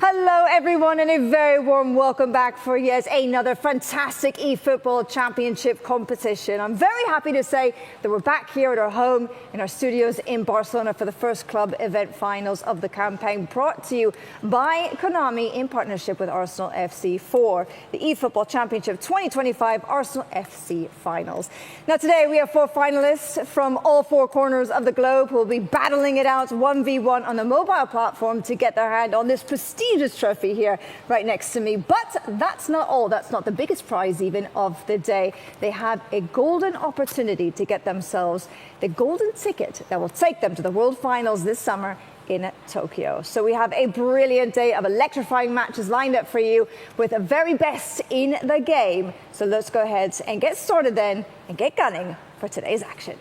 Hello everyone and a very warm welcome back for yet another fantastic eFootball Championship competition. I'm very happy to say that we're back here at our home in our studios in Barcelona for the first club event finals of the campaign, brought to you by Konami in partnership with Arsenal FC for the eFootball Championship 2025 Arsenal FC finals. Now today we have 4 finalists from all 4 corners of the globe who will be battling it out 1v1 on the mobile platform to get their hand on this prestigious trophy here right next to me. But that's not all. That's not the biggest prize even of the day. They have a golden opportunity to get themselves the golden ticket that will take them to the World Finals this summer in Tokyo. So we have a brilliant day of electrifying matches lined up for you with the very best in the game. So let's go ahead and get started then and get gunning for today's action.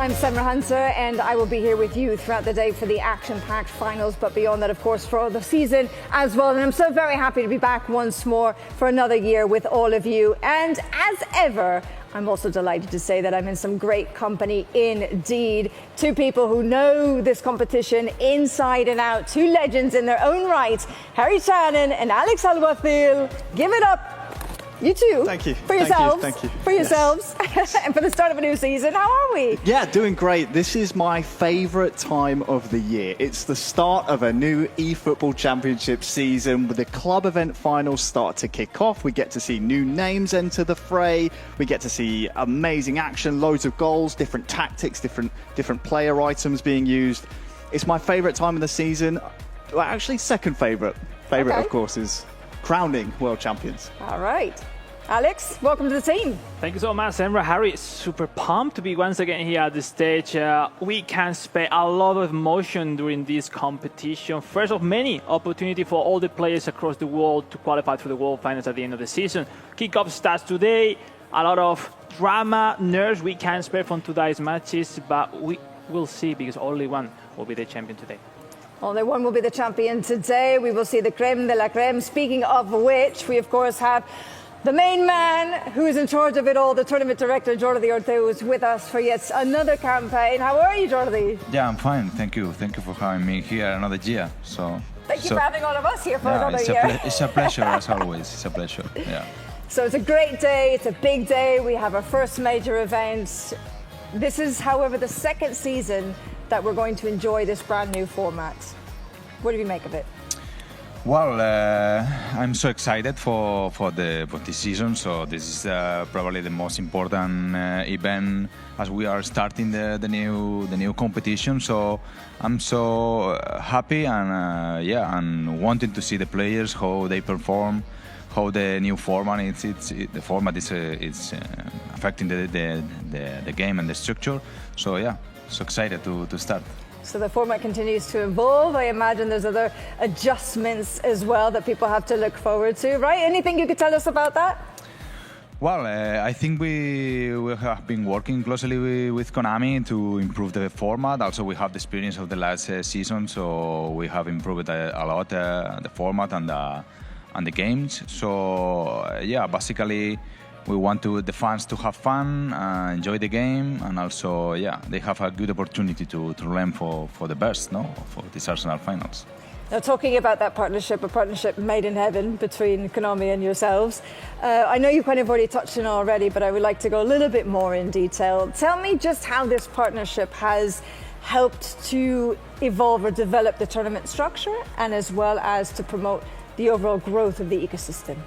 I'm Summer Hunter and I will be here with you throughout the day for the action-packed finals, but beyond that, of course, for the season as well. And I'm so very happy to be back once more for another year with all of you. And as ever, I'm also delighted to say that I'm in some great company indeed. 2 people who know this competition inside and out, 2 legends in their own right, Harry Shannon and Alex Alguacil. Give it up. You too. Thank you. For yourselves. Thank you. For yourselves. Yes. And for the start of a new season, how are we? Yeah, doing great. This is my favourite time of the year. It's the start of a new eFootball Championship season with the club event finals start to kick off. We get to see new names enter the fray. We get to see amazing action, loads of goals, different tactics, different player items being used. It's my favourite time of the season. Well, actually, second favourite. Favourite, of course, is crowning world champions. All right. Alex, welcome to the team. Thank you so much, Emra. Harry, super pumped to be once again here at the stage. We can expect a lot of emotion during this competition. First of many opportunity for all the players across the world to qualify for the World Finals at the end of the season. Kickoff starts today. A lot of drama, nerves we can expect from today's matches, but we will see because only one will be the champion today. Only one will be the champion today. We will see the creme de la creme. Speaking of which, we of course have the main man who is in charge of it all, the tournament director, Jordi Orteu, is with us for yet another campaign. How are you, Jordi? Yeah, I'm fine. Thank you. Thank you for having me here another year. Thank you for having all of us here for another year. It's a pleasure, as always. It's a pleasure. Yeah. So it's a great day. It's a big day. We have our first major event. This is, however, the second season that we're going to enjoy this brand new format. What do you make of it? Well, I'm so excited for this season. So this is probably the most important event as we are starting the new competition. So I'm so happy and and wanting to see the players, how they perform, how the new format the format is affecting the game and the structure. So yeah, so excited to start. So the format continues to evolve. I imagine there's other adjustments as well that people have to look forward to, right? Anything you could tell us about that? Well, I think we have been working closely with Konami to improve the format. Also, we have the experience of the last season, so we have improved a lot the format and the games. So yeah, basically, we want the fans to have fun, enjoy the game, and also, they have a good opportunity to learn for the best, for these Arsenal finals. Now, talking about that partnership, a partnership made in heaven between Konami and yourselves. I know you kind of already touched on it already, but I would like to go a little bit more in detail. Tell me just how this partnership has helped to evolve or develop the tournament structure, and as well as to promote the overall growth of the ecosystem.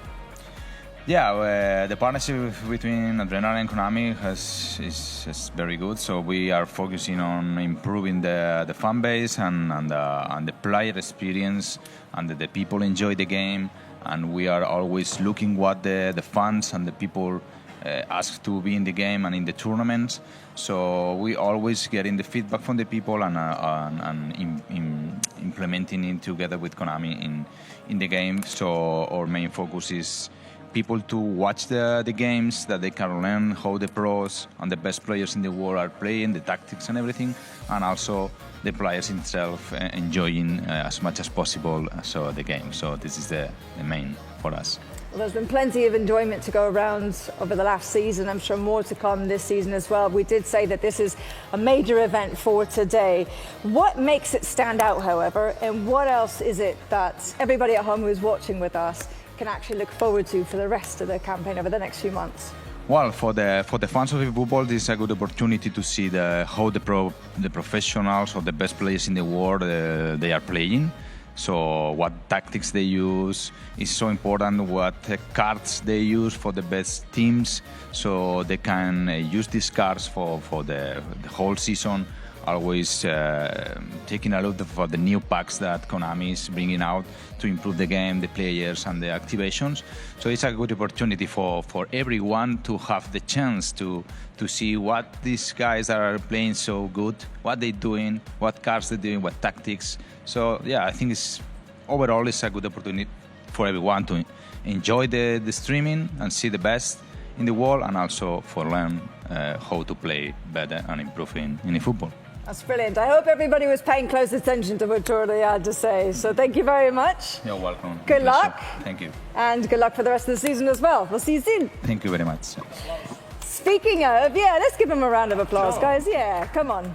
Yeah, the partnership between Adrenaline and Konami is very good. So we are focusing on improving the fan base and the player experience, and the people enjoy the game. and we are always looking what the fans and the people ask to be in the game and in the tournaments. So we always getting the feedback from the people and implementing it together with Konami in the game. So our main focus is people to watch the games, that they can learn how the pros and the best players in the world are playing, the tactics and everything, and also the players themselves enjoying as much as possible the game. So this is the main for us. Well, there's been plenty of enjoyment to go around over the last season. I'm sure more to come this season as well. We did say that this is a major event for today. What makes it stand out, however, and what else is it that everybody at home who's watching with us can actually look forward to for the rest of the campaign over the next few months? Well, for the fans of eFootball, this is a good opportunity to see how the professionals or the best players in the world they are playing. So what tactics they use is so important, what cards they use for the best teams, so they can use these cards for the whole season, always taking a look for the new packs that Konami is bringing out to improve the game, the players and the activations. So it's a good opportunity for everyone to have the chance to see what these guys are playing so good, what they're doing, what cards they're doing, what tactics. So yeah, I think overall it's a good opportunity for everyone to enjoy the streaming and see the best in the world, and also for learn how to play better and improve in eFootball. That's brilliant. I hope everybody was paying close attention to what Jordi had to say. So thank you very much. You're welcome. Good luck. Thank you. And good luck for the rest of the season as well. We'll see you soon. Thank you very much. Speaking of, let's give him a round of applause, guys. Yeah, come on.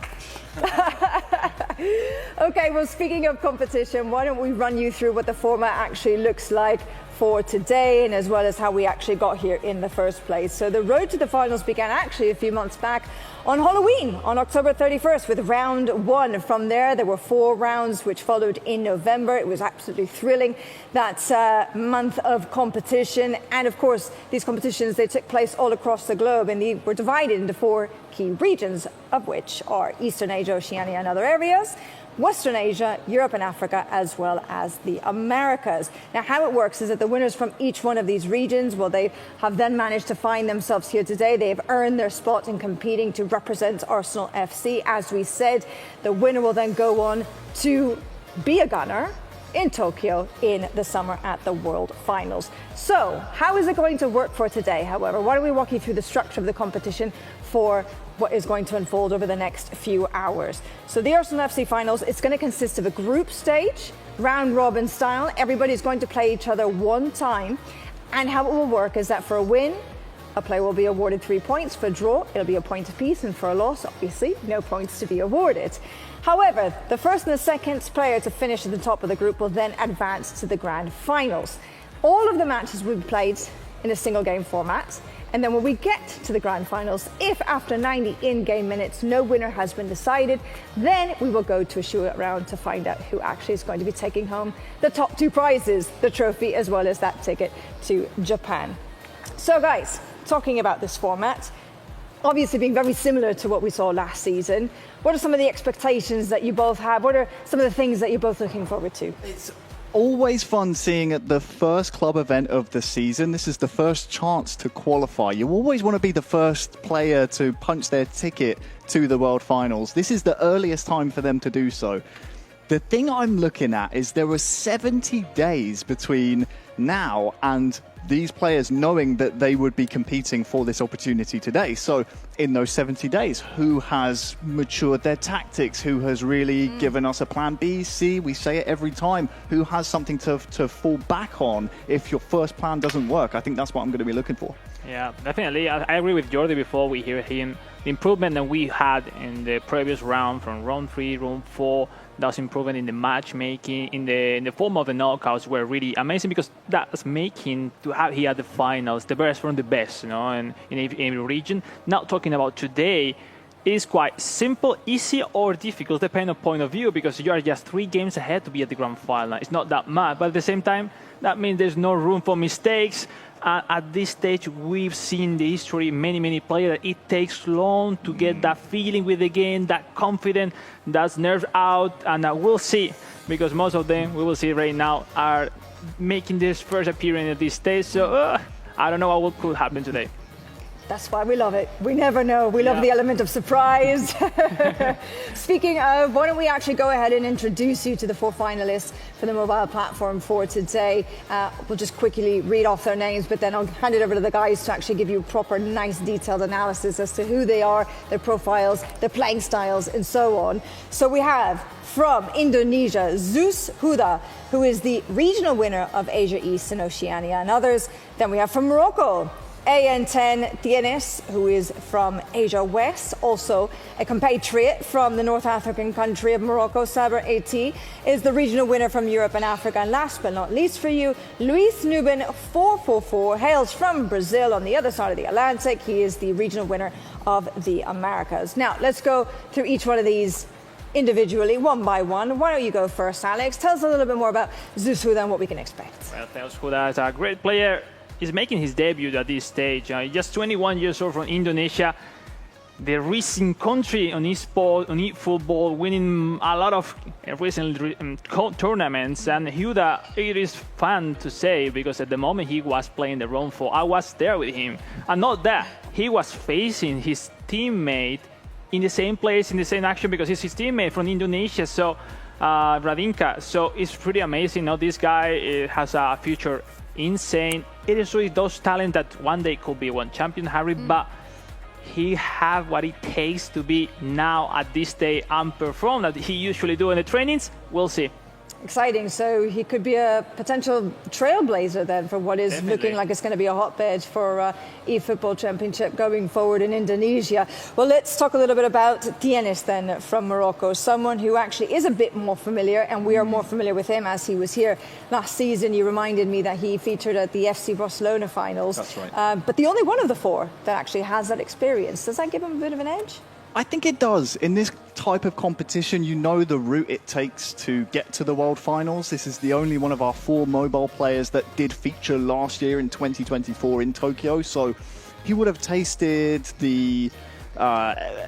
Okay, well, speaking of competition, why don't we run you through what the format actually looks like for today, and as well as how we actually got here in the first place. So the road to the finals began actually a few months back on Halloween, on October 31st, with round one. From there were 4 rounds which followed in November. It was absolutely thrilling, that month of competition. And of course, these competitions, they took place all across the globe, and they were divided into 4 key regions, of which are Eastern Asia, Oceania and other areas, Western Asia, Europe and Africa, as well as the Americas. Now, how it works is that the winners from each one of these regions, well, they have then managed to find themselves here today. They have earned their spot in competing to represent Arsenal FC. As we said, the winner will then go on to be a gunner in Tokyo in the summer at the World Finals. So, how is it going to work for today, however? Why don't we walk you through the structure of the competition for what is going to unfold over the next few hours. So the Arsenal FC finals, it's going to consist of a group stage, round robin style. Everybody's going to play each other one time. And how it will work is that for a win, a player will be awarded 3 points. For a draw, it'll be a point apiece. And for a loss, obviously, no points to be awarded. However, the first and the second player to finish at the top of the group will then advance to the grand finals. All of the matches will be played in a single game format. And then when we get to the grand finals, if after 90 in-game minutes no winner has been decided, then we will go to a shootout round to find out who actually is going to be taking home the top 2 prizes, the trophy as well as that ticket to Japan. So guys, talking about this format, obviously being very similar to what we saw last season, what are some of the expectations that you both have? What are some of the things that you're both looking forward to? It's always fun seeing at the first club event of the season. This is the first chance to qualify. You always want to be the first player to punch their ticket to the World Finals. This is the earliest time for them to do so. The thing I'm looking at is there are 70 days between now and these players knowing that they would be competing for this opportunity today. So in those 70 days, who has matured their tactics? Who has really given us a plan B, C? We say it every time. Who has something to fall back on if your first plan doesn't work? I think that's what I'm going to be looking for. Yeah, definitely. I agree with Jordi before we hear him. The improvement that we had in the previous round, from round 3, round 4, that's improvement in the matchmaking, in the form of the knockouts were really amazing, because that's making to have here at the finals the best from the best, you know, and in every region. Now talking about today, it is quite simple, easy or difficult, depending on point of view, because you are just 3 games ahead to be at the grand final. It's not that much, but at the same time, that means there's no room for mistakes. At this stage, we've seen the history, many players, that it takes long to get that feeling with the game, that confidence, that nerves out, and we'll see, because most of them, we will see right now, are making this first appearance at this stage, so I don't know what could happen today. That's why we love it. We never know. We love the element of surprise. Speaking of, why don't we actually go ahead and introduce you to the 4 finalists for the mobile platform for today. We'll just quickly read off their names, but then I'll hand it over to the guys to actually give you proper, nice, detailed analysis as to who they are, their profiles, their playing styles, and so on. So we have from Indonesia, Zeus Huda, who is the regional winner of Asia East and Oceania and others. Then we have from Morocco, AN10 Tienes, who is from Asia West, also a compatriot from the North African country of Morocco. Saber AT is the regional winner from Europe and Africa. And last but not least for you, Luis Nuben 444 hails from Brazil on the other side of the Atlantic. He is the regional winner of the Americas. Now, let's go through each one of these individually, one by one. Why don't you go first, Alex? Tell us a little bit more about Zeus Huda and what we can expect. Well, Zeus Huda is a great player. He's making his debut at this stage. Just 21 years old from Indonesia, the recent country on esports, on eFootball, winning a lot of recent tournaments. And Huda, it is fun to say, because at the moment he was playing the wrong foot. I was there with him, and not that, he was facing his teammate in the same place, in the same action, because he's his teammate from Indonesia. So Radinka. So it's pretty amazing. Now this guy has a future insane. It is really those talent that one day could be one champion, Harry, but he have what it takes to be now at this day and perform that he usually do in the trainings. We'll see. Exciting. So he could be a potential trailblazer then for what is looking like it's going to be a hotbed for eFootball Championship going forward in Indonesia. Well, let's talk a little bit about Tienes then from Morocco, someone who actually is a bit more familiar, and we are more familiar with him as he was here last season. You reminded me that he featured at the FC Barcelona finals. That's right. But the only one of the 4 that actually has that experience. Does that give him a bit of an edge? I think it does. In this type of competition, you know the route it takes to get to the World Finals. This is the only one of our 4 mobile players that did feature last year in 2024 in Tokyo. So he would have tasted the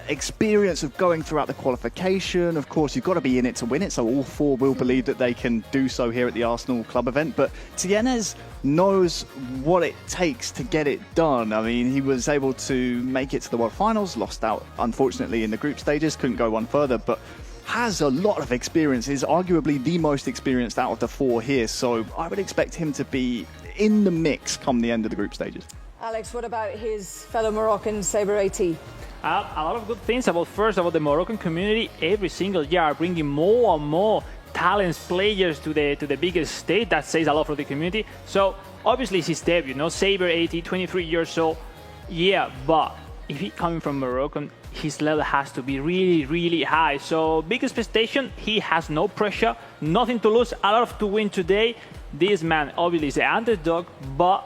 experience of going throughout the qualification. Of course, you've got to be in it to win it, so all 4 will believe that they can do so here at the Arsenal Club event. But Tienes knows what it takes to get it done. I mean, he was able to make it to the World Finals, lost out, unfortunately, in the group stages, couldn't go one further, but has a lot of experience, is arguably the most experienced out of the 4 here. So I would expect him to be in the mix come the end of the group stages. Alex, what about his fellow Moroccan, Saber AT? A lot of good things about the Moroccan community. Every single year are bringing more and more talents, players to the biggest stage. That says a lot for the community. So obviously it's his debut, Saber 80, 23 years old. Yeah, but if he's coming from Morocco, his level has to be really, really high. So big expectation. He has no pressure, nothing to lose, a lot to win today. This man obviously is the underdog, but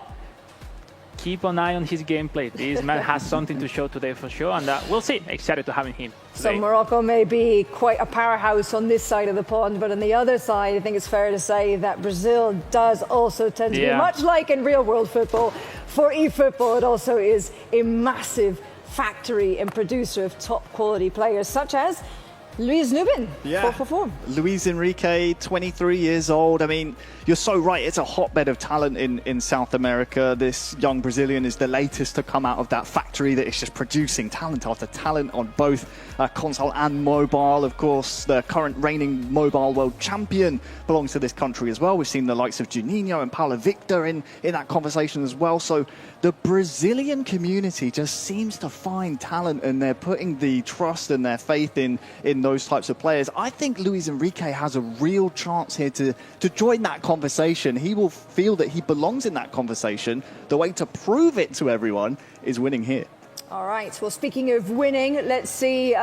keep an eye on his gameplay. This man has something to show today for sure, and we'll see. Excited to have him today. So Morocco may be quite a powerhouse on this side of the pond, but on the other side, I think it's fair to say that Brazil does also tend to be, much like in real world football, for eFootball, it also is a massive factory and producer of top quality players, such as Luis Nuben, 444. Luis Enrique, 23 years old. I mean, you're so right. It's a hotbed of talent in South America. This young Brazilian is the latest to come out of that factory that is just producing talent after talent on both console and mobile. Of course, the current reigning mobile world champion belongs to this country as well. We've seen the likes of Juninho and Paulo Victor in that conversation as well. So the Brazilian community just seems to find talent, and they're putting the trust and their faith in those types of players. I think Luis Enrique has a real chance here to join that conversation. He will feel that he belongs in that conversation. The way to prove it to everyone is winning here. All right, well, speaking of winning, let's see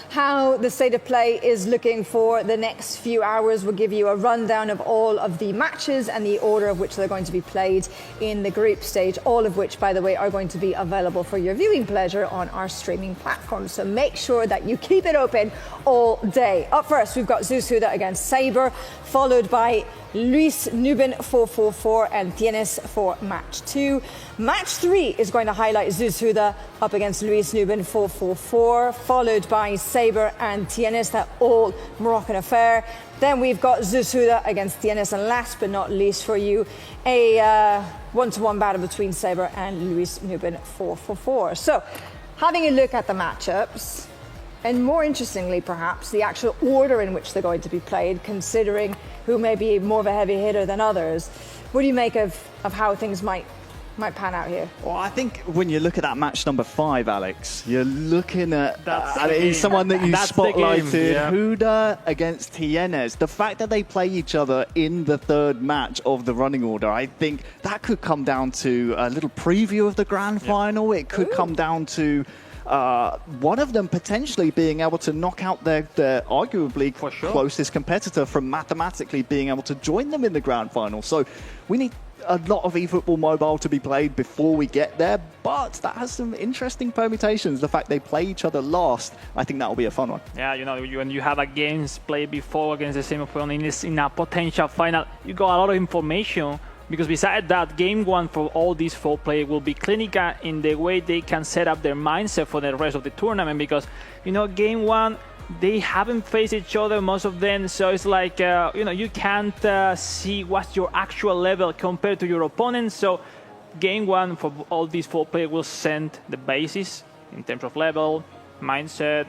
how the state of play is looking for the next few hours. We'll give you a rundown of all of the matches and the order of which they're going to be played in the group stage, all of which, by the way, are going to be available for your viewing pleasure on our streaming platform. So make sure that you keep it open all day. Up first, we've got Zusuda against Saber, followed by Luis Nuben 444 and Tienes for match 2. Match 3 is going to highlight Zusuda up against Luis Nuben 444, followed by Saber and Tienes, that all Moroccan affair. Then we've got Zusuda against Tienes, and last but not least for you, a one-to-one battle between Saber and Luis Nuben 444. So, having a look at the matchups, and more interestingly, perhaps, the actual order in which they're going to be played, considering who may be more of a heavy hitter than others. What do you make of how things might pan out here? Well, I think when you look at that match number 5, Alex, you're looking at someone that you spotlighted, yeah. Huda against Tienes. The fact that they play each other in the third match of the running order, I think that could come down to a little preview of the grand final. It could come down to one of them potentially being able to knock out their arguably closest competitor from mathematically being able to join them in the grand final. So we need a lot of eFootball Mobile to be played before we get there, but that has some interesting permutations. The fact they play each other last, I think that will be a fun one. Yeah, when you have a games played before against the same opponent in a potential final, you got a lot of information. Because besides that, game 1 for all these 4 players will be clinical in the way they can set up their mindset for the rest of the tournament. Because, game 1, they haven't faced each other, most of them. So it's like, you can't see what's your actual level compared to your opponent. So game 1 for all these 4 players will send the basis in terms of level, mindset,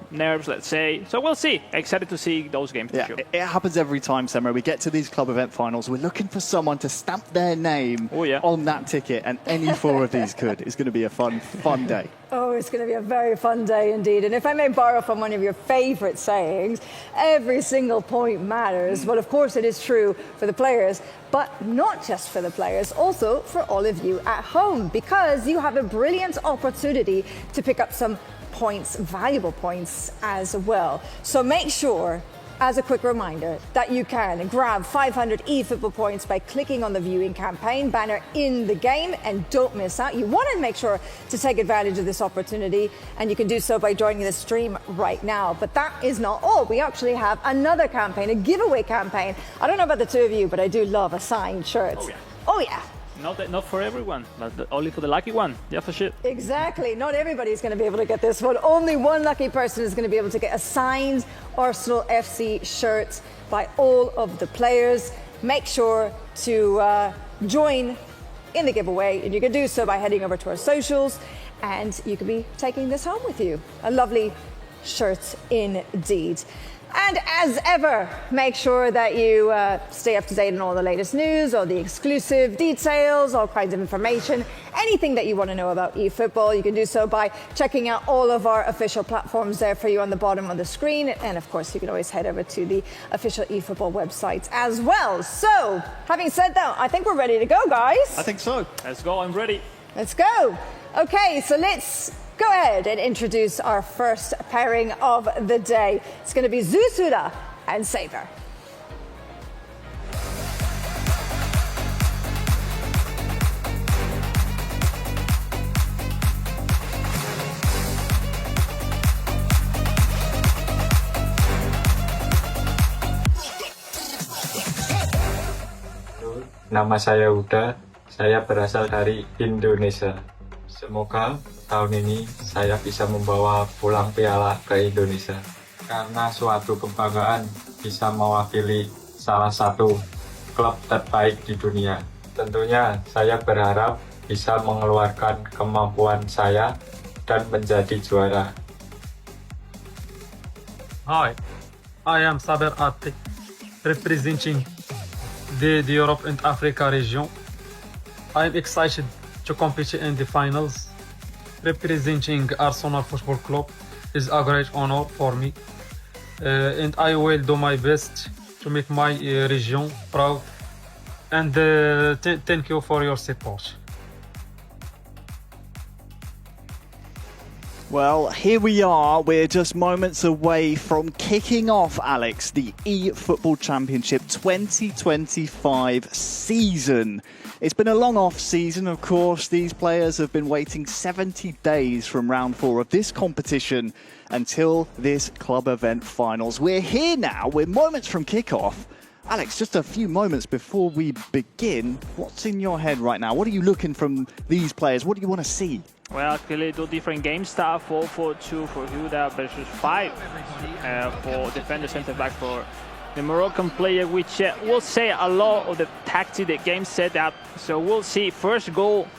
nerves, let's say. So we'll see. Excited to see those games for sure. It happens every time, Semra. We get to these club event finals. We're looking for someone to stamp their name on that ticket, and any 4 of these could. It's going to be a fun day. Oh, it's going to be a very fun day indeed. And if I may borrow from one of your favorite sayings, every single point matters. Well, of course, it is true for the players, but not just for the players, also for all of you at home, because you have a brilliant opportunity to pick up some points, valuable points as well. So make sure, as a quick reminder, that you can grab 500 eFootball points by clicking on the viewing campaign banner in the game, and don't miss out. You want to make sure to take advantage of this opportunity, and you can do so by joining the stream right now. But that is not all. We actually have another campaign, a giveaway campaign. I don't know about the 2 of you, but I do love a signed shirt. Oh yeah. Not for everyone, but only for the lucky one. Yeah, for sure. Exactly. Not everybody's going to be able to get this one. Only one lucky person is going to be able to get a signed Arsenal FC shirt by all of the players. Make sure to join in the giveaway, and you can do so by heading over to our socials, and you can be taking this home with you. A lovely shirt indeed. And as ever, make sure that you stay up to date on all the latest news, all the exclusive details, all kinds of information, anything that you want to know about eFootball. You can do so by checking out all of our official platforms there for you on the bottom of the screen. And of course, you can always head over to the official eFootball website as well. So, having said that, I think we're ready to go, guys. I think so. Let's go, I'm ready. Let's go. Okay, so let's go ahead and introduce our first pairing of the day. It's going to be Zusuda and Saber. Nama saya Huda, saya berasal dari Indonesia. Semoga tahun ini saya bisa membawa pulang piala ke Indonesia. Karena suatu kebanggaan bisa mewakili salah satu klub terbaik di dunia. Tentunya saya berharap bisa mengeluarkan kemampuan saya dan menjadi juara. Hi, I am Saber Atti, representing the Europe and Africa region. I am excited to compete in the finals. Representing Arsenal Football Club is a great honor for me, and I will do my best to make my region proud. And thank you for your support. Well, here we are. We're just moments away from kicking off, Alex, the eFootball Championship 2025 season. It's been a long off-season, of course. These players have been waiting 70 days from round 4 of this competition until this club event finals. We're here now. We're moments from kickoff. Alex, just a few moments before we begin, what's in your head right now? What are you looking from these players? What do you want to see? Well, clearly 2 different game style, 4-4-2 for Huda versus 5 for defender center back for the Moroccan player, which will say a lot of the tactic, the game setup. So we'll see. First goal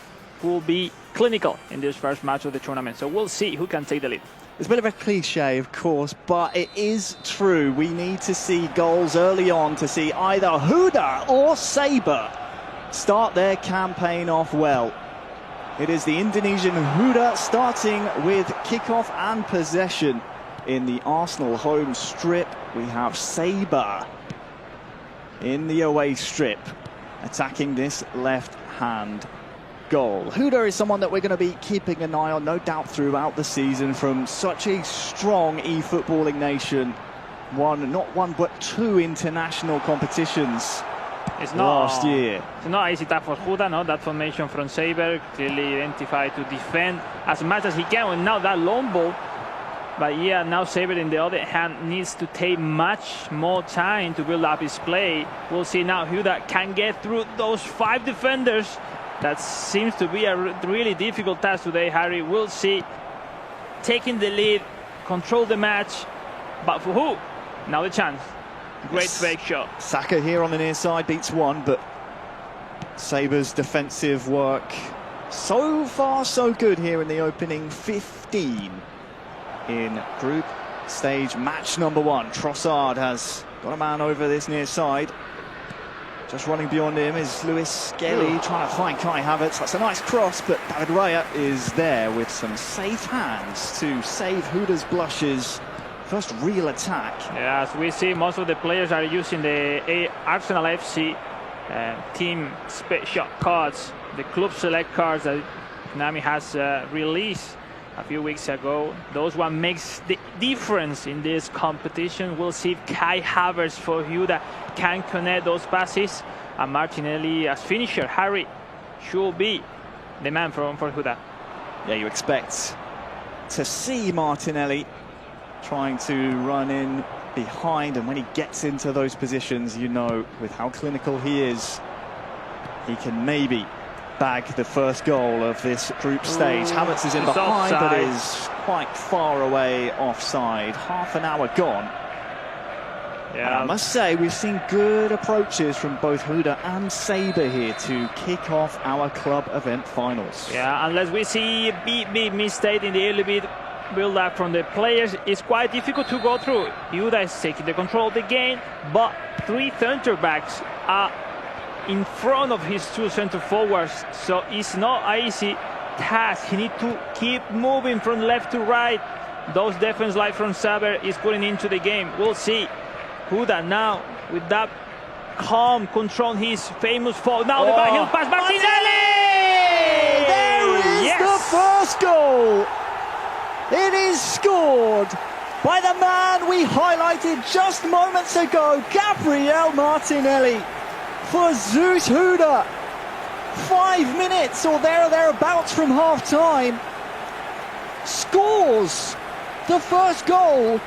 will be clinical in this first match of the tournament. So we'll see who can take the lead. It's a bit of a cliche, of course, but it is true. We need to see goals early on to see either Huda or Saber start their campaign off well. It is the Indonesian Huda starting with kickoff and possession in the Arsenal home strip. We have Saber in the away strip attacking this left-hand goal. Huda is someone that we're going to be keeping an eye on, no doubt, throughout the season from such a strong e-footballing nation. Not one, but 2 international competitions. It's not last year. It's not easy task for Huda, no? That formation from Saber, clearly identified to defend as much as he can, and now that long ball. But yeah, now Saber, on the other hand, needs to take much more time to build up his play. We'll see now Huda can get through those 5 defenders. That seems to be a really difficult task today, Harry. We'll see. Taking the lead, control the match, but for who? Now the chance. Great fake shot. Saka here on the near side beats one, but Saber's defensive work so far so good here in the opening 15 in group stage match number 1. Trossard has got a man over this near side. Just running beyond him is Luis Skelly trying to find Kai Havertz. That's a nice cross, but David Raya is there with some safe hands to save Huda's blushes. First real attack. Yeah, as we see, most of the players are using the Arsenal FC team special cards, the club select cards that Konami has released a few weeks ago. Those one makes the difference in this competition. We'll see if Kai Havertz for Huda can connect those passes, and Martinelli as finisher. Harry should be the man for Huda. Yeah, you expect to see Martinelli trying to run in behind, and when he gets into those positions, you know, with how clinical he is, he can maybe bag the first goal of this group stage. Havertz is in behind, but is quite far away offside. Half an hour gone. Yeah, and I must say, we've seen good approaches from both Huda and Saber here to kick off our club event finals. Yeah, unless we see a big mistake in the early bit build up from the players, it's quite difficult to go through. Huda is taking the control of the game, but 3 center backs are in front of his 2 center forwards, so it's not an easy task. He needs to keep moving from left to right. Those defense like from Saber is putting into the game. We'll see. Huda now with that calm control, his famous fall. Now the back heel pass, Martinelli! There is the first goal. It is scored by the man we highlighted just moments ago, Gabriel Martinelli, for Zeus Huda. 5 minutes or thereabouts from half-time. Scores the first goal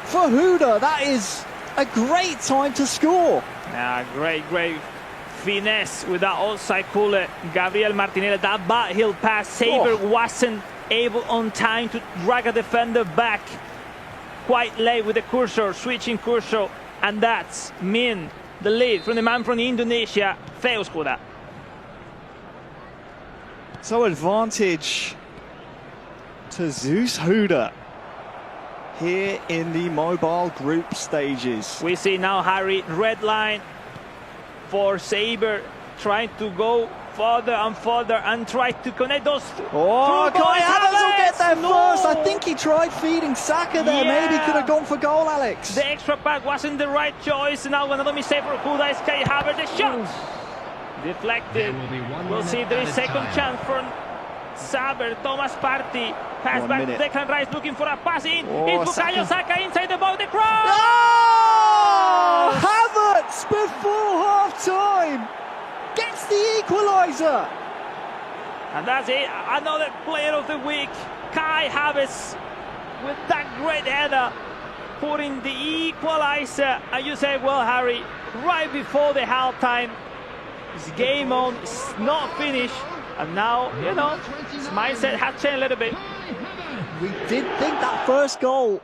for Huda. That is a great time to score. Yeah, great finesse with that outside cooler. Gabriel Martinelli, that back heel pass. Saber wasn't able on time to drag a defender back quite late with the cursor, switching cursor, and that's mean the lead from the man from Indonesia, Feus Huda. So advantage to Zeus Huda here in the mobile group stages. We see now Harry, red line for Saber, trying to go further and try to connect those. Oh, Kai Havertz will get there first. I think he tried feeding Saka there. Yeah. Maybe could have gone for goal, Alex. The extra pack wasn't the right choice. Now another mistake for Huda is Kai Havertz. The shot deflected. We'll see if there is second chance for Saber, Thomas Partey, pass 1 back minute. to Declan Rice looking for a pass in. Oh, It's Bukayo Saka inside the box, the cross! Oh! Havertz before half-time gets the equaliser. And that's it, another player of the week, Kai Havertz, with that great header, putting the equaliser. And you say, well, Harry, right before the halftime, it's game on, it's not finished. And now, you know, his mindset has changed a little bit. We did think that first goal,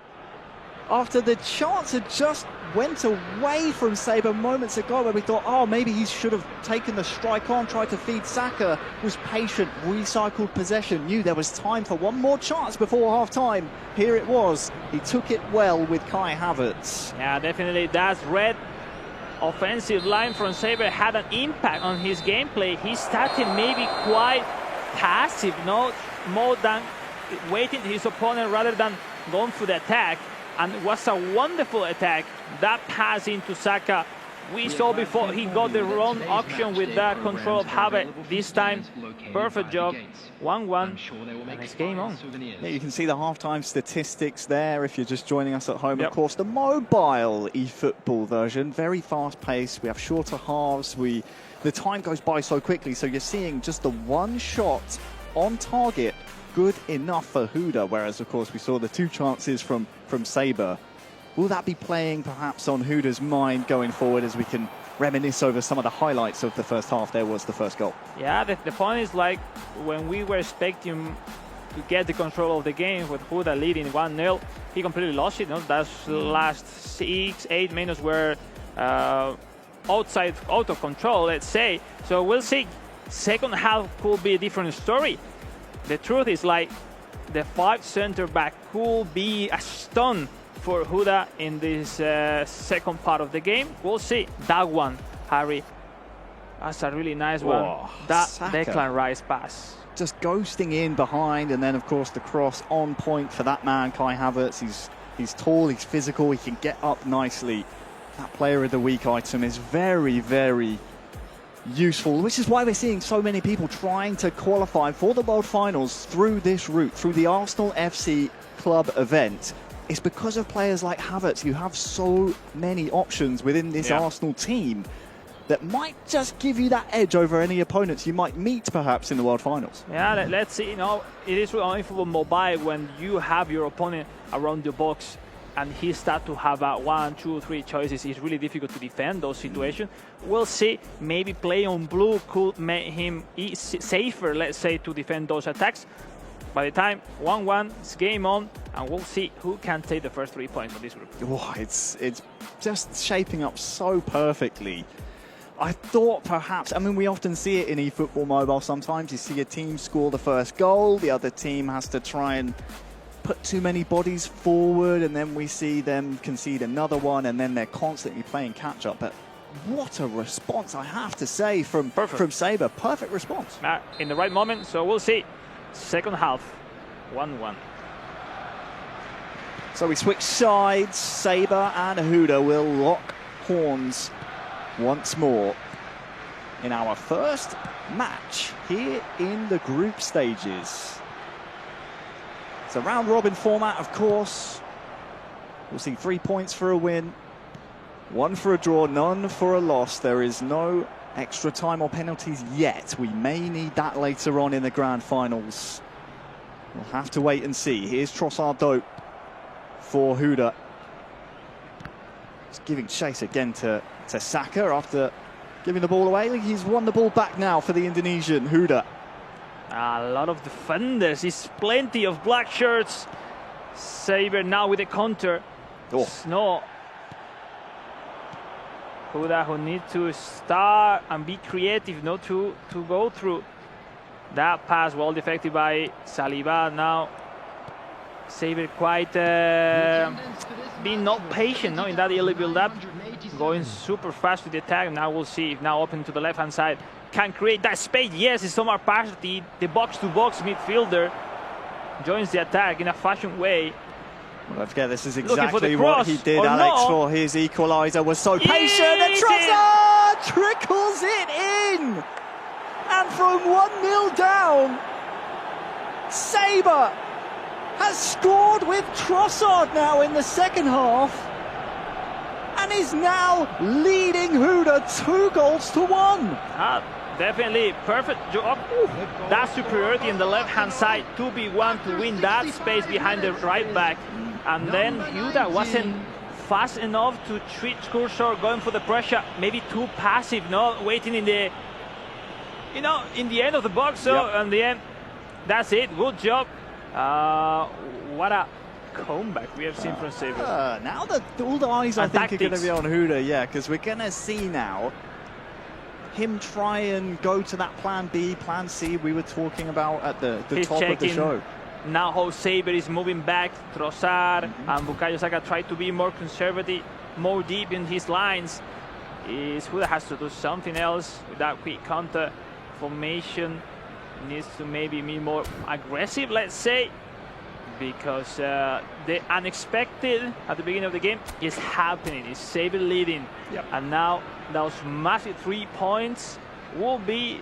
after the chance had just went away from Saber moments ago, where we thought, oh, maybe he should have taken the strike on, tried to feed Saka, was patient, recycled possession, knew there was time for one more chance before half-time. Here it was. He took it well with Kai Havertz. Yeah, definitely. That red offensive line from Saber had an impact on his gameplay. He started maybe quite passive, not more than waiting his opponent rather than going for the attack. And it was a wonderful attack. That pass into Saka, we saw before he got the wrong option with that control of Havertz. This time, perfect job. 1-1, and it's game on. Yeah, you can see the halftime statistics there if you're just joining us at home. Yep. Of course, the mobile eFootball version, very fast-paced. We have shorter halves. The time goes by so quickly, so you're seeing just the one shot on target, good enough for Huda, whereas, of course, we saw the two chances from Saber. Will that be playing perhaps on Huda's mind going forward as we can reminisce over some of the highlights of the first half? There was the first goal. Yeah, the point is, like, when we were expecting to get the control of the game with Huda leading 1-0, he completely lost it. That's the last 6-8 minutes were outside out of control, let's say. So we'll see. Second half could be a different story. The truth is, like, the 5 center back could be a stun for Huda in this second part of the game. We'll see. That one, Harry, that's a really nice one. Whoa, That Saka. Declan Rice pass. Just ghosting in behind, and then, of course, the cross on point for that man, Kai Havertz. He's tall, he's physical, he can get up nicely. That player of the week item is very, very useful, which is why we're seeing so many people trying to qualify for the World Finals through this route, through the Arsenal FC club event. It's because of players like Havertz. You have so many options within this Arsenal team that might just give you that edge over any opponents you might meet perhaps in the World Finals. Yeah, let's see. It is on eFootball Mobile when you have your opponent around the box and he starts to have 1, 2, 3 choices. It's really difficult to defend those situations. We'll see. Maybe play on blue could make him safer, let's say, to defend those attacks. By the time 1-1, it's game on, and we'll see who can take the first 3 points of this group. Oh, it's just shaping up so perfectly. I thought perhaps, I mean, we often see it in eFootball Mobile sometimes. You see a team score the first goal, the other team has to try and put too many bodies forward, and then we see them concede another one, and then they're constantly playing catch-up. But what a response, I have to say, from Saber. Perfect response. In the right moment, so we'll see. Second half, 1-1. So we switch sides. Saber and Huda will lock horns once more in our first match here in the group stages. It's a round-robin format, of course. We'll see 3 points for a win, 1 for a draw, none for a loss. There is no extra time or penalties yet. We may need that later on in the grand finals. We'll have to wait and see. Here's Trossard Dope for Huda. Just giving chase again to Saka after giving the ball away. He's won the ball back now for the Indonesian, Huda. A lot of defenders. It's plenty of black shirts. Saber now with a counter. Oh. Snow. Huda who need to start and be creative, not to go through. That pass well deflected by Saliba. Now Saber quite being not patient in that early build-up, going super fast with the attack. Now we'll see if now open to the left-hand side can create that space. Yes, it's Omar Partey, the box-to-box midfielder, joins the attack in a fashion way. Well, don't forget, this is exactly what what he did, Alex, for his equaliser. Was so patient, and Trossard trickles it in! And from 1-0 down, Saber has scored with Trossard now in the second half and is now leading Huda 2-1. Definitely perfect job. That superiority in the left-hand side, 2v1 to win that space behind the right back. And then Huda wasn't fast enough to treat Kursor going for the pressure, maybe too passive, no, waiting in the, in the end of the box. So in the end, that's it. Good job. What a comeback we have seen from Saber. Now that all the eyes I think are going to be on Huda, yeah, because we're going to see now him try and go to that plan B, plan C we were talking about at the top of the show. Now how Saber is moving back, Trossard and Bukayo Saka try to be more conservative, more deep in his lines. Huda has to do something else with that quick counter formation. Needs to maybe be more aggressive, let's say, because the unexpected at the beginning of the game is happening. It's Saber leading, and now those massive 3 points will be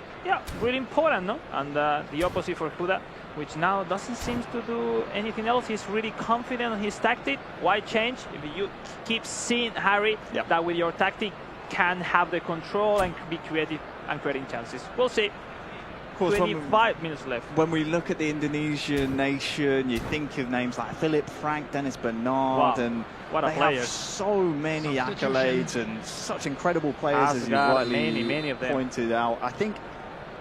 really important, no? And the opposite for Huda, which now doesn't seem to do anything else. He's really confident in his tactic. Why change if you keep seeing Harry that with your tactic can have the control and be creative and creating chances? We'll see. 25 minutes left. When we look at the Indonesian nation, you think of names like Philip Frank, Dennis Bernard, and what a they player. have so many accolades and such incredible players, as you rightly many of them pointed out. I think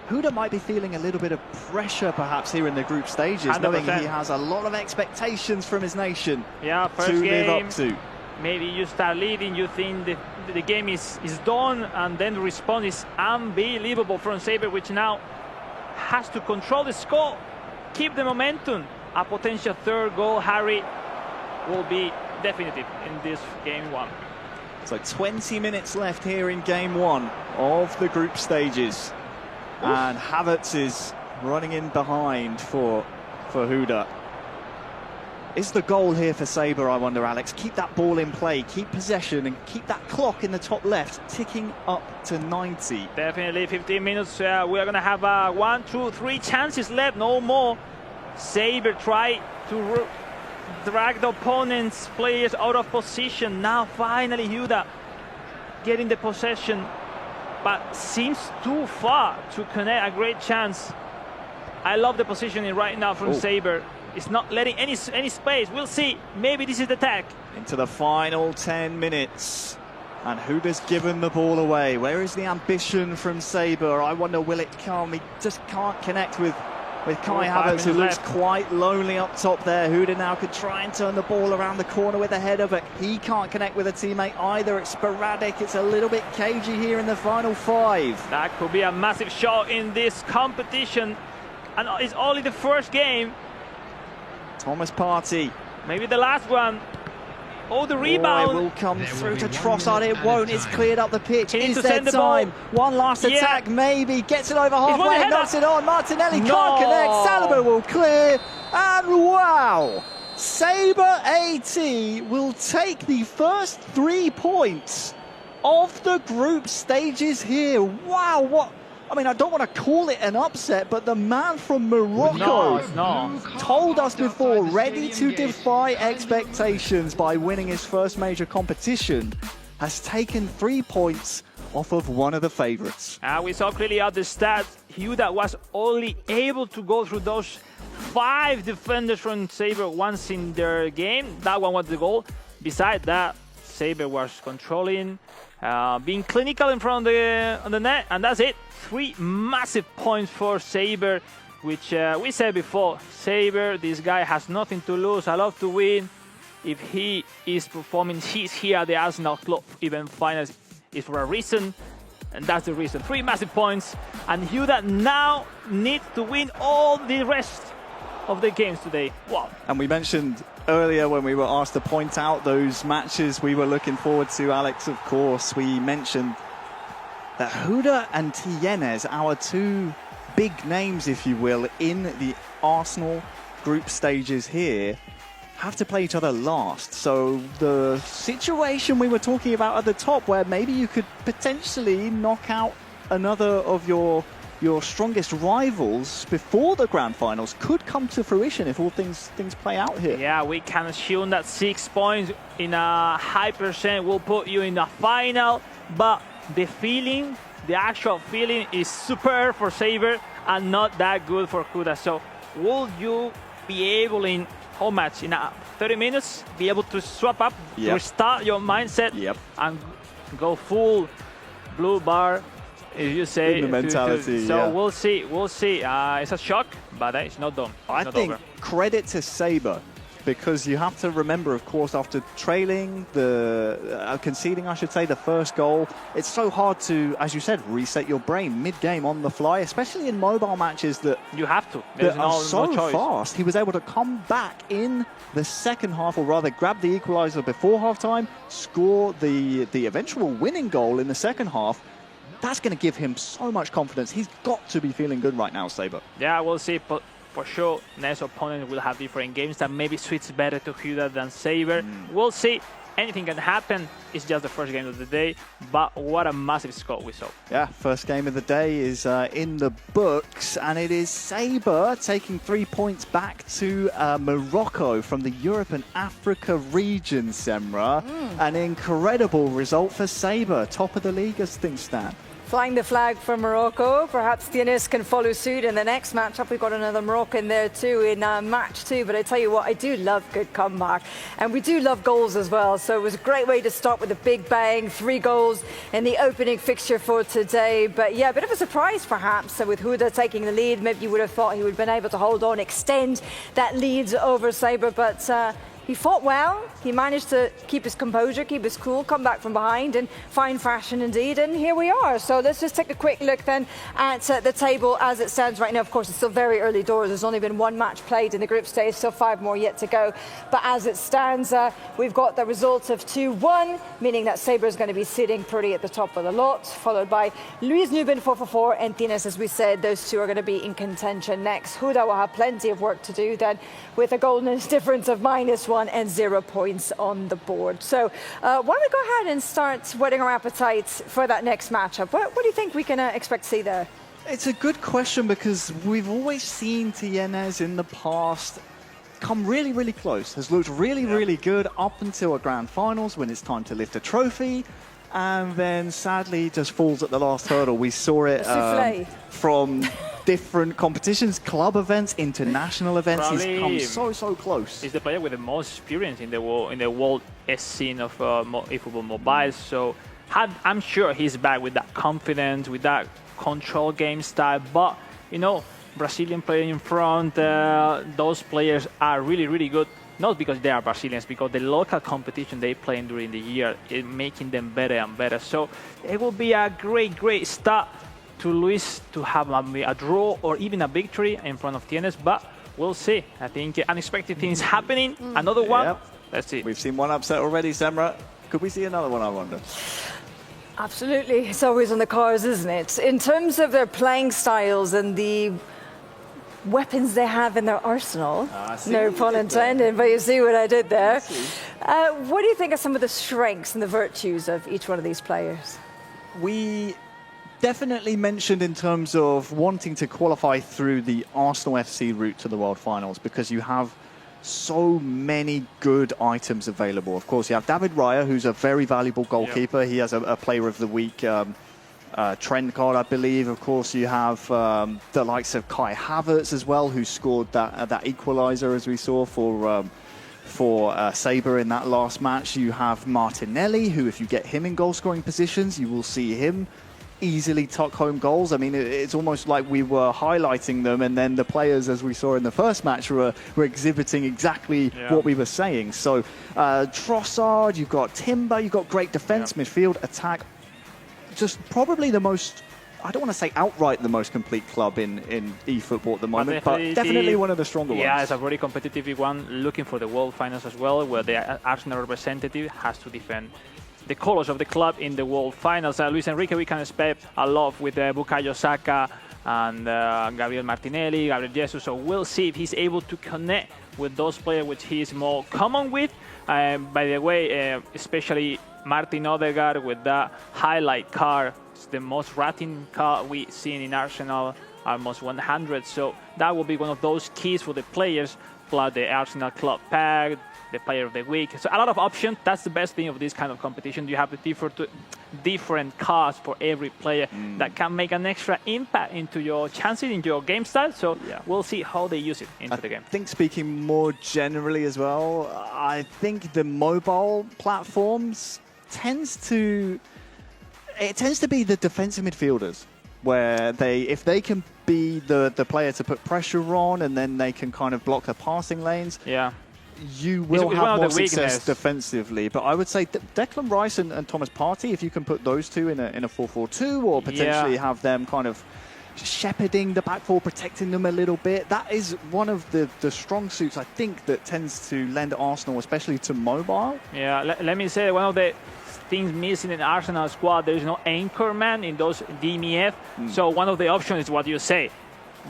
Huda might be feeling a little bit of pressure perhaps here in the group stages, 100%. knowing he has a lot of expectations from his nation first to game, live up to. Maybe you start leading, you think the game is done, and then the response is unbelievable from Saber, which now has to control the score, keep the momentum. A potential third goal, Harry, will be definitive in this game one. So 20 minutes left here in game one of the group stages. And Havertz is running in behind for Huda. Is the goal here for Saber, I wonder, Alex? Keep that ball in play, keep possession, and keep that clock in the top left ticking up to 90. Definitely 15 minutes. We are going to have 1, 2, 3 chances left, no more. Saber try to drag the opponent's players out of position. Now finally Huda getting the possession, but seems too far to connect a great chance. I love the positioning right now from Saber. It's not letting any space. We'll see. Maybe this is the attack. Into the final 10 minutes. And Huda's given the ball away. Where is the ambition from Saber? I wonder, will it come? He just can't connect with Kai Havertz, who looks quite lonely up top there. Huda now could try and turn the ball around the corner with a header, but he can't connect with a teammate either. It's sporadic. It's a little bit cagey here in the final 5. That could be a massive shot in this competition. And it's only the first game. Thomas Partey. Maybe the last one. Oh, the rebound. It will come through to Trossard. It won't. It's cleared up the pitch. Is there the time? One last attack, maybe. Gets it over halfway, knocks it on. Martinelli can't connect. Saliba will clear. And wow! Saber AT will take the first 3 points of the group stages here. Wow, what? I mean, I don't want to call it an upset, but the man from Morocco told us before, ready to defy expectations by winning his first major competition, has taken 3 points off of one of the favourites. We saw clearly out the stats. Huda was only able to go through those 5 defenders from Saber once in their game. That one was the goal. Besides that, Saber was controlling, being clinical in front of the net, and that's it. 3 massive points for Saber, which we said before. Saber, this guy has nothing to lose. I love to win. If he is performing, he's here at the Arsenal Club Event Finals is for a reason, and that's the reason. 3 massive points, and Huda now needs to win all the rest of the games today. Wow. And we mentioned earlier when we were asked to point out those matches we were looking forward to, Alex, of course, we mentioned that Huda and Tienes, our 2 big names, if you will, in the Arsenal group stages here, have to play each other last. So the situation we were talking about at the top, where maybe you could potentially knock out another of your your strongest rivals before the grand finals could come to fruition if all things play out here. Yeah, we can assume that 6 points in a high percent will put you in the final, but the feeling, the actual feeling is super for Saber and not that good for Huda. So will you be able in how much? In 30 minutes, be able to swap up, restart your mindset, and go full blue bar, if you say. In the mentality, so we'll see. It's a shock, but it's not done. I think credit to Saber, because you have to remember, of course, after trailing, conceding, I should say, the first goal, it's so hard to, as you said, reset your brain mid-game on the fly, especially in mobile matches that you have to. There's are so no choice. fast. He was able to come back in the second half, or rather grab the equalizer before halftime, score the eventual winning goal in the second half. That's going to give him so much confidence. He's got to be feeling good right now, Saber. Yeah, we'll see. But for sure, next opponent will have different games that maybe suits better to Huda than Saber. We'll see. Anything can happen. It's just the first game of the day, but what a massive score we saw. Yeah, first game of the day is in the books, and it is Saber taking 3 points back to Morocco from the Europe and Africa region, Semra. An incredible result for Saber, top of the league as things stand. Flying the flag for Morocco. Perhaps Finais can follow suit in the next matchup. We've got another Moroccan there too in match 2. But I tell you what, I do love good comeback. And we do love goals as well. So it was a great way to start with a big bang. 3 goals in the opening fixture for today. But yeah, a bit of a surprise perhaps. So with Huda taking the lead, maybe you would have thought he would have been able to hold on, extend that lead over Saber. But he fought well. He managed to keep his composure, keep his cool, come back from behind in fine fashion indeed. And here we are. So let's just take a quick look then at the table as it stands right now. Of course, it's still very early doors. There's only been 1 match played in the group stage, still 5 more yet to go. But as it stands, we've got the result of 2-1, meaning that Saber is going to be sitting pretty at the top of the lot, followed by Luis Nubin 4-4 and Finais, as we said. Those two are going to be in contention next. Huda will have plenty of work to do then, with a golden difference of -1 and 0 points on the board. So why don't we go ahead and start whetting our appetites for that next matchup? What do you think we can expect to see there? It's a good question, because we've always seen Tienes in the past come really, really close. Has looked really, really good up until a grand finals when it's time to lift a trophy. And then sadly just falls at the last hurdle. We saw it from different competitions, club events, international events. Probably he's come so close. He's the player with the most experience in the world scene of eFootball Mobile. So I'm sure he's back with that confidence, with that control game style. But you know, Brazilian player in front, those players are really, really good. Not because they are Brazilians, because the local competition they play during the year is making them better and better. So it will be a great start to Luis to have a draw or even a victory in front of Tienes, but we'll see. I think unexpected things happening. Another one. Let's see. We've seen one upset already, Semra. Could we see another one, I wonder? Absolutely. It's always on the cards, isn't it? In terms of their playing styles and the weapons they have in their arsenal, no pun intended, but you see what I did there. What do you think are some of the strengths and the virtues of each one of these players? We definitely mentioned in terms of wanting to qualify through the Arsenal FC route to the World Finals, because you have so many good items available. Of course, you have David Raya, who's a very valuable goalkeeper. He has a Player of the Week trend card, I believe. Of course, you have the likes of Kai Havertz as well, who scored that equalizer, as we saw for Saber in that last match. You have Martinelli, who, if you get him in goal-scoring positions, you will see him easily tuck home goals. I mean, it's almost like we were highlighting them, and then the players, as we saw in the first match, were exhibiting exactly what we were saying. So Trossard, you've got Timber, you've got great defense, midfield, attack. Just probably the most, I don't want to say outright the most complete club in eFootball at the moment, but definitely one of the stronger ones. Yeah, it's a very competitive one, looking for the World Finals as well, where the Arsenal representative has to defend the colors of the club in the World Finals. Luis Enrique, we can expect a lot with Bukayo Saka and Gabriel Martinelli, Gabriel Jesus, so we'll see if he's able to connect with those players which he is more common with. By the way, especially Martin Odegaard with that highlight card, cards. The most rating card we've seen in Arsenal are almost 100. So that will be one of those keys for the players, plus the Arsenal Club Pack, the Player of the Week. So a lot of options. That's the best thing of this kind of competition. You have the different cards for every player that can make an extra impact into your chances, in your game style. So we'll see how they use it into the game. I think speaking more generally as well, I think the mobile platforms tends to be the defensive midfielders, where if they can be the player to put pressure on, and then they can kind of block the passing lanes. Yeah. You will have more success defensively. But I would say Declan Rice and Thomas Partey, if you can put those two in a 4-4-2, or potentially have them kind of shepherding the back four, protecting them a little bit, that is one of the strong suits, I think, that tends to lend Arsenal, especially to mobile. Yeah, let me say, one of the things missing in Arsenal squad, there is no anchor man in those DMF. So one of the options is what you say.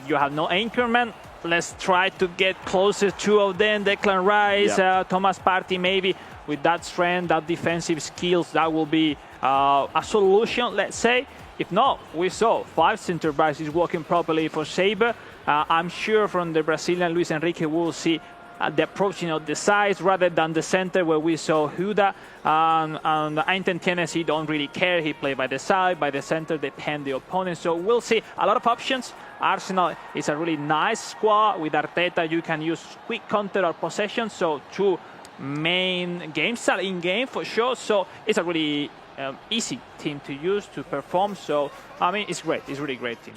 You have no anchor man. Let's try to get closer to two of them, Declan Rice, Thomas Partey, maybe with that strength, that defensive skills. That will be a solution, let's say. If not, we saw 5 center backs is working properly for Saber. I'm sure from the Brazilian Luis Enrique we'll see the approaching of the sides rather than the center, where we saw Huda and Ainten Tienes. He don't really care. He play by the side, by the center, depend the opponent. So we'll see a lot of options. Arsenal is a really nice squad. With Arteta, you can use quick counter or possession. So 2 main game style in game for sure. So it's a really easy team to use, to perform. So I mean, it's great. It's a really great team.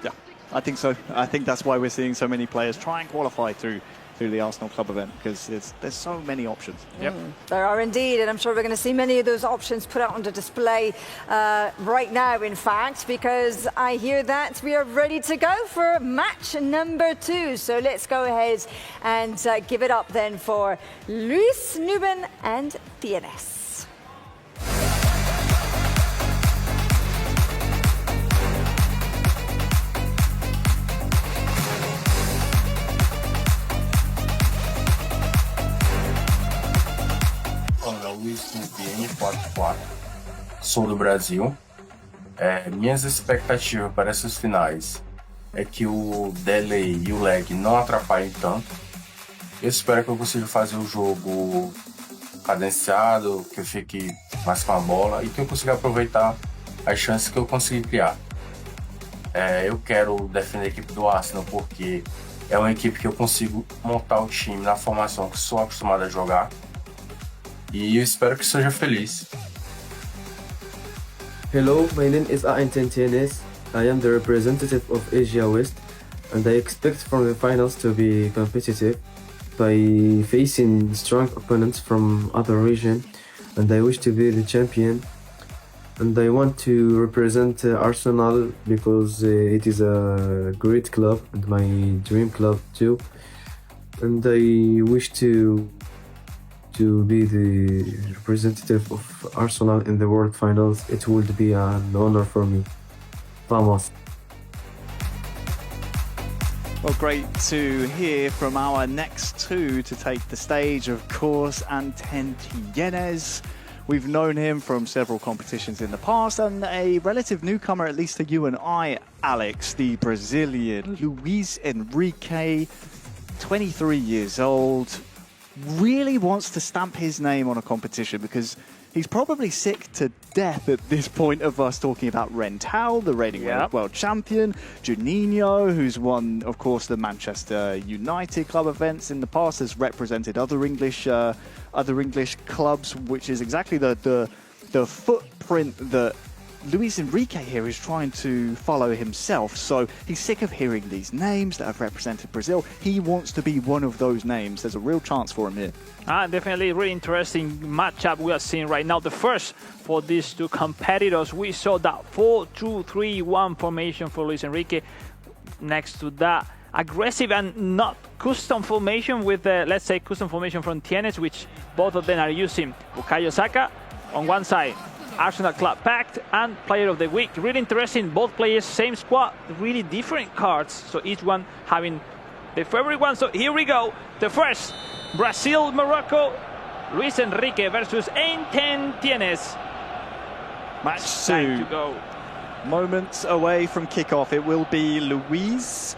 Yeah, I think so. I think that's why we're seeing so many players try and qualify through the Arsenal Club event, because there's so many options. There are indeed, and I'm sure we're going to see many of those options put out on display right now, in fact, because I hear that we are ready to go for match number 2. So let's go ahead and give it up then for Luis, Nuben and Tienes. Luis Nuben, 4-4. Sou do Brasil. Minhas expectativas para essas finais é que o delay e o lag não atrapalhem tanto. Eu espero que eu consiga fazer o jogo cadenciado, que eu fique mais com a bola e que eu consiga aproveitar as chances que eu consegui criar. Eu quero defender a equipe do Arsenal porque é uma equipe que eu consigo montar o time na formação que sou acostumado a jogar. E eu espero que seja feliz. Hello, my name is Ainten Tienes. I am the representative of Asia West, and I expect from the finals to be competitive by facing strong opponents from other region, and I wish to be the champion. And I want to represent Arsenal because it is a great club and my dream club too. And I wish to be the representative of Arsenal in the World Finals. It would be an honor for me. Vamos. Well, great to hear from our next 2 to take the stage, of course, Ainten Tienes. We've known him from several competitions in the past, and a relative newcomer, at least to you and I, Alex, the Brazilian Luis Enrique, 23 years old, really wants to stamp his name on a competition, because he's probably sick to death at this point of us talking about Rental, the reigning world champion, Juninho, who's won, of course, the Manchester United club events in the past, has represented other English clubs, which is exactly the footprint that Luis Enrique here is trying to follow himself. So he's sick of hearing these names that have represented Brazil. He wants to be one of those names. There's a real chance for him here. Definitely really interesting matchup we are seeing right now. The first for these 2 competitors, we saw that 4-2-3-1 formation for Luis Enrique. Next to that, aggressive and not custom formation with, let's say, custom formation from Tienes, which both of them are using Bukayo Saka on one side, Arsenal Club Pact and Player of the Week. Really interesting, both players, same squad, really different cards. So each one having the favorite one. So here we go. The first, Brazil, Morocco, Luis Enrique versus Ainten Tienes. Match 2. Time to go. Moments away from kickoff, it will be Luis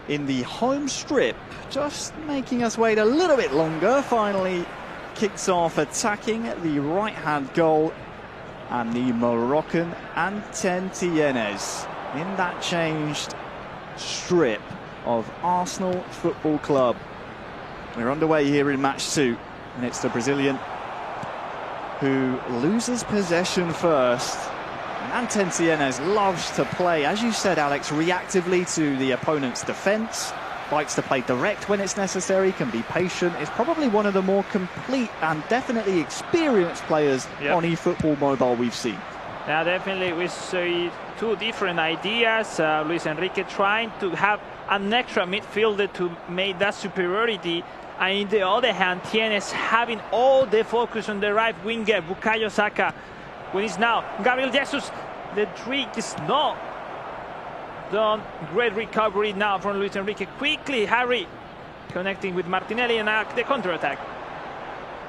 in the home strip, just making us wait a little bit longer. Finally kicks off attacking the right-hand goal, and the Moroccan Anten Tienes in that changed strip of Arsenal Football Club. We're underway here in match 2, and it's the Brazilian who loses possession first. And Anten Tienes loves to play, as you said, Alex, reactively to the opponent's defence, likes to play direct when it's necessary, can be patient, is probably one of the more complete and definitely experienced players on eFootball Mobile we've seen. Yeah, definitely we see two different ideas. Luis Enrique trying to have an extra midfielder to make that superiority, and in the other hand, Tienes having all the focus on the right winger, Bukayo Saka. When it's now Gabriel Jesus, the trick is not done. Great recovery now from Luis Enrique. Quickly, Harry connecting with Martinelli, and the counter-attack.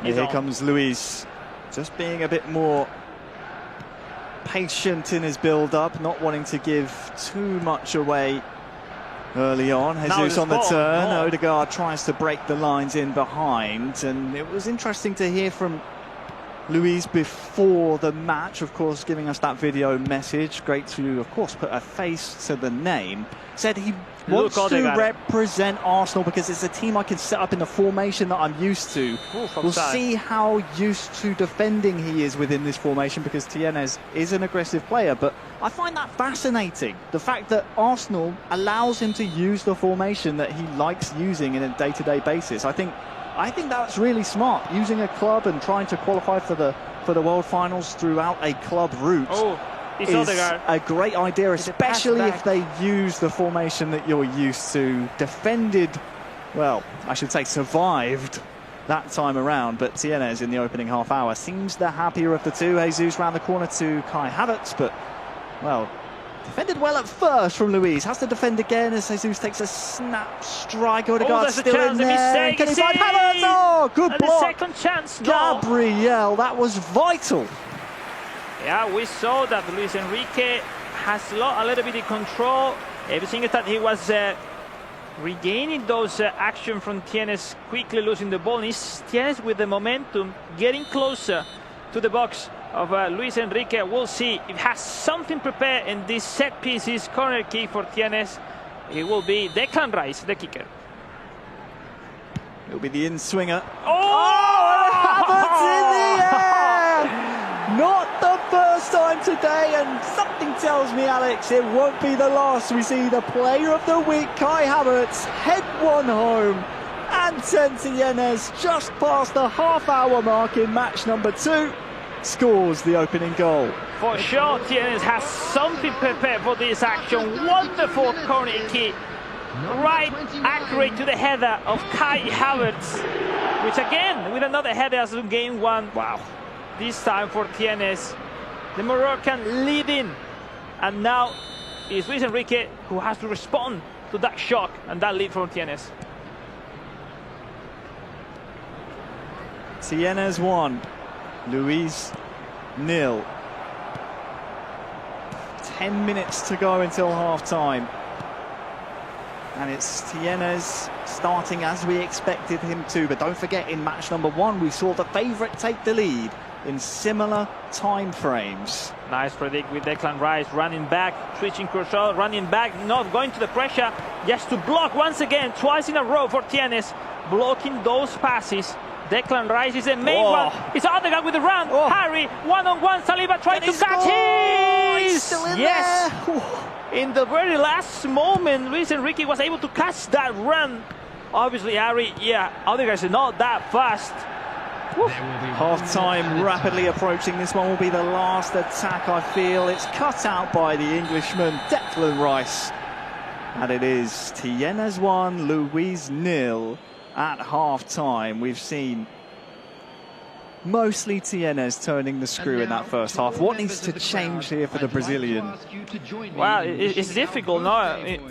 Here comes Luis, just being a bit more patient in his build-up, not wanting to give too much away early on. Jesus on the turn. Odegaard tries to break the lines in behind, and it was interesting to hear from Luis before the match, of course, giving us that video message. Great to, of course, put a face to the name. Said he wants to represent Arsenal because it's a team I can set up in the formation that I'm used to. We'll see how used to defending he is within this formation, because Tienes is an aggressive player. But I find that fascinating, the fact that Arsenal allows him to use the formation that he likes using in a day-to-day basis. I think that's really smart, using a club and trying to qualify for the World Finals throughout a club route. Is a great idea, especially if they use the formation that you're used to. Defended, well, I should say survived that time around, but Tienes in the opening half hour seems the happier of the two. Jesus round the corner to Kai Havertz, but, well, defended well at first from Luis. Has to defend again as Jesus takes a snap strike. Odegaard still in there. Can he find Havertz? Oh, good block. The second chance. Gabriel, that was vital. Yeah, we saw that Luis Enrique has lost a little bit of control. Every single time he was regaining those action from Tienes, quickly losing the ball. And it's Tienes with the momentum, getting closer to the box of Luis Enrique. We'll see if he has something prepared in this set pieces corner kick for Tienes. It will be Declan Rice, the kicker. It'll be the in-swinger. Havertz in the air! Not the first time today, and something tells me, Alex, it won't be the last. We see the player of the week, Kai Havertz, head one home. Anten Tienes, just past the half-hour mark in match number 2, scores the opening goal. For sure, Tienes has something prepared for this action. Wonderful corner kick, right accurate to the header of Kai Havertz, which again, with another header as in game 1. Wow. This time for Tienes, the Moroccan leading, and now it's Luis Enrique who has to respond to that shock and that lead from Tienes. Tienes 1, Luis 0. 10 minutes to go until half-time. And it's Tienes starting as we expected him to. But don't forget, in match number 1, we saw the favourite take the lead in similar time frames. Nice predict with Declan Rice running back, switching control, running back, not going to the pressure, just to block once again, twice in a row for Tienes, blocking those passes. Declan Rice is the main one. It's Odegaard with the run. Harry, one-on-one, Saliba trying to catch him. He's still in there. In the very last moment, Luis Enrique was able to catch that run. Obviously, Harry, Odegaard is not that fast. Half-time rapidly approaching. This one will be the last attack, I feel. It's cut out by the Englishman, Declan Rice. And it is Tienes 1, Luis 0 at half-time. We've seen mostly Tienes turning the screw in that first half. What needs to change here for the Brazilian? Well, it's difficult, no?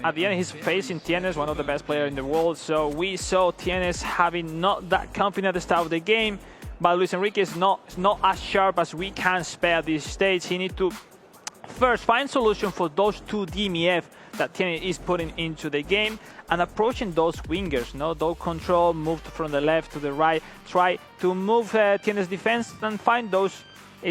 At the end, he's facing Tienes, one of the best players in the world. So we saw Tienes having not that confidence at the start of the game, but Luis Enrique is not as sharp as we can spare at this stage. He needs to first find solution for those two DMF that Tienes is putting into the game and approaching those wingers. No, those control, move from the left to the right, try to move Tienes defense and find those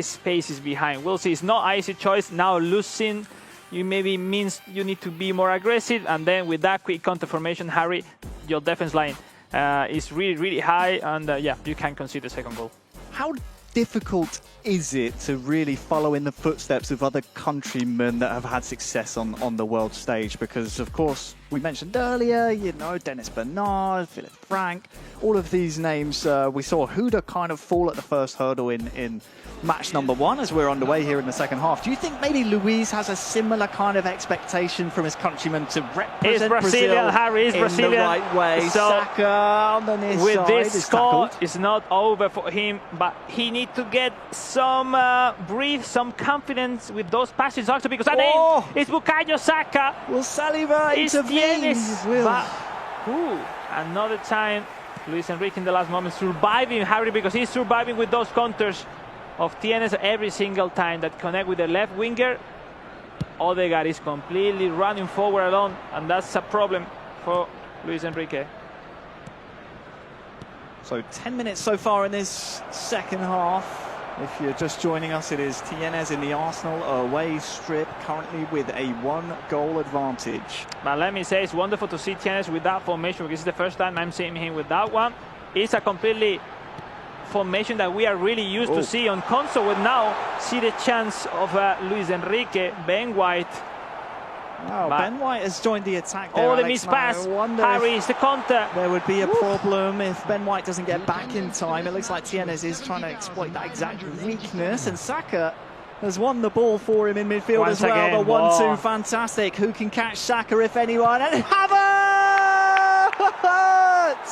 spaces behind. We'll see. It's not an easy choice. Now losing, you maybe means you need to be more aggressive, and then with that quick counter formation, Harry, your defense line is really, really high, and yeah, you can concede the second goal. How difficult is it to really follow in the footsteps of other countrymen that have had success on the world stage? Because, of course, we mentioned earlier, you know, Dennis Bernard, Philip Frank, all of these names. We saw Huda kind of fall at the first hurdle in match number 1 as we're underway here in the second half. Do you think maybe Luis has a similar kind of expectation from his countrymen to represent Brazil Harry is in Brazilian. the right way? So Saka on the near with side this score, tackled. it's not over for him, but he needs to get some breathe, some confidence with those passes also, because that name is Bukayo Saka. Will Saliba intervene? But another time, Luis Enrique in the last moment surviving Harry, because he's surviving with those counters of Tienes every single time that connect with the left winger. Odegaard is completely running forward alone, and that's a problem for Luis Enrique. So 10 minutes so far in this second half. If you're just joining us, it is Tienes in the Arsenal away strip, currently with a 1-goal advantage. But let me say, it's wonderful to see Tienes with that formation, because it's the first time I'm seeing him with that one. It's a completely formation that we are really used to see on console. With now see the chance of Luis Enrique, Ben White. Wow, Ben White has joined the attack there. The missed pass. Harry is the counter. There would be a problem if Ben White doesn't get back in time. It looks like Tienes is trying to exploit that exact weakness, and Saka has won the ball for him in midfield Once as well. again, The 1-2, fantastic. Who can catch Saka, if anyone? And Havertz!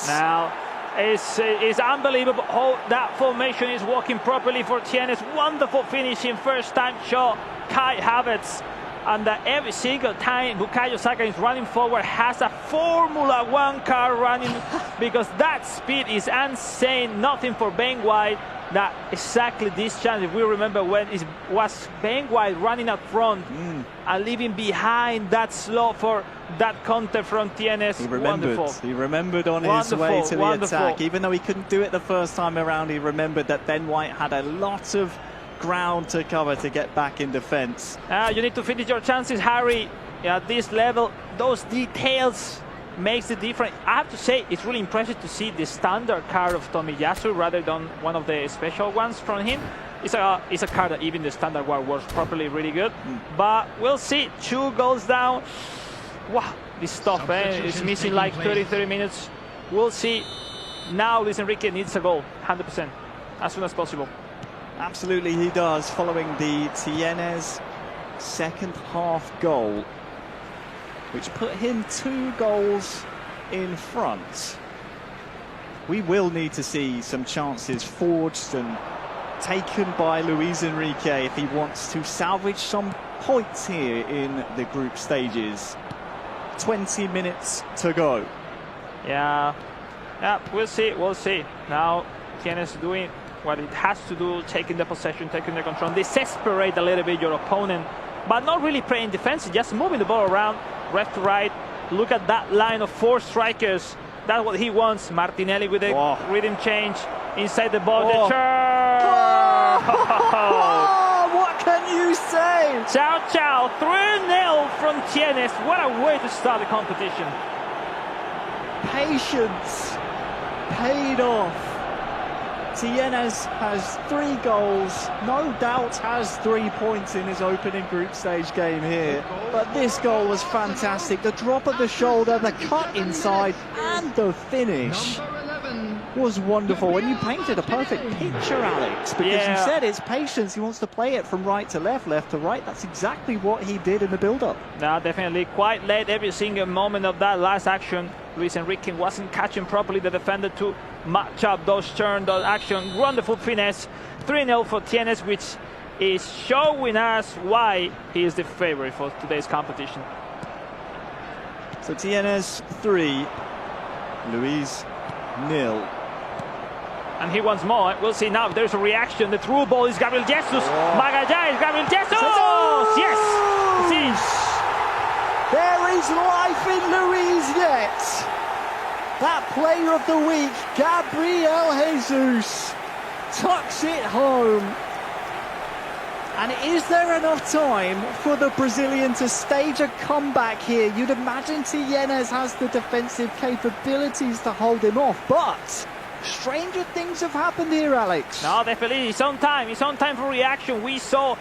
Now, it's unbelievable how that formation is working properly for Tienes. Wonderful finishing, first time shot, Kai Havertz. And every single time Bukayo Saka is running forward, has a Formula 1 car running, because that speed is insane. Nothing for Ben White. That exactly this chance, if we remember when it was Ben White running up front and leaving behind that slot for that counter from Tienes. He remembered. Wonderful. He remembered on his way to the attack. Even though he couldn't do it the first time around, he remembered that Ben White had a lot of ground to cover to get back in defence. You need to finish your chances, Harry. At this level, those details makes the difference. I have to say, it's really impressive to see the standard card of Tomiyasu rather than one of the special ones from him. It's a card that even the standard one works properly, really good. But we'll see. 2 goals down. Wow, this stuff, it's missing like 30 minutes. We'll see. Now Luis Enrique needs a goal, 100%, as soon as possible. Absolutely he does, following the Tienes second half goal, which put him 2 goals in front. We will need to see some chances forged and taken by Luis Enrique if he wants to salvage some points here in the group stages. 20 minutes to go. Yeah, we'll see. Now Tienes doing what it has to do, taking the possession, taking the control. Desperate a little bit your opponent, but not really playing defensive, just moving the ball around, left to right. Look at that line of 4 strikers. That's what he wants. Martinelli with a rhythm change inside the ball. The turn. What can you say? Ciao, ciao. 3-0 from Tienes. What a way to start the competition. Patience paid off. Tienes has 3 goals, no doubt has 3 points in his opening group stage game here. But this goal was fantastic. The drop of the shoulder, the cut inside, and the finish was wonderful. And you painted a perfect picture, Alex, because you said it's patience. He wants to play it from right to left, left to right. That's exactly what he did in the build-up. No, definitely quite late every single moment of that last action. Luis Enrique wasn't catching properly the defender to match up those turns, those action. Wonderful finesse. 3-0 for Tienes, which is showing us why he is the favorite for today's competition. So Tienes 3, Luis 0. And he wants more. We'll see now if there's a reaction. The through ball is Gabriel Jesus. Magallanes, Gabriel Jesus. Yes. See. There is life in Luis yet. That player of the week, Gabriel Jesus, tucks it home. And is there enough time for the Brazilian to stage a comeback here? You'd imagine Tienes has the defensive capabilities to hold him off, but stranger things have happened here, Alex. No, definitely. It's on time. It's on time for reaction. We saw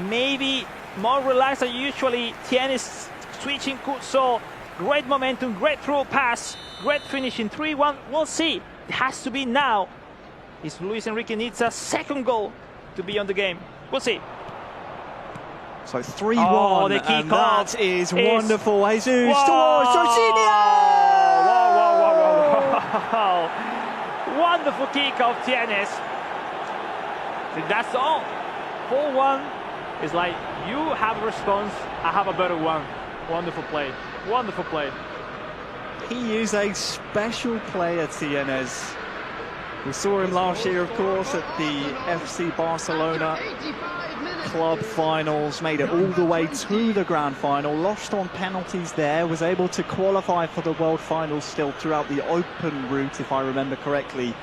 maybe more relaxed than usually. Tienes switching good, so great momentum, great through pass, great finish in 3-1. We'll see. It has to be now. Luis Enrique needs a second goal to be on the game. We'll see. So 3-1, the and kickoff that is wonderful. Jesus Whoa. towards Jorginho! Whoa. Wonderful kick of Tienes. That's all. 4-1 is like, you have a response, I have a better one. Wonderful play. Wonderful play. He is a special player, Tienes. We saw him last year, of course, at the FC Barcelona club finals, made it all the way to the grand final, lost on penalties there, was able to qualify for the world finals still throughout the open route, if I remember correctly.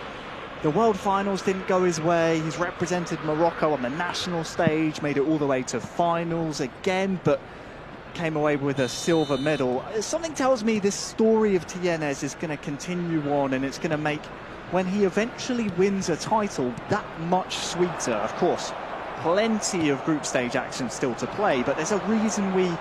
The world finals didn't go his way. He's represented Morocco on the national stage, made it all the way to finals again, but came away with a silver medal. Something tells me this story of Tienes is going to continue on, and it's going to make, when he eventually wins a title, that much sweeter. Of course, plenty of group stage action still to play, but there's a reason we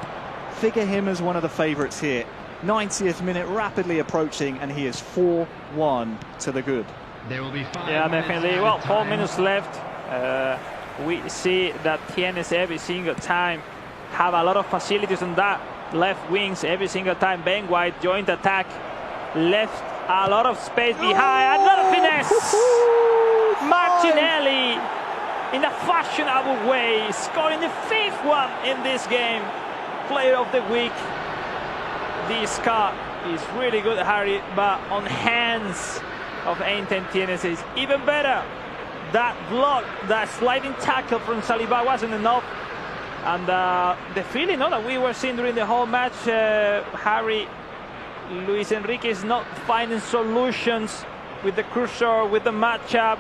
figure him as one of the favourites here. 90th minute rapidly approaching, and he is 4-1 to the good. There will be 5 Yeah, minutes definitely. Well, 4 minutes left. We see that Tienes every single time have a lot of facilities on that left wings. Every single time Ben White joined the attack, left a lot of space behind. Another finesse. Martinelli, in a fashionable way, scoring the 5th one in this game. Player of the week. This car is really good, Harry, but on hands of Einten Tienes is even better. That block, that sliding tackle from Saliba wasn't enough. And the feeling that we were seeing during the whole match, Harry, Luis Enrique is not finding solutions with the cruiser, with the matchup,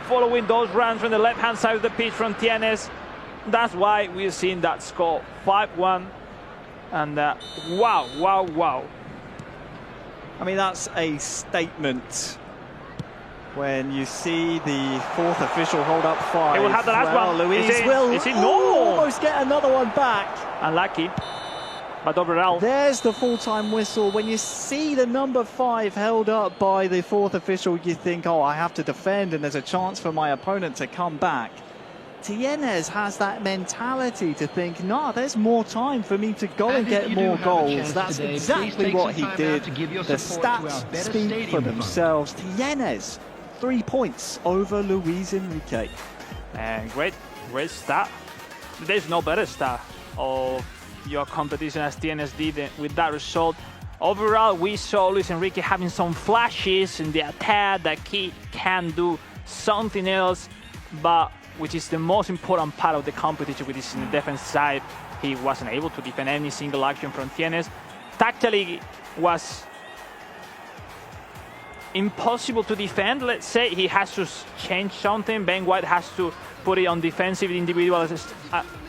following those runs from the left-hand side of the pitch from Tienes. That's why we're seeing that score, 5-1. And wow. I mean, that's a statement. When you see the 4th official hold up 5, he will have the last one. Luis will almost get another one back. Unlucky, but overall. There's the full-time whistle. When you see the number 5 held up by the 4th official, you think, oh, I have to defend and there's a chance for my opponent to come back. Tienes has that mentality to think, no, there's more time for me to go and get more goals. That's exactly what he did. The stats speak for themselves. Tienes, 3 points over Luis Enrique. And great start. There's no better start of your competition as Tienes did with that result. Overall, we saw Luis Enrique having some flashes in the attack that he can do something else, but which is the most important part of the competition, which is in the defense side. He wasn't able to defend any single action from Tienes. Tactically was impossible to defend, let's say. He has to change something. Ben White has to put it on defensive individual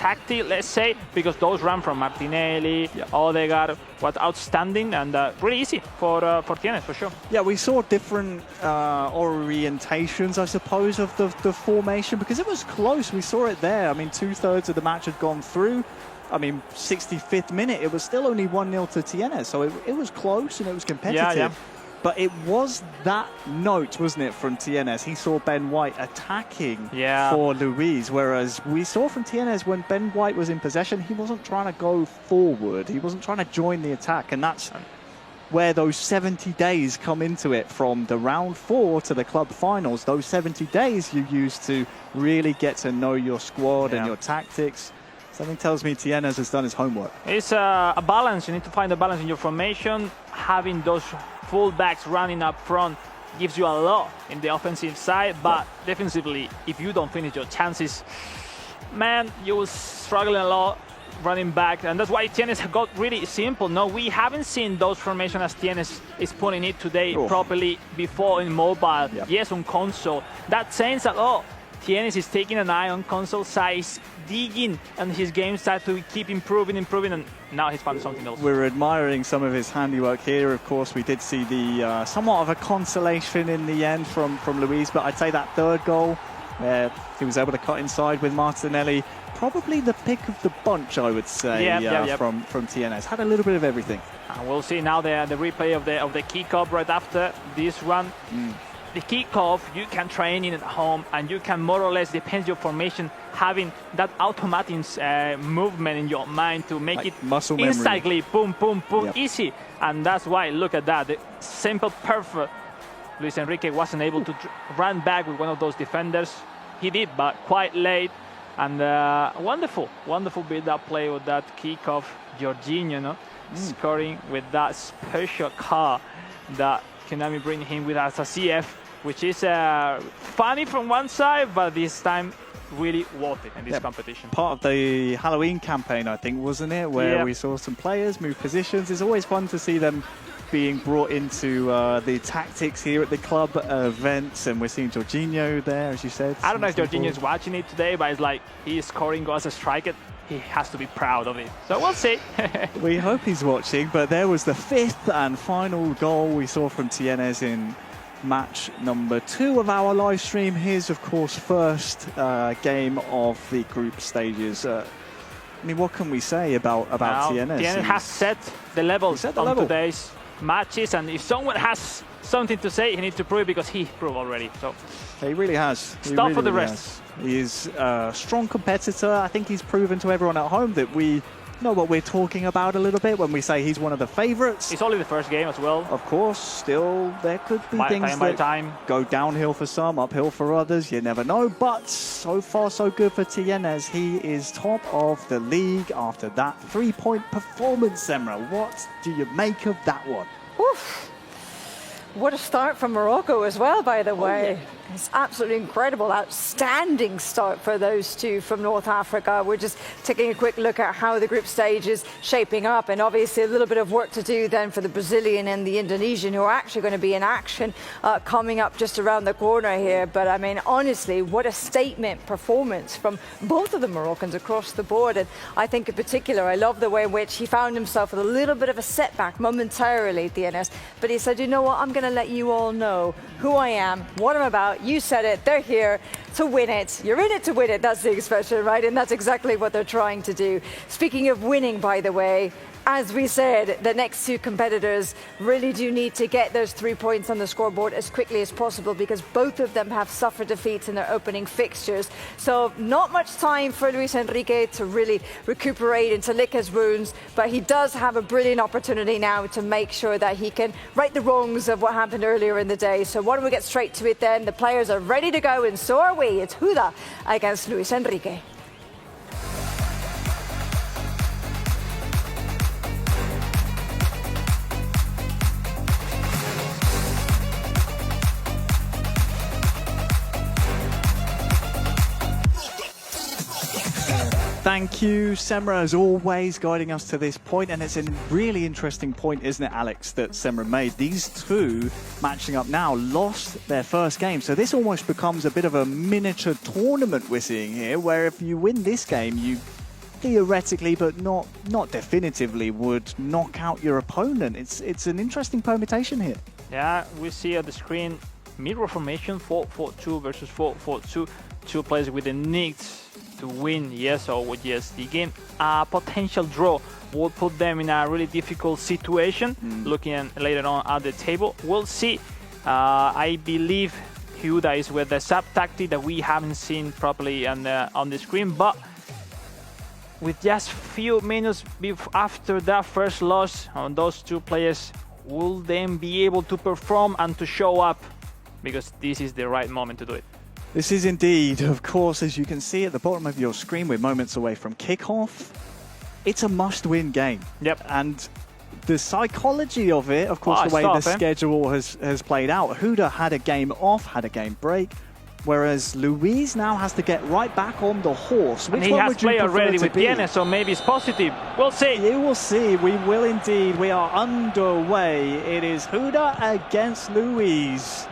tactic, let's say, because those run from Martinelli, Odegaard was outstanding and really easy for Tienes, for sure. Yeah, we saw different orientations, I suppose, of the formation, because it was close. We saw it there. I mean, 2/3 of the match had gone through. I mean, 65th minute, it was still only 1-0 to Tienes, so it was close and it was competitive. Yeah. But it was that note, wasn't it, from Tienes? He saw Ben White attacking for Luis, whereas we saw from Tienes when Ben White was in possession, he wasn't trying to go forward. He wasn't trying to join the attack, and that's where those 70 days come into it, from the round 4 to the club finals. Those 70 days you use to really get to know your squad and your tactics. Something tells me Tienes has done his homework. It's a balance. You need to find a balance in your formation. Having those fullbacks running up front gives you a lot in the offensive side, but defensively, if you don't finish your chances, man, you will struggle a lot running back, and that's why TNS got really simple. No, we haven't seen those formations as TNS is putting it today properly before in mobile. Yes, on console. That says a lot. TNS is taking an eye on console size, digging on his game side to keep improving, and now he's found something else. We're admiring some of his handiwork here. Of course, we did see the somewhat of a consolation in the end from Luis, but I'd say that third goal, where he was able to cut inside with Martinelli, probably the pick of the bunch, I would say, from TNS. Had a little bit of everything. And we'll see now the replay of the kickoff right after this run. The kickoff, you can train in at home, and you can more or less, depends your formation, having that automatic movement in your mind to make it muscle instantly, boom, boom, boom, easy. And that's why, look at that, the simple, perfect. Luis Enrique wasn't able to run back with one of those defenders. He did, but quite late. And wonderful build-up play with that kickoff. Jorginho, scoring with that special car that Konami bring him with as a CF, which is funny from one side, but this time really worth it in this competition. Part of the Halloween campaign, I think, wasn't it? Where we saw some players move positions. It's always fun to see them being brought into the tactics here at the club events, and we're seeing Jorginho there, as you said. I don't know if Jorginho is watching it today, but it's like he is scoring goals as a striker. He has to be proud of it. So we'll see. We hope he's watching, but there was the fifth and final goal we saw from TNS in match number 2 of our live stream. Here's, of course, first game of the group stages. I mean, what can we say about TNS? TNS has set the levels on today's matches, and if someone has something to say, he needs to prove it, because he proved already. So he really has. Stop for the rest. He is a strong competitor. I think he's proven to everyone at home that we know what we're talking about a little bit when we say he's one of the favourites. It's only the first game as well. Of course, still there could be things that go downhill for some, uphill for others. You never know. But so far, so good for TNS. He is top of the league after that 3-point performance, Semra. What do you make of that one? Oof. What a start from Morocco as well, by the way. It's absolutely incredible, outstanding start for those two from North Africa. We're just taking a quick look at how the group stage is shaping up, and obviously a little bit of work to do then for the Brazilian and the Indonesian, who are actually going to be in action coming up just around the corner here. But I mean, honestly, what a statement performance from both of the Moroccans across the board. And I think in particular, I love the way in which he found himself with a little bit of a setback momentarily, TNS. But he said, you know what, I'm going to let you all know who I am, what I'm about. You said it, they're here to win it. You're in it to win it, that's the expression, right? And that's exactly what they're trying to do. Speaking of winning, by the way, as we said, the next two competitors really do need to get those 3 points on the scoreboard as quickly as possible, because both of them have suffered defeats in their opening fixtures. So not much time for Luis Enrique to really recuperate and to lick his wounds, but he does have a brilliant opportunity now to make sure that he can right the wrongs of what happened earlier in the day. So why don't we get straight to it then? The players are ready to go, and so are we. It's Huda against Luis Enrique. Thank you, Semra, as always, guiding us to this point. And it's a really interesting point, isn't it, Alex, that Semra made? These two matching up now lost their first game. So this almost becomes a bit of a miniature tournament we're seeing here, where if you win this game, you theoretically, but not definitively, would knock out your opponent. It's an interesting permutation here. Yeah, we see at the screen mirror formation, 4-4-2 versus 4-4-2. Two players with the needs to win, yes or yes. The game, a potential draw will put them in a really difficult situation. Looking later on at the table, we'll see. I believe Huda is with the sub tactic that we haven't seen properly on the screen, but with just few minutes after that first loss on those two players, will then be able to perform and to show up, because this is the right moment to do it. This is indeed, of course, as you can see at the bottom of your screen, we're moments away from kickoff. It's a must-win game. Yep. And the psychology of it, of course, the way the schedule has played out. Huda had a game off, had a game break, whereas Luis now has to get right back on the horse. And he has played already with Tiene, so maybe it's positive. We'll see. You will see. We will indeed. We are underway. It is Huda against Luis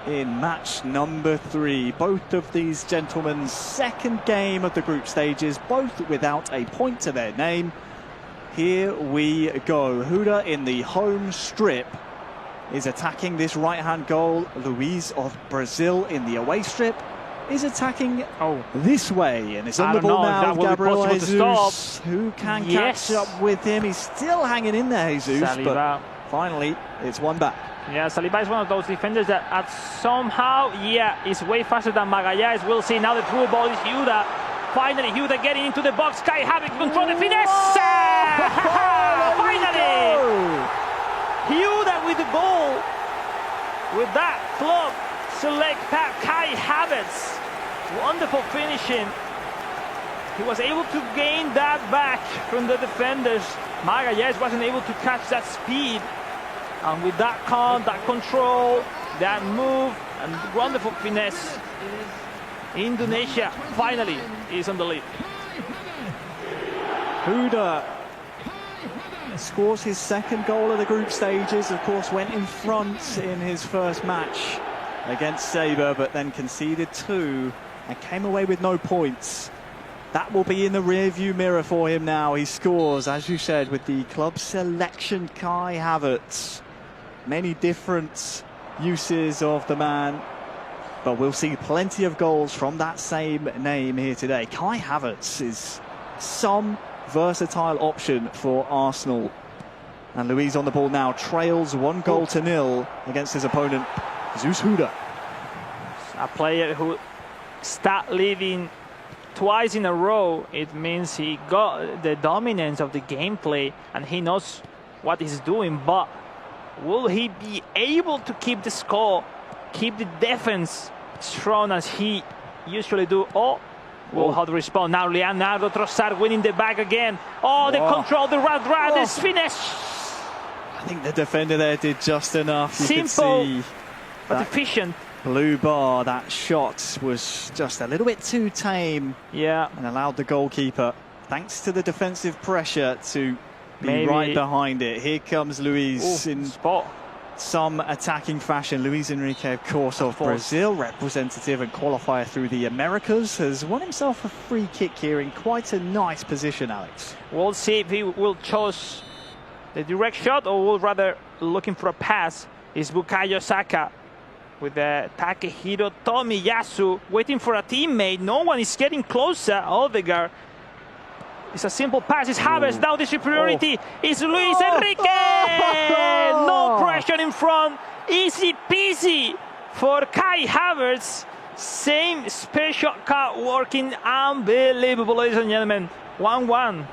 in match number 3. Both of these gentlemen's second game of the group stages, both without a point to their name. Here we go. Huda in the home strip is attacking this right-hand goal. Luis of Brazil in the away strip is attacking this way. And it's on the ball now with Gabriel Jesus, who can catch up with him. He's still hanging in there, Jesus, but finally it's one back. Yeah, Saliba is one of those defenders that somehow, is way faster than Magallanes. We'll see now the through ball is Huda. Finally, Huda getting into the box. Kai having control the finesse. Finally, Huda with the ball. With that club select Kai Havertz. Wonderful finishing. He was able to gain that back from the defenders. Magallanes wasn't able to catch that speed. And with that calm, that control, that move, and wonderful finesse, Indonesia finally is on the lead. Huda scores his second goal of the group stages. Of course, went in front in his first match against Sabre, but then conceded 2 and came away with no points. That will be in the rear-view mirror for him now. He scores, as you said, with the club selection Kai Havertz. Many different uses of the man, but we'll see plenty of goals from that same name here today. Kai Havertz is some versatile option for Arsenal. And Luis on the ball now, trails 1-0 against his opponent, Zeus Huda. A player who start leading twice in a row, it means he got the dominance of the gameplay and he knows what he's doing, but will he be able to keep the score, keep the defense strong as he usually do? Will how to respond now? Leonardo Trossard winning the back again. The control, the rad, this finish. I think the defender there did just enough. You Simple, could see but efficient. Blue bar, that shot was just a little bit too tame. Yeah. And allowed the goalkeeper, thanks to the defensive pressure, to be right behind it. Here comes Luis in some attacking fashion. Luis Enrique, of course, of Brazil, representative and qualifier through the Americas, has won himself a free kick here in quite a nice position, Alex. We'll see if he will choose the direct shot or will rather looking for a pass. Is Bukayo Saka with Takehiro Tomiyasu waiting for a teammate. No one is getting closer. Odegaard. It's a simple pass. It's Havertz. Now the superiority is Luis Enrique. No pressure in front. Easy peasy for Kai Havertz. Same special cut working. Unbelievable, ladies and gentlemen. 1-1.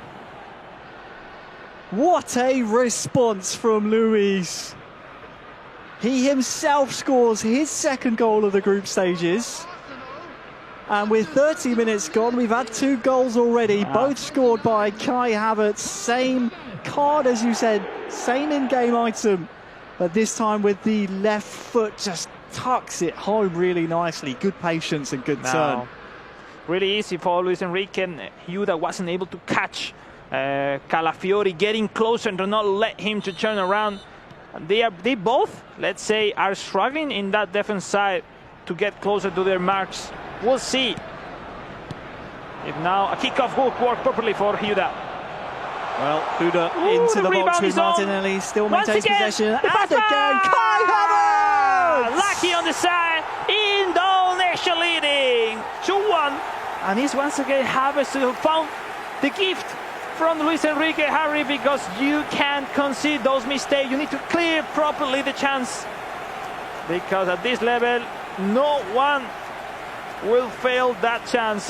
What a response from Luis. He himself scores his second goal of the group stages. And with 30 minutes gone, we've had 2 goals already, both scored by Kai Havertz. Same card, as you said, same in-game item, but this time with the left foot, just tucks it home really nicely. Good patience and good turn. Really easy for Luis Enrique. Huda wasn't able to catch Calafiori getting closer and do not let him to turn around. They both, let's say, are struggling in that defense side to get closer to their marks. We'll see if now a kickoff will work properly for Huda. Well, Huda into the box with Martinelli, still maintains possession. And again, Kai Havertz! Lucky on the side, Indonesia leading 2-1. And it's once again Havertz who found the gift from Luis Enrique, Harry, because you can't concede those mistakes. You need to clear properly the chance, because at this level, no one will fail that chance.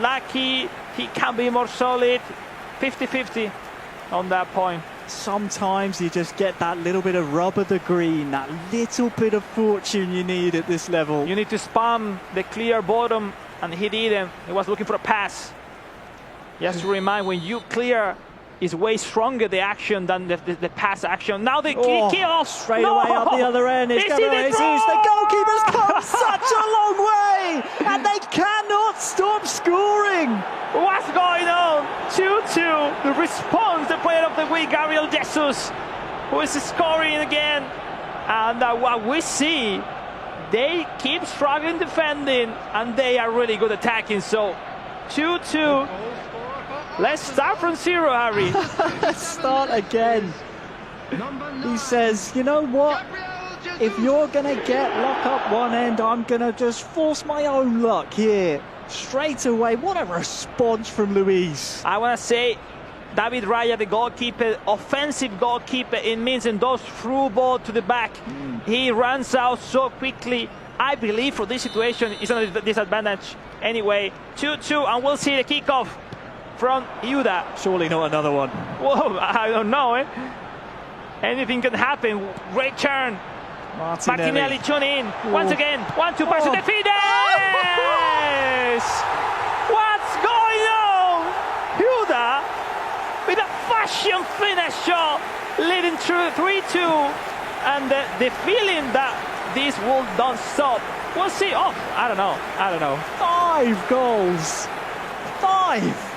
Lucky he can be more solid. 50-50 on that point. Sometimes you just get that little bit of rub of the green, that little bit of fortune you need at this level. You need to spam the clear bottom, and he didn't. He was looking for a pass. Just to remind, when you clear is way stronger, the action, than the pass action. Now the kill straight away up the other end. It's Gabriel Jesus. The goalkeeper's come such a long way, and they cannot stop scoring. What's going on? 2-2. The response, the player of the week, Gabriel Jesus, who is scoring again. And what we see, they keep struggling defending, and they are really good attacking. So 2-2. Let's start from zero, Harry. Let's start again. He says, you know what? If you're going to get luck up one end, I'm going to just force my own luck here. Straight away. What a response from Luis. I want to say, David Raya, the goalkeeper, offensive goalkeeper, it means in those through ball to the back. He runs out so quickly. I believe for this situation, it's not a disadvantage. Anyway, 2-2, and we'll see the kickoff from Yuda. Surely not another one. Whoa, I don't know, eh? Anything can happen. Great turn. Martinelli tune in. Once again, 1-2 pass to the Finais. What's going on? Yuda with a fashion finish shot, leading through 3-2. And the feeling that this will don't stop. We'll see. Oh, I don't know. 5 goals. 5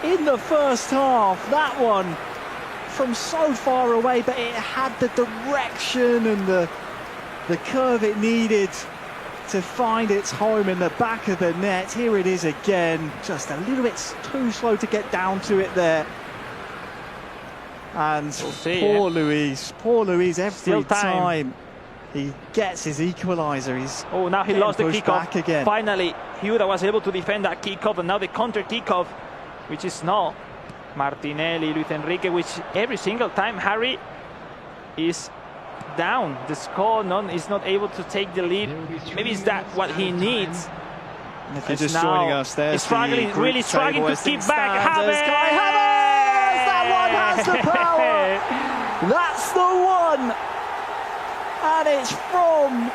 in the first half. That one from so far away, but it had the direction and the curve it needed to find its home in the back of the net. Here it is again, just a little bit too slow to get down to it there. And poor Luis, every time he gets his equaliser, he's now he lost the kickoff again. Finally, Yuda was able to defend that kickoff, and now the counter kickoff, which is not Martinelli, Luis Enrique, which every single time Harry is down, the score is not able to take the lead. Maybe is that what he needs? And if you're just joining us, there's struggling, really struggling to keep back. Havertz! That one has the power. That's the one, and it's from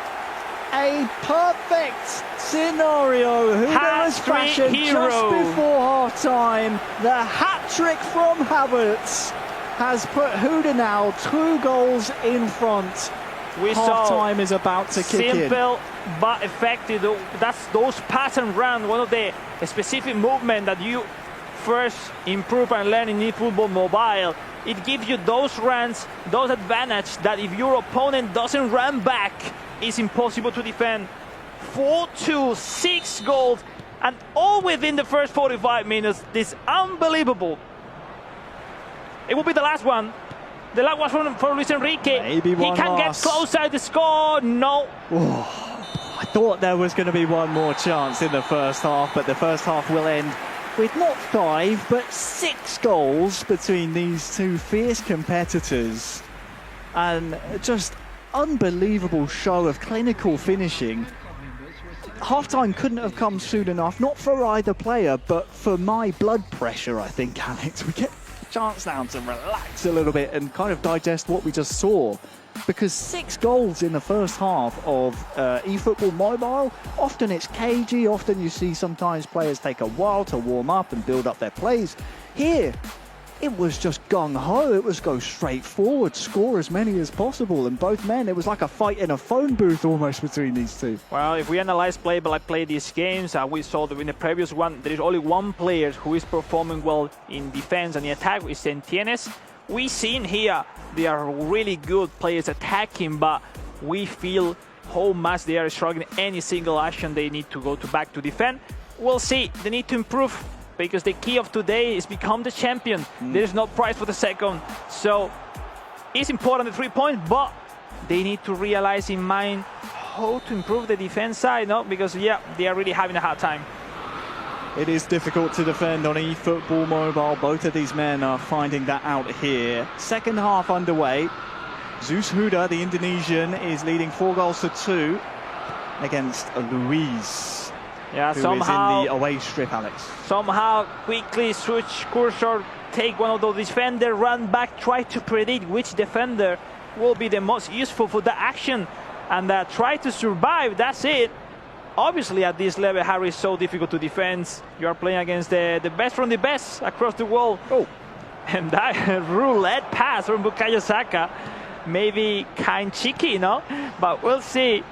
a perfect scenario. Who was fashioned just before half-time. The hat-trick from Havertz has put Huda now 2 goals in front. Half-time is about to kick in. Simple but effective. That's those pass and run, one of the specific movement that you first improve and learn in eFootball Mobile. It gives you those runs, those advantage that if your opponent doesn't run back, it's impossible to defend. 4-2, 6 goals, and all within the first 45 minutes. This unbelievable. It will be the last one. The last one for Luis Enrique. Maybe one he can last. Get closer to score. No. I thought there was going to be one more chance in the first half, but the first half will end with not 5 but 6 goals between these two fierce competitors, and just unbelievable show of clinical finishing. Half-time couldn't have come soon enough, not for either player, but for my blood pressure, I think, Alex. We get a chance now to relax a little bit and kind of digest what we just saw. Because 6 goals in the first half of eFootball Mobile, often it's cagey, often you see sometimes players take a while to warm up and build up their plays. Here, it was just gung-ho, it was go straight forward, score as many as possible, and both men, it was like a fight in a phone booth almost between these two. Well, if we analyze play by play these games, we saw that in the previous one, there is only one player who is performing well in defense and in attack, is Sentienes. We seen here they are really good players attacking, but we feel how much they are struggling. Any single action they need to go back to defend. We'll see. They need to improve, because the key of today is become the champion. There is no prize for the second. So it's important, the 3 points, but they need to realize in mind how to improve the defense side, no? Because they are really having a hard time. It is difficult to defend on eFootball Mobile. Both of these men are finding that out here. Second half underway. Zeus Huda, the Indonesian, is leading 4-2 against Luis. Yeah, who somehow is in the away strip, Alex. Somehow quickly switch cursor, take one of those defender, run back, try to predict which defender will be the most useful for the action, and try to survive. That's it. Obviously, at this level, Harry, is so difficult to defend. You are playing against the best from the best across the world. And that roulette pass from Bukayo Saka, maybe kind cheeky, you know, but we'll see.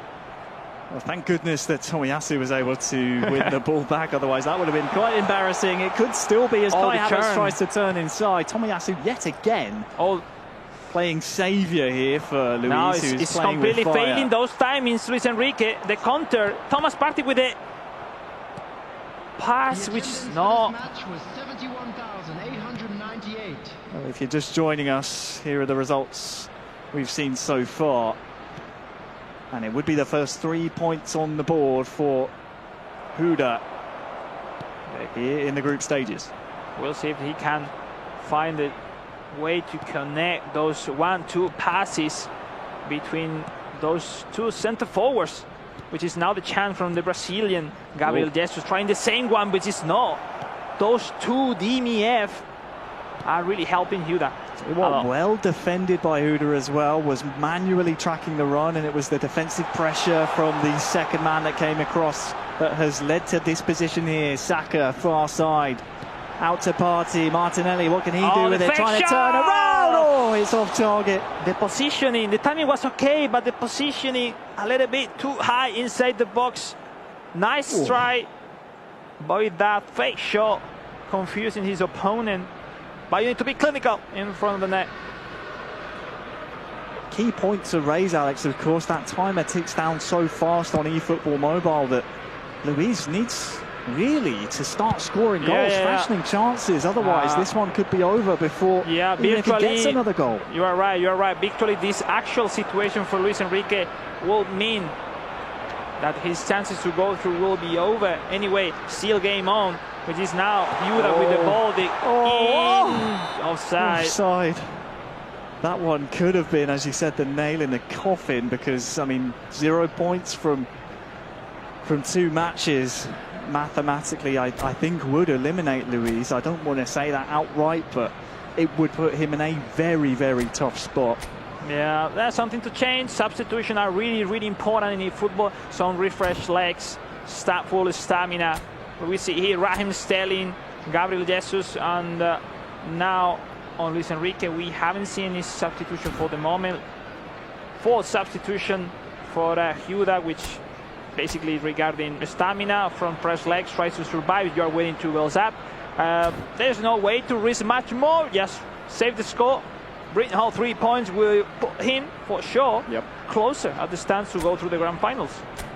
Well, thank goodness that Tomiyasu was able to win the ball back. Otherwise, that would have been quite embarrassing. It could still be as Kai Havertz tries to turn inside. Tomiyasu yet again playing saviour here for Luis, now who's it's playing completely with fire. failing those timings. Luis Enrique, the counter. Thomas Partey with it. Pass, which is no. Well, if you're just joining us, here are the results we've seen so far. And it would be the first 3 points on the board for Huda here in the group stages. We'll see if he can find a way to connect those 1-2 passes between those two centre forwards, which is now the chance from the Brazilian Gabriel Jesus, trying the same one, which is no. Those two DMF are really helping Huda. Well defended by Huda as well, was manually tracking the run, and it was the defensive pressure from the second man that came across that has led to this position here. Saka, far side, out to Partey. Martinelli, what can he do with it? Trying to turn around. Oh, it's off target. The positioning, the timing was okay, but the positioning a little bit too high inside the box. Nice try, but with that fake shot, confusing his opponent. But you need to be clinical in front of the net. Key point to raise, Alex, of course, that timer ticks down so fast on eFootball Mobile that Luis needs really to start scoring goals, fashioning chances. Otherwise, this one could be over before even if he gets another goal. You are right. Virtually, this actual situation for Luis Enrique will mean that his chances to go through will be over. Anyway, still game on, which is now Huda with the ball. Offside. That one could have been, as you said, the nail in the coffin, because, I mean, 0 points from 2 matches mathematically, I think would eliminate Luis. I don't want to say that outright, but it would put him in a very, very tough spot. Yeah, that's something to change. Substitution are really, really important in football. Some refresh legs, full stamina. We see here Raheem Sterling, Gabriel Jesus, and now on Luis Enrique, we haven't seen any substitution for the moment. 4th substitution for Huda, which basically regarding stamina from press legs, tries to survive. You are winning 2 goals up. There's no way to risk much more. Just save the score. Bring home 3 points will put him for sure closer at the stands to go through the grand finals.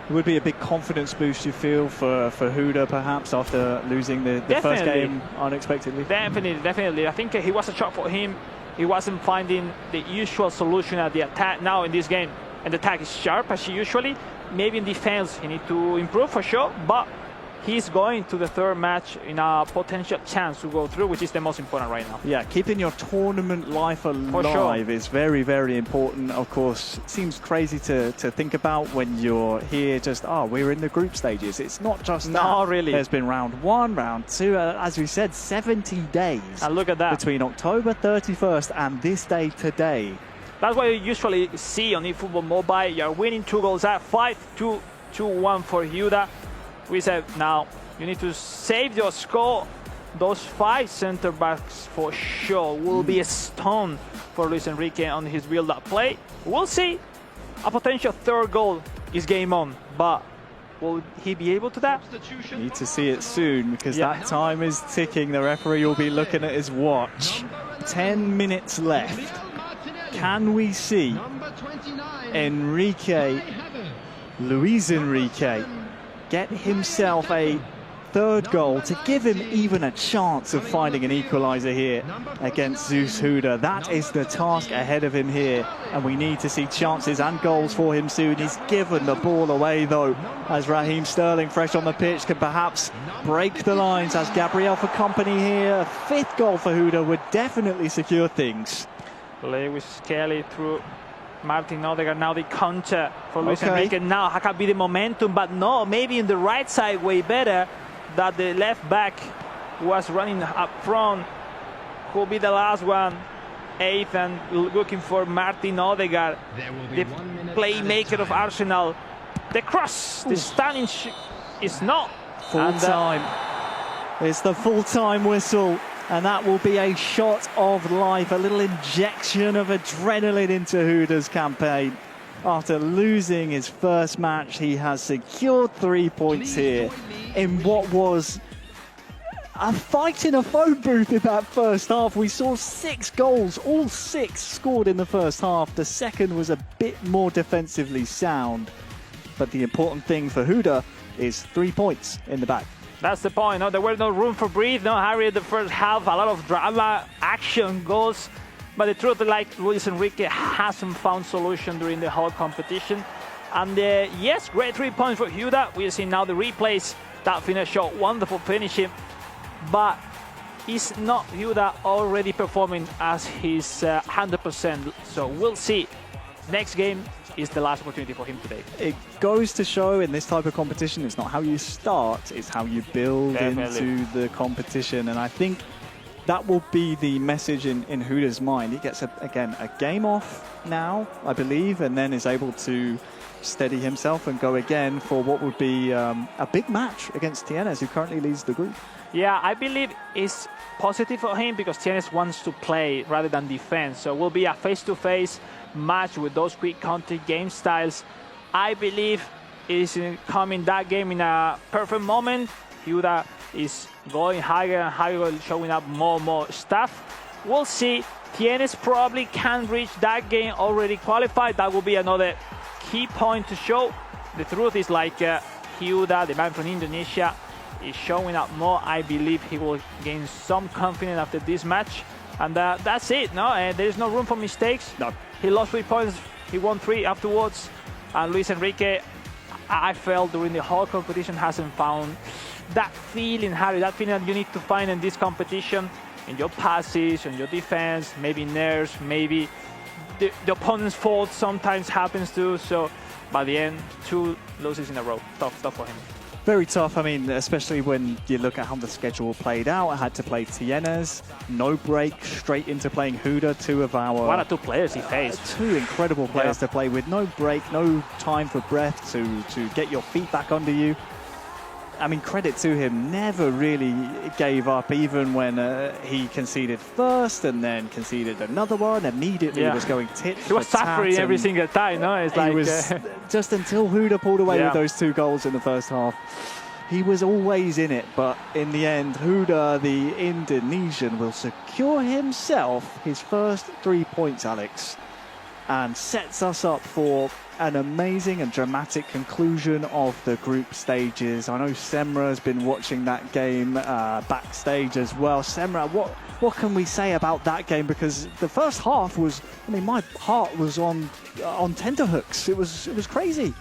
It would be a big confidence boost, you feel, for Huda, perhaps, after losing the first game unexpectedly? Definitely. I think he was a shock for him. He wasn't finding the usual solution at the attack now in this game. And the attack is sharp, as usually. Maybe in defense, he needs to improve for sure, but he's going to the 3rd match in a potential chance to go through, which is the most important right now. Yeah, keeping your tournament life alive is very, very important. Of course, it seems crazy to think about when you're here just, we're in the group stages. It's not just that. No, really. There's been round 1, round 2, as we said, 70 days. And look at that. Between October 31st and this day today. That's what you usually see on eFootball Mobile. You're winning 2 goals at 5-2, 2-1 for Huda. We said now you need to save your score. Those 5 centre backs for sure will be a stone for Luis Enrique on his build-up play. We'll see. A potential 3rd goal is game on, but will he be able to that? Need to see it soon, because that time is ticking. The referee will be looking at his watch. 10 minutes left. Can we see Luis Enrique get himself a 3rd goal to give him even a chance of finding an equaliser here against Zeus Huda? That is the task ahead of him here, and we need to see chances and goals for him soon. He's given the ball away though, as Raheem Sterling, fresh on the pitch, can perhaps break the lines as Gabriel for company here. A 5th goal for Huda would definitely secure things. Lewis Kelly through Martin Odegaard. Now the counter for Luis Enrique. Now how can be the momentum, but no, maybe in the right side way better that the left back was running up front. Could be the last one. 8th, and looking for Martin Odegaard, the playmaker of Arsenal. The cross, the stunning is not full time. It's the full-time whistle And that will be a shot of life, a little injection of adrenaline into Huda's campaign. After losing his first match, he has secured 3 points here in what was a fight in a phone booth in that first half. We saw 6 goals, all 6 scored in the first half. The second was a bit more defensively sound. But the important thing for Huda is 3 points in the bag. That's the point. No, there was no room for breathe. No, Harry, the first half, a lot of drama, action, goals. But the truth, like Luis Enrique hasn't found solution during the whole competition. And yes, great 3 points for Huda. We see now the replays. That finish shot, wonderful finishing. But is not Huda already performing as his 100%? So we'll see. Next game is the last opportunity for him today. It goes to show in this type of competition, it's not how you start, it's how you build into the competition. And I think that will be the message in Huda's mind. He gets, again, a game off now, I believe, and then is able to steady himself and go again for what would be a big match against Tienes, who currently leads the group. Yeah, I believe it's positive for him because Tienes wants to play rather than defense. So it will be a face-to-face match with those quick counter game styles. I believe is coming that game in a perfect moment. Huda is going higher and higher, showing up more and more stuff. We'll see. Tienes probably can reach that game already qualified. That will be another key point to show. The truth is, like Huda, the man from Indonesia, is showing up more. I believe he will gain some confidence after this match. And that's it. No, there is no room for mistakes. No. He lost 3 points. He won 3 afterwards. And Luis Enrique, I felt during the whole competition, hasn't found that feeling, Harry, that feeling that you need to find in this competition, in your passes, in your defense, maybe nerves, maybe the opponent's fault sometimes happens too. So by the end, 2 losses in a row. Tough for him. Very tough. I mean, especially when you look at how the schedule played out. I had to play Tienes, no break, straight into playing Huda, 2 of our... What are 2 players he faced? 2 incredible players to play with, no break, no time for breath to get your feet back under you. I mean, credit to him, never really gave up, even when he conceded first and then conceded another one. Immediately was going tit for tat. He was suffering every single time, no? It's like, was just until Huda pulled away with those 2 goals in the first half. He was always in it, but in the end, Huda, the Indonesian, will secure himself his first 3 points, Alex, and sets us up for an amazing and dramatic conclusion of the group stages. I know Semra has been watching that game backstage as well. Semra, what can we say about that game? Because the first half was, I mean, my heart was on tenterhooks. It was crazy.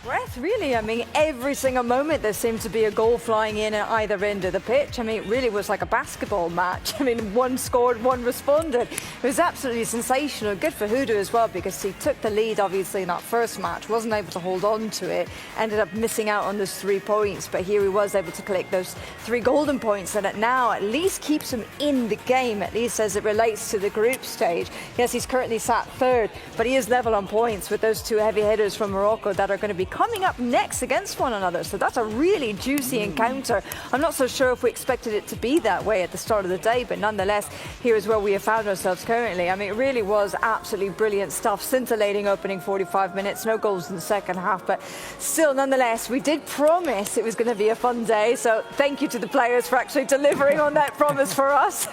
Breath, really. I mean, every single moment there seemed to be a goal flying in at either end of the pitch. I mean, it really was like a basketball match. I mean, 1 scored, 1 responded. It was absolutely sensational. Good for Huda as well, because he took the lead, obviously, in that first match, wasn't able to hold on to it, ended up missing out on those 3 points. But here he was able to collect those 3 golden points, and it now at least keeps him in the game, at least as it relates to the group stage. Yes, he's currently sat 3rd, but he is level on points with those 2 heavy hitters from Morocco that are going to be coming up next against one another. So that's a really juicy encounter. I'm not so sure if we expected it to be that way at the start of the day, but nonetheless, here is where we have found ourselves currently. I mean, it really was absolutely brilliant stuff. Scintillating opening 45 minutes, no goals in the second half, but still, nonetheless, we did promise it was going to be a fun day. So thank you to the players for actually delivering on that promise for us,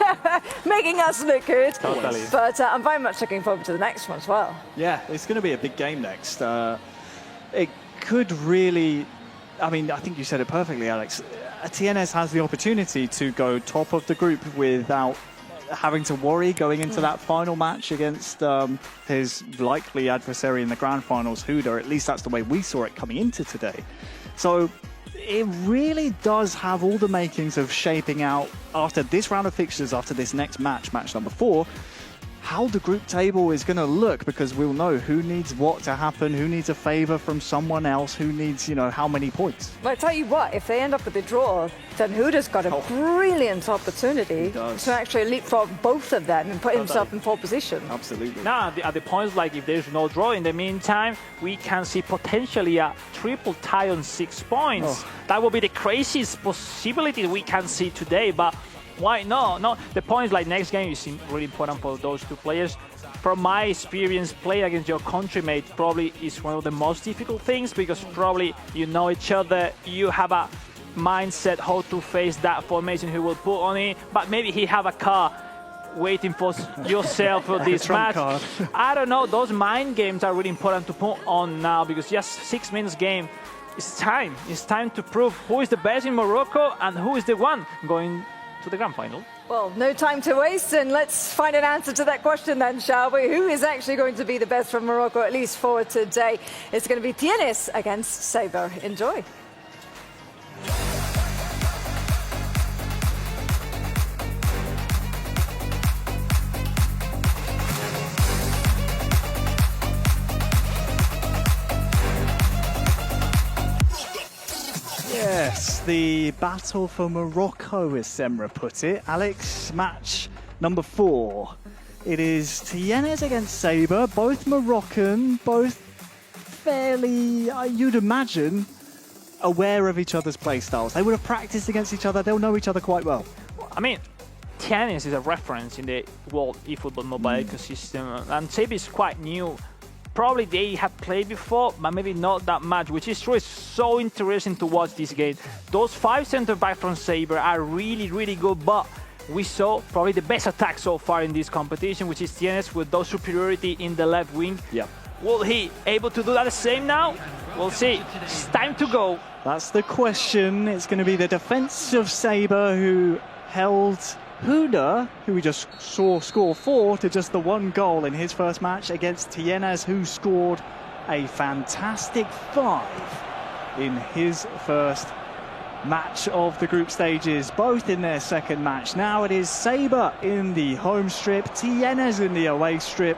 making us look good. Totally. But I'm very much looking forward to the next one as well. Yeah, it's going to be a big game next. It could really, I mean, I think you said it perfectly, Alex. Tienes has the opportunity to go top of the group without having to worry going into that final match against his likely adversary in the grand finals, Huda. At least that's the way we saw it coming into today. So it really does have all the makings of shaping out, after this round of fixtures, after this next match, match number 4, how the group table is going to look, because we'll know who needs what to happen, who needs a favour from someone else, who needs, how many points. But I tell you what, if they end up with a draw, then Huda's got a brilliant opportunity to actually leapfrog both of them and put himself in pole position. Absolutely. Now, at the points, like if there's no draw in the meantime, we can see potentially a triple tie on 6 points. That will be the craziest possibility we can see today, but why not? No, the point is like next game is really important for those two players. From my experience, playing against your countrymate probably is one of the most difficult things, because probably you know each other, you have a mindset how to face that formation he will put on it, but maybe he have a car waiting for yourself for this match. I don't know, those mind games are really important to put on now, because just 6 minutes game, it's time to prove who is the best in Morocco and who is the one going to the grand final. Well, no time to waste, and let's find an answer to that question then, shall we? Who is actually going to be the best from Morocco, at least for today? It's going to be Tienes against Saber. Enjoy. Yes, the battle for Morocco, as Semra put it. Alex, match number 4. It is Tienes against Saber, both Moroccan, both fairly, you'd imagine, aware of each other's play styles. They would have practiced against each other, they'll know each other quite well. I mean, Tienes is a reference in the world eFootball mobile ecosystem, and Saber is quite new. Probably they have played before, but maybe not that much, which is true. It's so interesting to watch this game. Those 5 center-backs from Saber are really, really good, but we saw probably the best attack so far in this competition, which is Tienes with those superiority in the left wing. Yeah. Will he able to do that the same now? We'll see. It's time to go. That's the question. It's going to be the defense of Saber, who held Huda, who we just saw score 4, to just the 1 goal in his first match, against Tienes, who scored a fantastic 5 in his first match of the group stages, both in their second match. Now it is Saber in the home strip, Tienes in the away strip.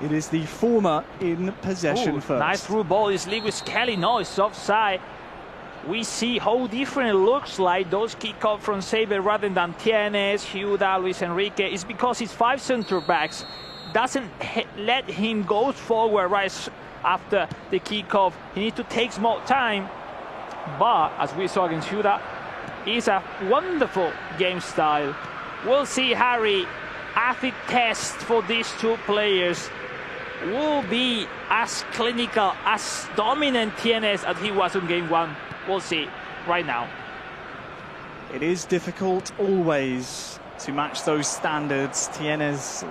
It is the former in possession first. Nice through ball. Is Lewis Kelly? No, it's offside. We see how different it looks like those kick-off from Saber rather than Tienes, Huda, Luis Enrique. It's because his 5 center-backs doesn't let him go forward right after the kick-off. He needs to take more time. But as we saw against Huda, it's a wonderful game style. We'll see, Harry, athlete test for these two players. Will be as clinical, as dominant Tienes as he was in game 1. We'll see right now. It is difficult always to match those standards. Tienes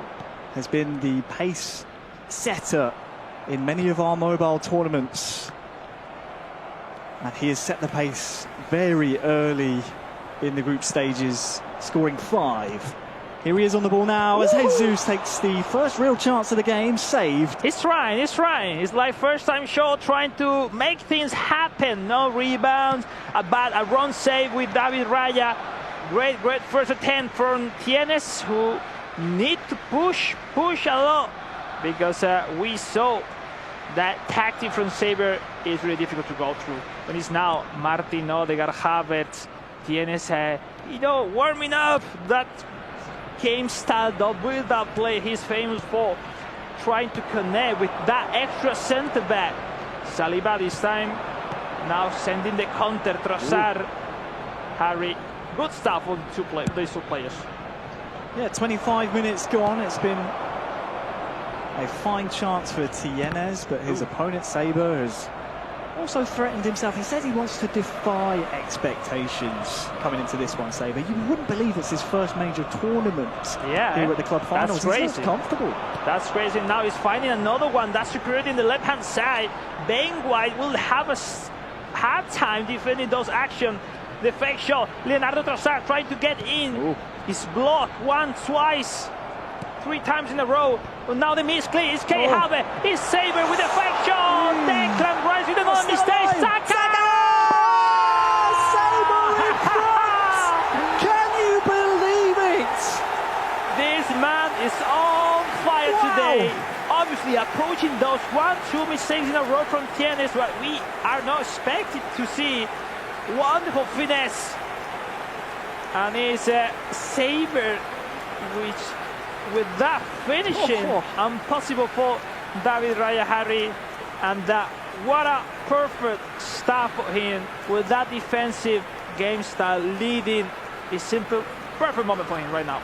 has been the pace setter in many of our mobile tournaments, and he has set the pace very early in the group stages, scoring 5. Here he is on the ball now as Jesus takes the first real chance of the game, saved. He's trying. It's like first time shot, trying to make things happen. No rebounds, a run save with David Raya. Great first attempt from Tienes, who need to push a lot, because we saw that tactic from Saber is really difficult to go through. But it's now Martin Odegaard, Havertz, Tienes, warming up that game style, the build-up play he's famous for, trying to connect with that extra centre-back. Saliba this time, now sending the counter, Trossard, Harry. Good stuff on these two players. Yeah, 25 minutes gone. It's been a fine chance for Tienes, but his opponent, Saber, has also threatened himself. He says he wants to defy expectations coming into this one, Saber. You wouldn't believe it's his first major tournament here at the club finals. That's crazy. He's not comfortable. That's crazy. Now he's finding another one. That's security in the left-hand side. Ben White will have a hard time defending those actions. The fake shot. Leonardo Trossard trying to get in. Ooh. He's blocked once, twice, 3 times in a row. But now the misclear is Kay Havertz. He's Saber with a fake shot. Declan Rice with another mistake. Saka! Saber in front! Can you believe it? This man is on fire. approaching those 1-2 mistakes in a row from Tienes, but we are not expected to see. Wonderful finesse. And it's Saber, which with that finishing, impossible for David Raya Harry. And what a perfect start for him with that defensive game style leading. Is simple, perfect moment for him right now.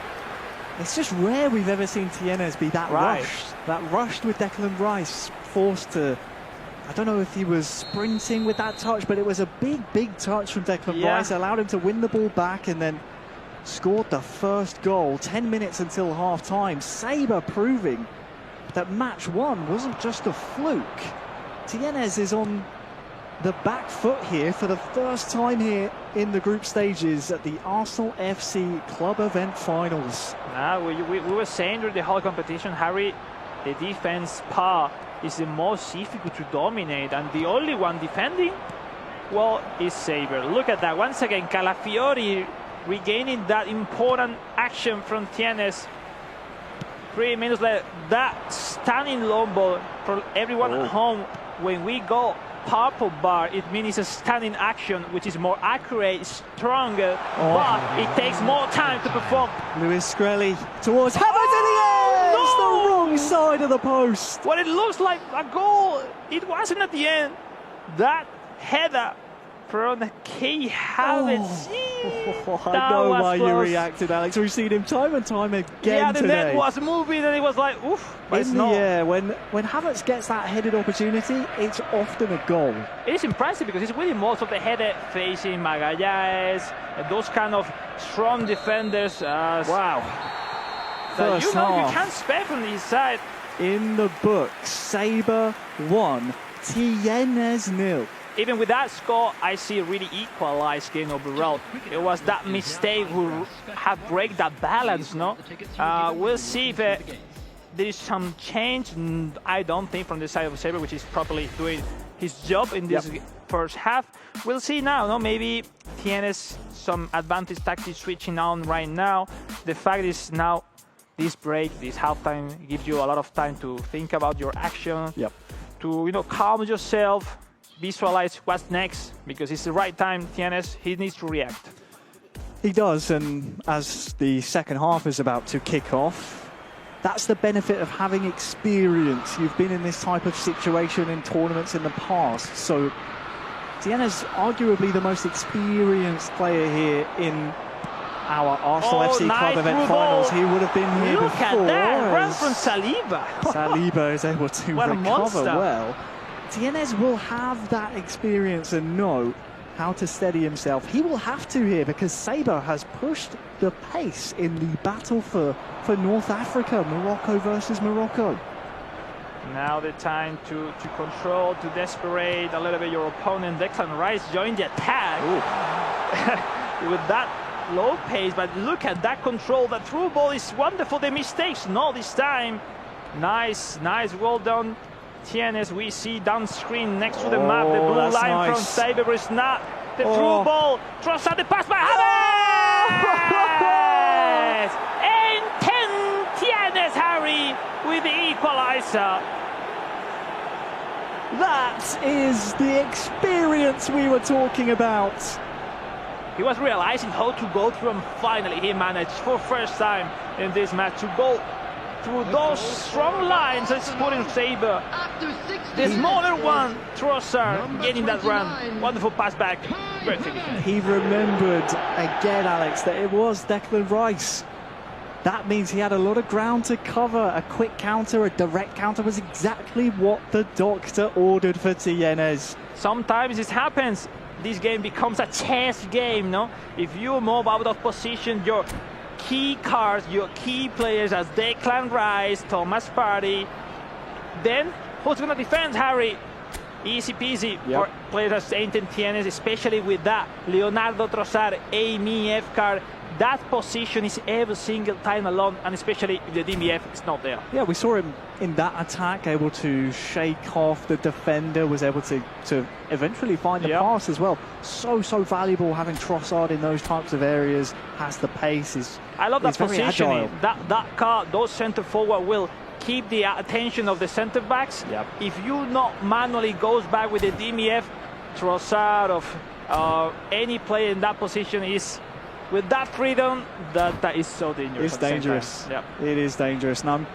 It's just rare we've ever seen Tienes be that rushed with Declan Rice, forced to, I don't know if he was sprinting with that touch, but it was a big touch from Declan Rice, allowed him to win the ball back and then scored the first goal 10 minutes until half-time. Saber proving that match one wasn't just a fluke. Tienes is on the back foot here for the first time here in the group stages at the Arsenal FC Club Event Finals. We were saying during the whole competition, Harry, the defense part is the most difficult to dominate, and the only one defending, well, is Saber. Look at that. Once again, Calafiori regaining that important action from Tienes. 3 minutes later, that stunning long ball for everyone at home. When we go purple bar, it means it's a stunning action, which is more accurate, stronger, but it takes more time to perform. Luis Skrelly towards Havertz in the air! It's the wrong side of the post. What it looks like a goal, it wasn't at the end. That header from Kai Havertz. I know why you reacted, Alex. We've seen him time and time again yeah, the today. net was moving and it was like, oof. But in the air, when Havertz gets that headed opportunity, it's often a goal. It is impressive because he's winning most of the header facing Magallanes and those kind of strong defenders. Wow. That First you half. can't spare from his side. In the books, Saber 1, Tienes 0. Even with that score, I see a really equalized game overall. It was that mistake who have break that balance, no? We'll see if there is some change. I don't think from the side of Saber, which is properly doing his job in this first half. We'll see now, no? Maybe Tienes some advantage tactic switching on right now. The fact is now this break, this halftime gives you a lot of time to think about your action, to calm yourself, visualize what's next, because it's the right time. Tienes, he needs to react. He does, and as the second half is about to kick off, that's the benefit of having experience. You've been in this type of situation in tournaments in the past, so Tienes arguably the most experienced player here in our Arsenal FC Club Event Finals. He would have been here before. Look at that run from Saliba. Saliba is able to recover well. Tienes will have that experience and know how to steady himself. He will have to here because Saber has pushed the pace in the battle for North Africa, Morocco versus Morocco. Now the time to control, to desperate a little bit your opponent. Declan Rice joined the attack with that low pace, but look at that control. That through ball is wonderful. The mistakes, no, this time. Nice, well done. Tienes, we see down screen next to the map, the blue line from Saber is not the through ball. Trossard, the pass by Havertz! And 10 Tienes, Harry, with the equalizer. That is the experience we were talking about. He was realizing how to go through, and finally he managed for first time in this match to go through those strong lines and supporting Saber. The smaller one, Trossard, getting that run. Wonderful pass back. Great finish. He remembered again, Alex, that it was Declan Rice. That means he had a lot of ground to cover. A quick counter, a direct counter was exactly what the doctor ordered for Tienes. Sometimes it happens. This game becomes a chess game, no? If you move out of position, your key cards, your key players as Declan Rice, Thomas Partey, then who's going to defend, Harry? Easy peasy for players as Saint and Tienes, especially with that Leonardo Trossard, AMF card. That position is every single time alone, and especially if the DBF is not there. Yeah, we saw him in that attack, able to shake off the defender, was able to eventually find the pass as well. So valuable having Trossard in those types of areas, has the pace, I love that positioning. That card, those centre forward will keep the attention of the center backs. Yep. If you not manually goes back with the DMF, Trossard of any player in that position is with that freedom, that is so dangerous. It's dangerous. Yep. It is dangerous. And I'm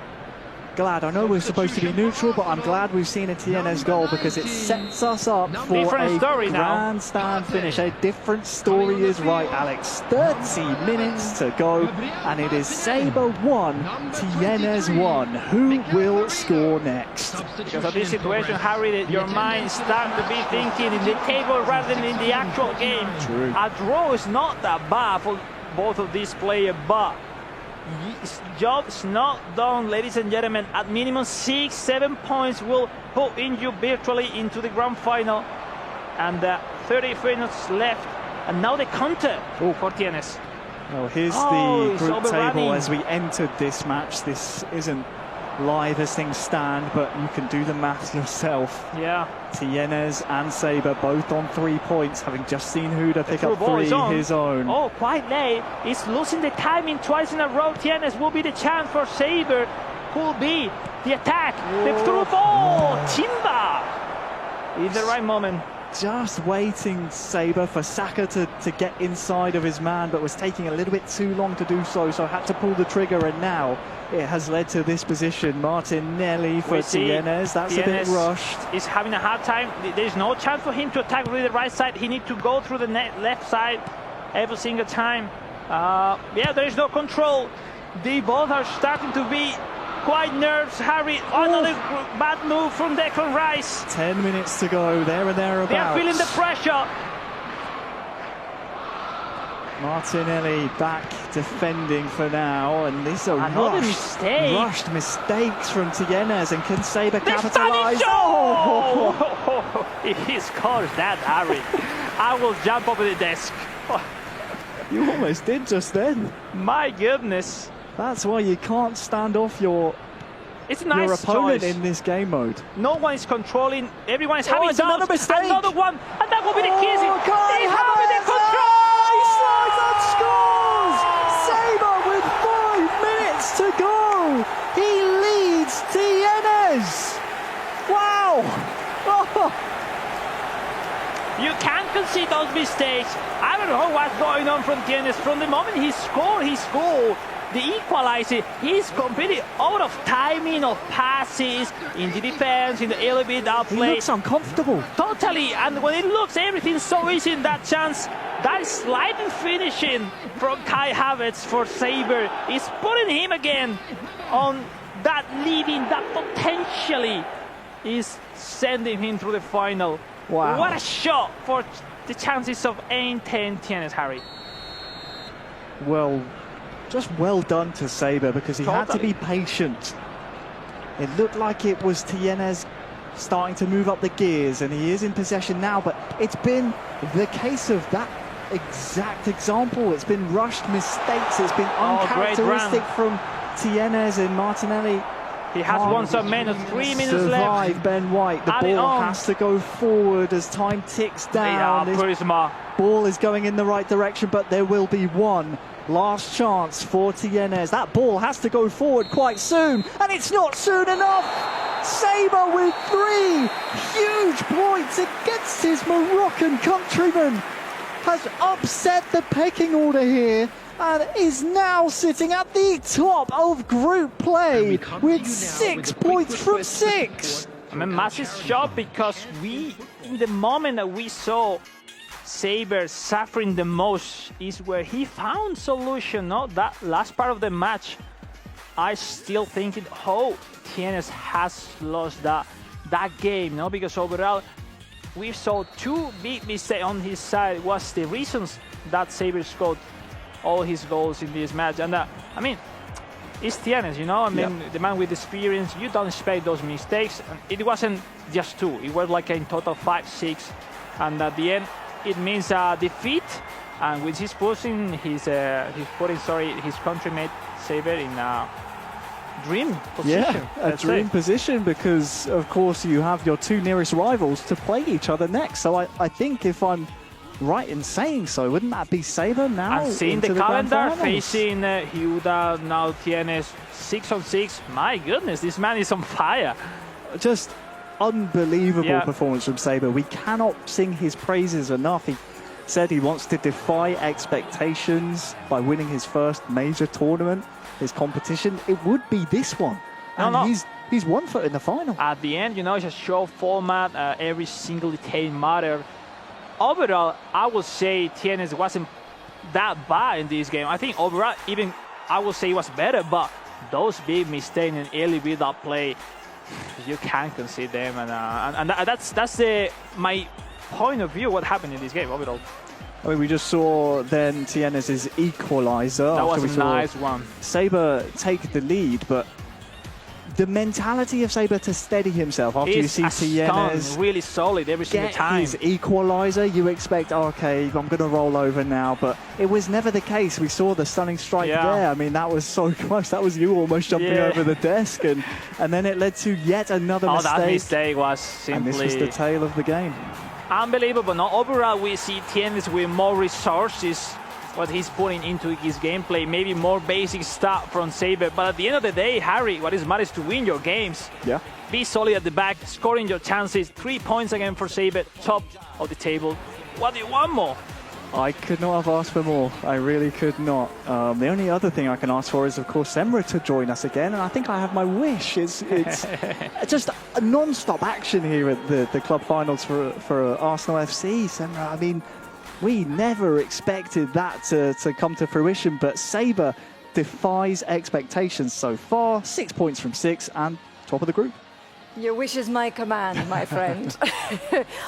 glad. I know we're supposed to be neutral, but I'm glad we've seen a Tienes goal because it sets us up for Different a story now. grandstand finish. A different story is right, Alex. 30 minutes to go, and it is Sabre 1, Tienes 1. Who will score next? Because of this situation, Harry, your mind starts to be thinking in the table rather than in the actual game. True. A draw is not that bad for both of these players, but job's not done, ladies and gentlemen. At minimum 6-7 points will put in you virtually into the grand final, and 30 minutes left, and now the counter for Tienes. Well, here's the it's group overrunning. table as we entered this match. This isn't live as things stand, but you can do the maths yourself. Yeah. Tienes and Sabre both on 3 points, having just seen Huda pick up Ball is 3 on. his own. Oh, quite late. He's losing the timing twice in a row. Tienes will be the chance for Sabre. Could be the attack. The through ball. Timba. In the right moment. Just waiting, Sabre, for Saka to get inside of his man, but was taking a little bit too long to do so, so had to pull the trigger, and now it has led to this position. Martinelli for Tienes. That's a bit rushed. He's having a hard time. There's no chance for him to attack with the right side. He needs to go through the left side every single time. Yeah, there is no control. They both are starting to be quite nervous. Harry, another bad move from Declan Rice. 10 minutes to go, there and thereabouts. They are feeling the pressure. Martinelli back defending for now, and these are rushed mistakes from Tienes, and can Sabre capitalise? Oh! He scores that, Harry. I will jump over the desk. You almost did just then. My goodness. That's why you can't stand off your opponent in this game mode. No one is controlling. Everyone is having another mistake. Another one, and that will be the key. They have the control. He slides and scores. Sabre with 5 minutes to go. He leads Tienes. Wow. Oh. You can't concede those mistakes. I don't know what's going on from Tienes. From the moment he scored his goal, the equalizer, he's completely out of timing of passes in the defense, in the elevate outplay. He looks uncomfortable. Totally, and when it looks everything's so easy in that chance, that sliding finishing from Kai Havertz for Sabre is putting him again on that leading that potentially is sending him through the final. Wow. What a shot for the chances of 8-10 Tienes, Harry. Well, just well done to Sabre, because he had to be patient. It looked like it was Tienes starting to move up the gears, and he is in possession now, but it's been the case of that exact example. It's been rushed mistakes. It's been uncharacteristic from Tienes, and Martinelli. He has won some minutes, 3 minutes left. Survive Ben White. The ball has to go forward as time ticks down. Prisma. Ball is going in the right direction, but there will be one last chance for Tienes. That ball has to go forward quite soon, and it's not soon enough. Sabre with 3 huge points against his Moroccan countryman has upset the pecking order here, and is now sitting at the top of group play with 6 points from 6. I mean, massive shot, because in the moment that we saw Sabre suffering the most is where he found solution. No, that last part of the match, I still thinking, oh, Tienes has lost that game, no, because overall we saw 2 big mistakes on his side. Was the reasons that Sabre scored all his goals in this match. And I mean, it's Tienes, you know. I mean, the man with experience. You don't expect those mistakes. And it wasn't just 2. It was like in total 5, 6, and at the end, it means defeat. And with his putting his countrymate Sabre in a dream position. Yeah, a dream position, because of course you have your 2 nearest rivals to play each other next. So I think if I'm right in saying so. Wouldn't that be Saber now? And seeing the into grand calendar, finals? facing Hyuda, now Tienes 6-on-6. My goodness, this man is on fire. Just unbelievable Yeah. performance from Saber. We cannot sing his praises enough. He said he wants to defy expectations by winning his first major tournament, his competition. It would be this one. No, And no. he's 1 foot in the final. At the end, you know, it's a show format. Every single detail matter. Overall, I would say Tienes wasn't that bad in this game. I think overall, even I would say it was better, but those big mistakes in early build-up play, you can't concede them, and that's my point of view. What happened in this game overall? I mean, we just saw then Tienes' equalizer. That after was we a saw nice one. Saber take the lead, but the mentality of Saber to steady himself after you see Tienes really solid every single get time. his equalizer, you expect, okay, I'm going to roll over now, but it was never the case. We saw the stunning strike there. I mean, that was so close. That was you almost jumping over the desk, and then it led to yet another mistake. That mistake was simply... And this was the tale of the game. Unbelievable. No, overall, we see Tienes with more resources, what he's putting into his gameplay, maybe more basic stuff from Saber. But at the end of the day, Harry, what is matters to win your games. Yeah. Be solid at the back, scoring your chances. 3 points again for Saber, top of the table. What do you want more? I could not have asked for more. I really could not. The only other thing I can ask for is, of course, Semra to join us again, and I think I have my wish. It's just a non-stop action here at the club finals for Arsenal FC. Semra, I mean, we never expected that to come to fruition, but Saber defies expectations so far. 6 points from 6 and top of the group. Your wish is my command, my friend.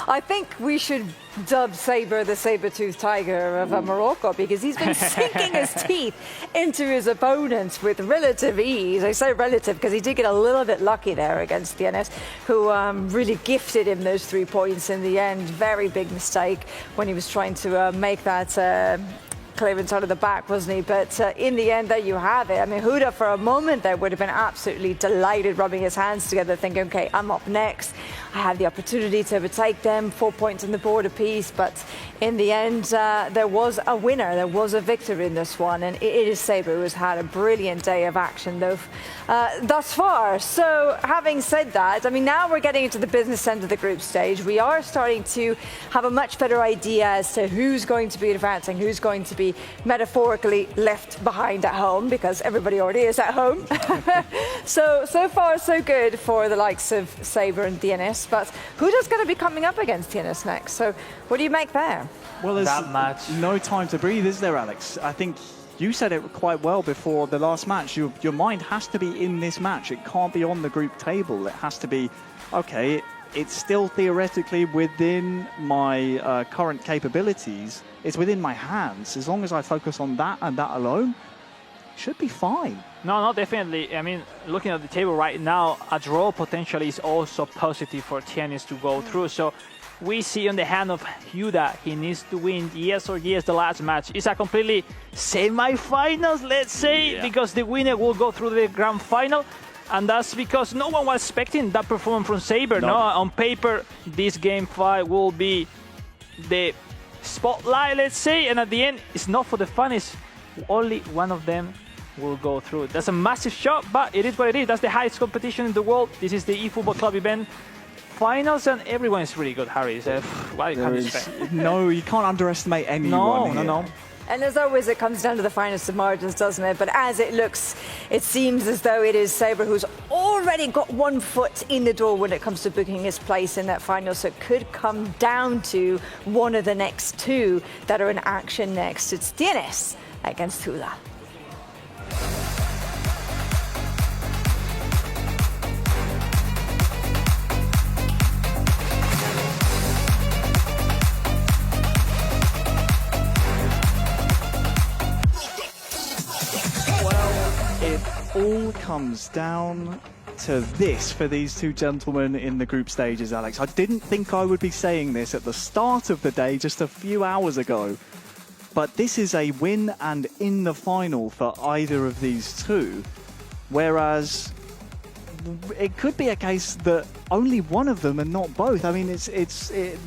I think we should dub Saber the saber-toothed tiger of Morocco, because he's been sinking his teeth into his opponents with relative ease. I say relative because he did get a little bit lucky there against Tienes, who really gifted him those 3 points in the end. Very big mistake when he was trying to make that clearance out of the back, wasn't he? But in the end, there you have it. I mean, Huda, for a moment there, would have been absolutely delighted, rubbing his hands together, thinking, okay, I'm up next. I had the opportunity to overtake them, 4 points on the board apiece. But in the end, there was a winner. There was a victor in this one. And it is Saber who has had a brilliant day of action, though, thus far. So having said that, I mean, now we're getting into the business end of the group stage. We are starting to have a much better idea as to who's going to be advancing, who's going to be metaphorically left behind at home, because everybody already is at home. So far, so good for the likes of Saber and Tienes. But Huda's going to be coming up against Tienes next. So what do you make there? Well, there's That match. no time to breathe, is there, Alex? I think you said it quite well before the last match. Your mind has to be in this match. It can't be on the group table. It has to be, okay, it's still theoretically within my current capabilities. It's within my hands. As long as I focus on that and that alone, should be fine. No, definitely. I mean, looking at the table right now, a draw potentially is also positive for Tienes to go through. So we see on the hand of Huda, he needs to win yes or yes the last match. It's a completely semi-finals, let's say, because the winner will go through the grand final. And that's because no one was expecting that performance from Saber. No, on paper, this game 5 will be the spotlight, let's say, and at the end, it's not for the funnies. Only one of them will go through. That's a massive shot, but it is what it is. That's the highest competition in the world. This is the eFootball Club event finals, and everyone is really good, Harry. So, well, No, you can't underestimate anyone. No. And as always, it comes down to the finest of margins, doesn't it? But as it looks, it seems as though it is Saber who's already got 1 foot in the door when it comes to booking his place in that final. So it could come down to one of the next two that are in action next. It's Tienes against Huda. All comes down to this for these two gentlemen in the group stages, Alex. I didn't think I would be saying this at the start of the day just a few hours ago, but this is a win and in the final for either of these two, whereas it could be a case that only one of them and not both. I mean,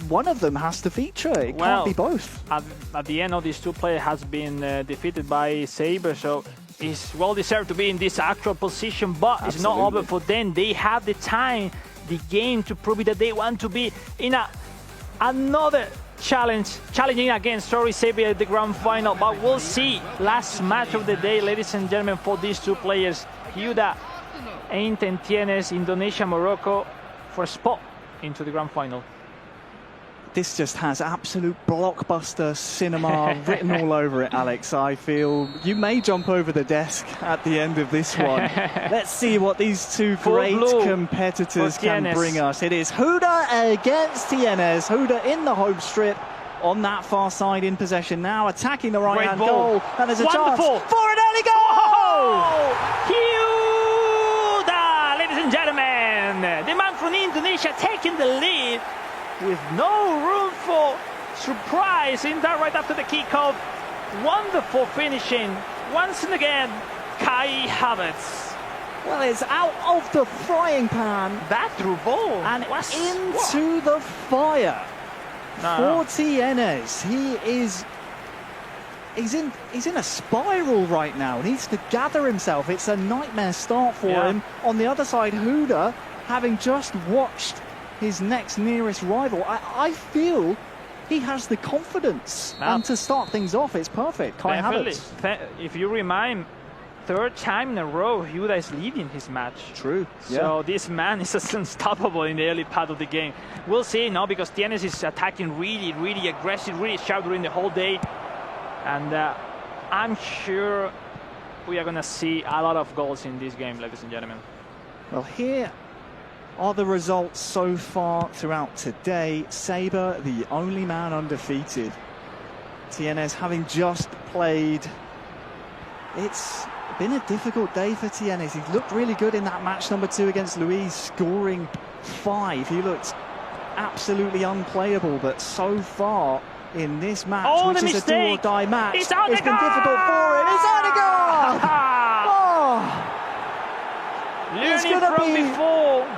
one of them has to feature. It can't be both. At the end of these two players has been defeated by Saber, so he's well deserved to be in this actual position, but it's not over for them. They have the time, the game to prove it that they want to be in another challenging against Saber at the grand final. But we'll see. Last match of the day, ladies and gentlemen, for these two players, Hyuda and Tienes, Indonesia, Morocco, for a spot into the grand final. This just has absolute blockbuster cinema written all over it, Alex. I feel you may jump over the desk at the end of this one. Let's see what these two great competitors can bring us. It is Hyuda against Tienes. Hyuda in the home strip on that far side in possession now, attacking the right-hand goal. And there's a chance for an early goal! Hyuda, ladies and gentlemen. The man from Indonesia taking the lead, with no room for surprise in that right after the kickoff. Wonderful finishing once and again, Kai Havertz. Well, it's out of the frying pan. That through ball. And into the fire for Tienes. He's in a spiral right now. He needs to gather himself. It's a nightmare start for him. On the other side, Hyuda, having just watched his next nearest rival, I feel he has the confidence. And to start things off, it's perfect. Kai Havertz. If you remind, third time in a row, Hyuda is leading his match. True. So this man is just unstoppable in the early part of the game. We'll see now, because Tienes is attacking really, really aggressive, really sharp during the whole day. And I'm sure we are going to see a lot of goals in this game, ladies and gentlemen. Well, here are the results so far throughout today. Saber, the only man undefeated. Tienes having just played. It's been a difficult day for Tienes. He looked really good in that match number 2 against Luis, scoring 5. He looked absolutely unplayable, but so far in this match, which is a do-or-die match, it's been difficult for him. It's Odegaard! It's going to be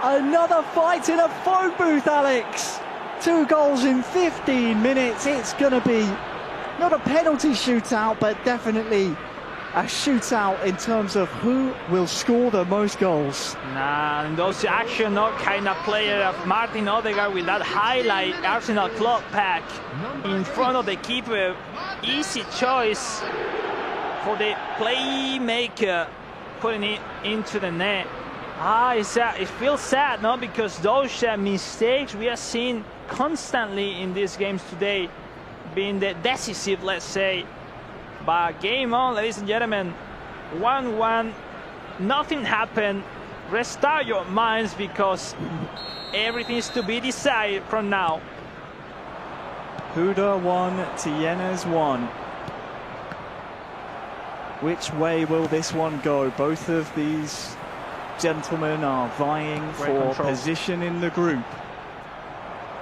another fight in a phone booth, Alex. 2 goals in 15 minutes. It's going to be not a penalty shootout, but definitely a shootout in terms of who will score the most goals. And those action kind of player of Martin Odegaard with that highlight Arsenal club pack in front of the keeper. Easy choice for the playmaker, putting it into the net. It feels sad, no? Because those mistakes we are seeing constantly in these games today, being the decisive, let's say. But game on, ladies and gentlemen. 1-1, nothing happened. Restart your minds, because everything is to be decided from now. Hyuda 1, Tienes 1. Which way will this one go? Both of these gentlemen are vying for position in the group.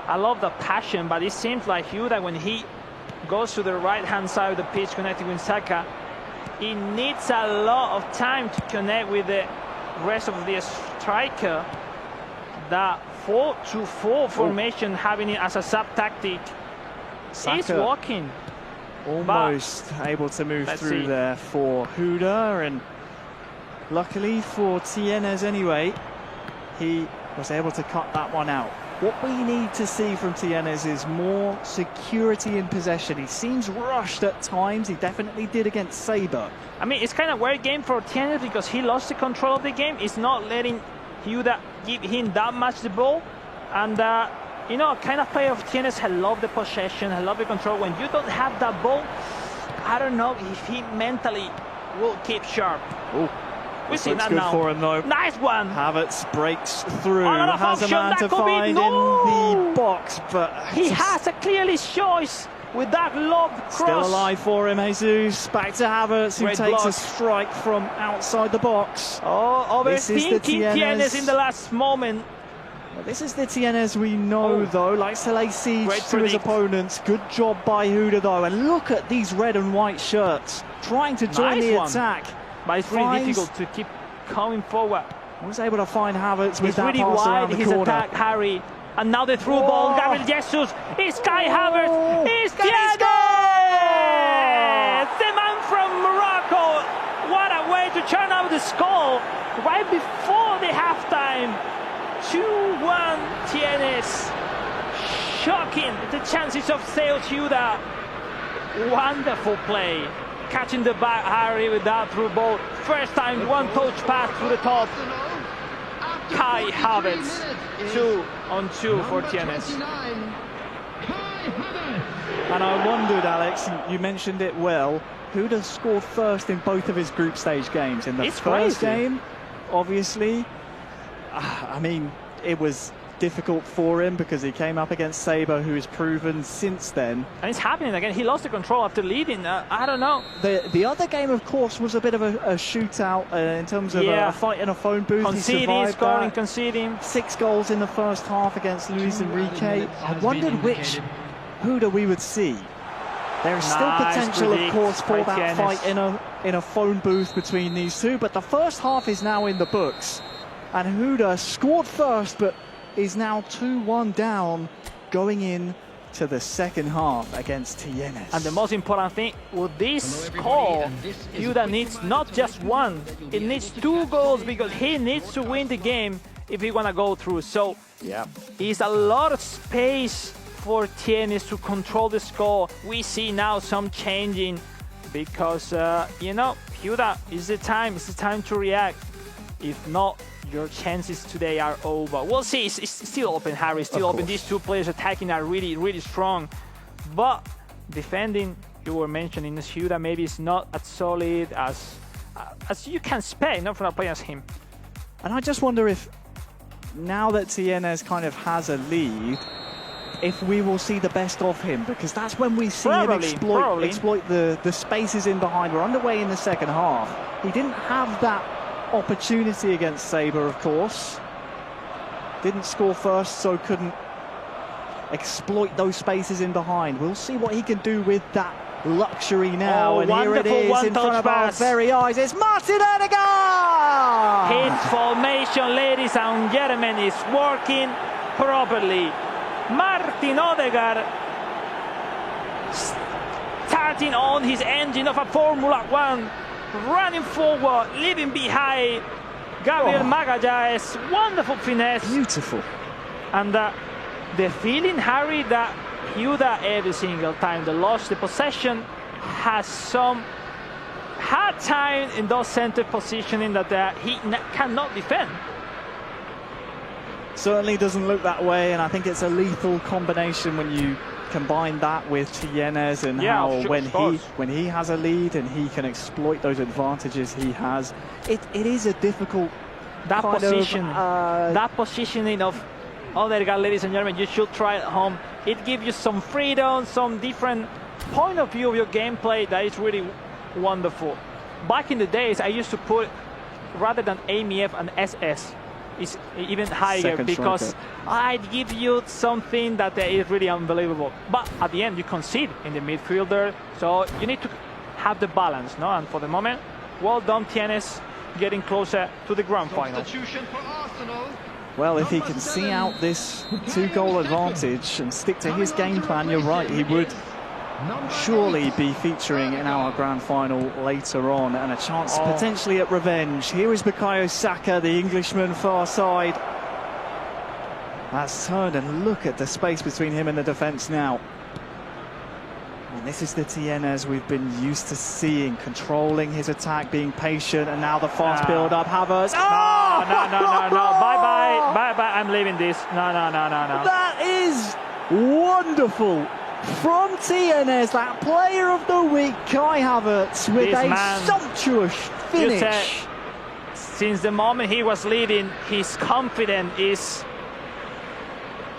I love the passion, but it seems like Hyuda, when he goes to the right-hand side of the pitch connecting with Saka, he needs a lot of time to connect with the rest of the striker. That 4-2-4 formation, having it as a sub-tactic, is working. Almost able to move through there for Hyuda, and luckily for Tienes anyway, he was able to cut that one out. What we need to see from Tienes is more security in possession. He seems rushed at times. He definitely did against Saber. I mean, it's kind of a weird game for Tienes, because he lost the control of the game. He's not letting Hyuda give him that much the ball. And, you know, kind of player of Tienes, I love the possession, I love the control. When you don't have that ball, I don't know if he mentally will keep sharp. We see that now. For him, though. Nice one. Havertz breaks through, has a man to find in the box, but he has a clearly choice with that lob cross. Still alive for him, Jesus. Back to Havertz, who takes a strike from outside the box. Overthinking Tienes in the last moment. Well, this is the Tienes we know, though. Likes to lay siege to his opponents. Good job by Hyuda, though. And look at these red and white shirts, trying to join the attack. But it's really difficult to keep coming forward. Was able to find Havertz with He's that really pass wide, around the his corner. attack, Harry. And now the through ball, Gabriel Jesus. It's Kai Havertz. It's Tiene! The man from Morocco. What a way to turn out the score right before the halftime. 2-1 Tienes. Shocking the chances of Theo Ciuda. Wonderful play. Catching the back, Harry, with that through ball. First time, one touch pass to the top. Kai Havertz. 2-on-2 for Tienes. And I wondered, Alex, you mentioned it well, who'd have scored first in both of his group stage games? In the first game, obviously, I mean, it was difficult for him because he came up against Saber, who has proven since then. And it's happening again. He lost the control after leading. I don't know. The other game, of course, was a bit of a shootout in terms of a fight in a phone booth. Conceding, scoring, conceding. 6 goals in the first half against Luis Enrique. I wondered which Huda we would see. There is still potential, of course, for that fight in a phone booth between these two. But the first half is now in the books. And Huda scored first, but is now 2-1 down going in to the second half against Tienes. And the most important thing with this score, Huda needs not just one, it needs 2 goals because he needs to win the game if he want to go through. So it's a lot of space for Tienes to control the score. We see now some changing because, you know, Huda, it's the time to react. If not, your chances today are over. We'll see. It's still open, Harry. Still open. These two players attacking are really, really strong. But defending, you were mentioning, Huda maybe is not as solid as you can expect, not from a player as him. And I just wonder if, now that Tienes kind of has a lead, if we will see the best of him, because that's when we see him exploit the spaces in behind. We're underway in the second half. He didn't have that opportunity against Saber, of course. Didn't score first, so couldn't exploit those spaces in behind. We'll see what he can do with that luxury now. And here it is in front of our very eyes. It's Martin Odegaard! His formation, ladies and gentlemen, is working properly. Martin Odegaard starting on his engine of a Formula 1. Running forward, leaving behind Gabriel Magalhães. Wonderful finesse. Beautiful. And the feeling, Harry, that Huda every single time they lost the possession has some hard time in those center positioning that he cannot defend. Certainly doesn't look that way, and I think it's a lethal combination when you combine that with Tienes and how when he has a lead and he can exploit those advantages he has, it is a difficult that positioning of Odegaard, ladies and gentlemen. You should try it at home. It gives you some freedom, some different point of view of your gameplay that is really wonderful. Back in the days, I used to put, rather than AMF and SS, is even higher because I'd give you something that is really unbelievable. But at the end, you concede in the midfielder, so you need to have the balance, no? And for the moment, well done, Tienes, getting closer to the grand final. Well, if he can see out this 2-goal advantage and stick to his game plan, you're right, he would surely be featuring in our grand final later on, and a chance potentially at revenge. Here is Bukayo Saka, the Englishman, far side. Has turned, and look at the space between him and the defence now. And this is the Tienes we've been used to seeing, controlling his attack, being patient, and now the fast build-up. Havertz. No. Bye-bye. I'm leaving this. No. That is wonderful. From Tienes, that player of the week, Kai Havertz, with a sumptuous finish. Since the moment he was leading, his confidence is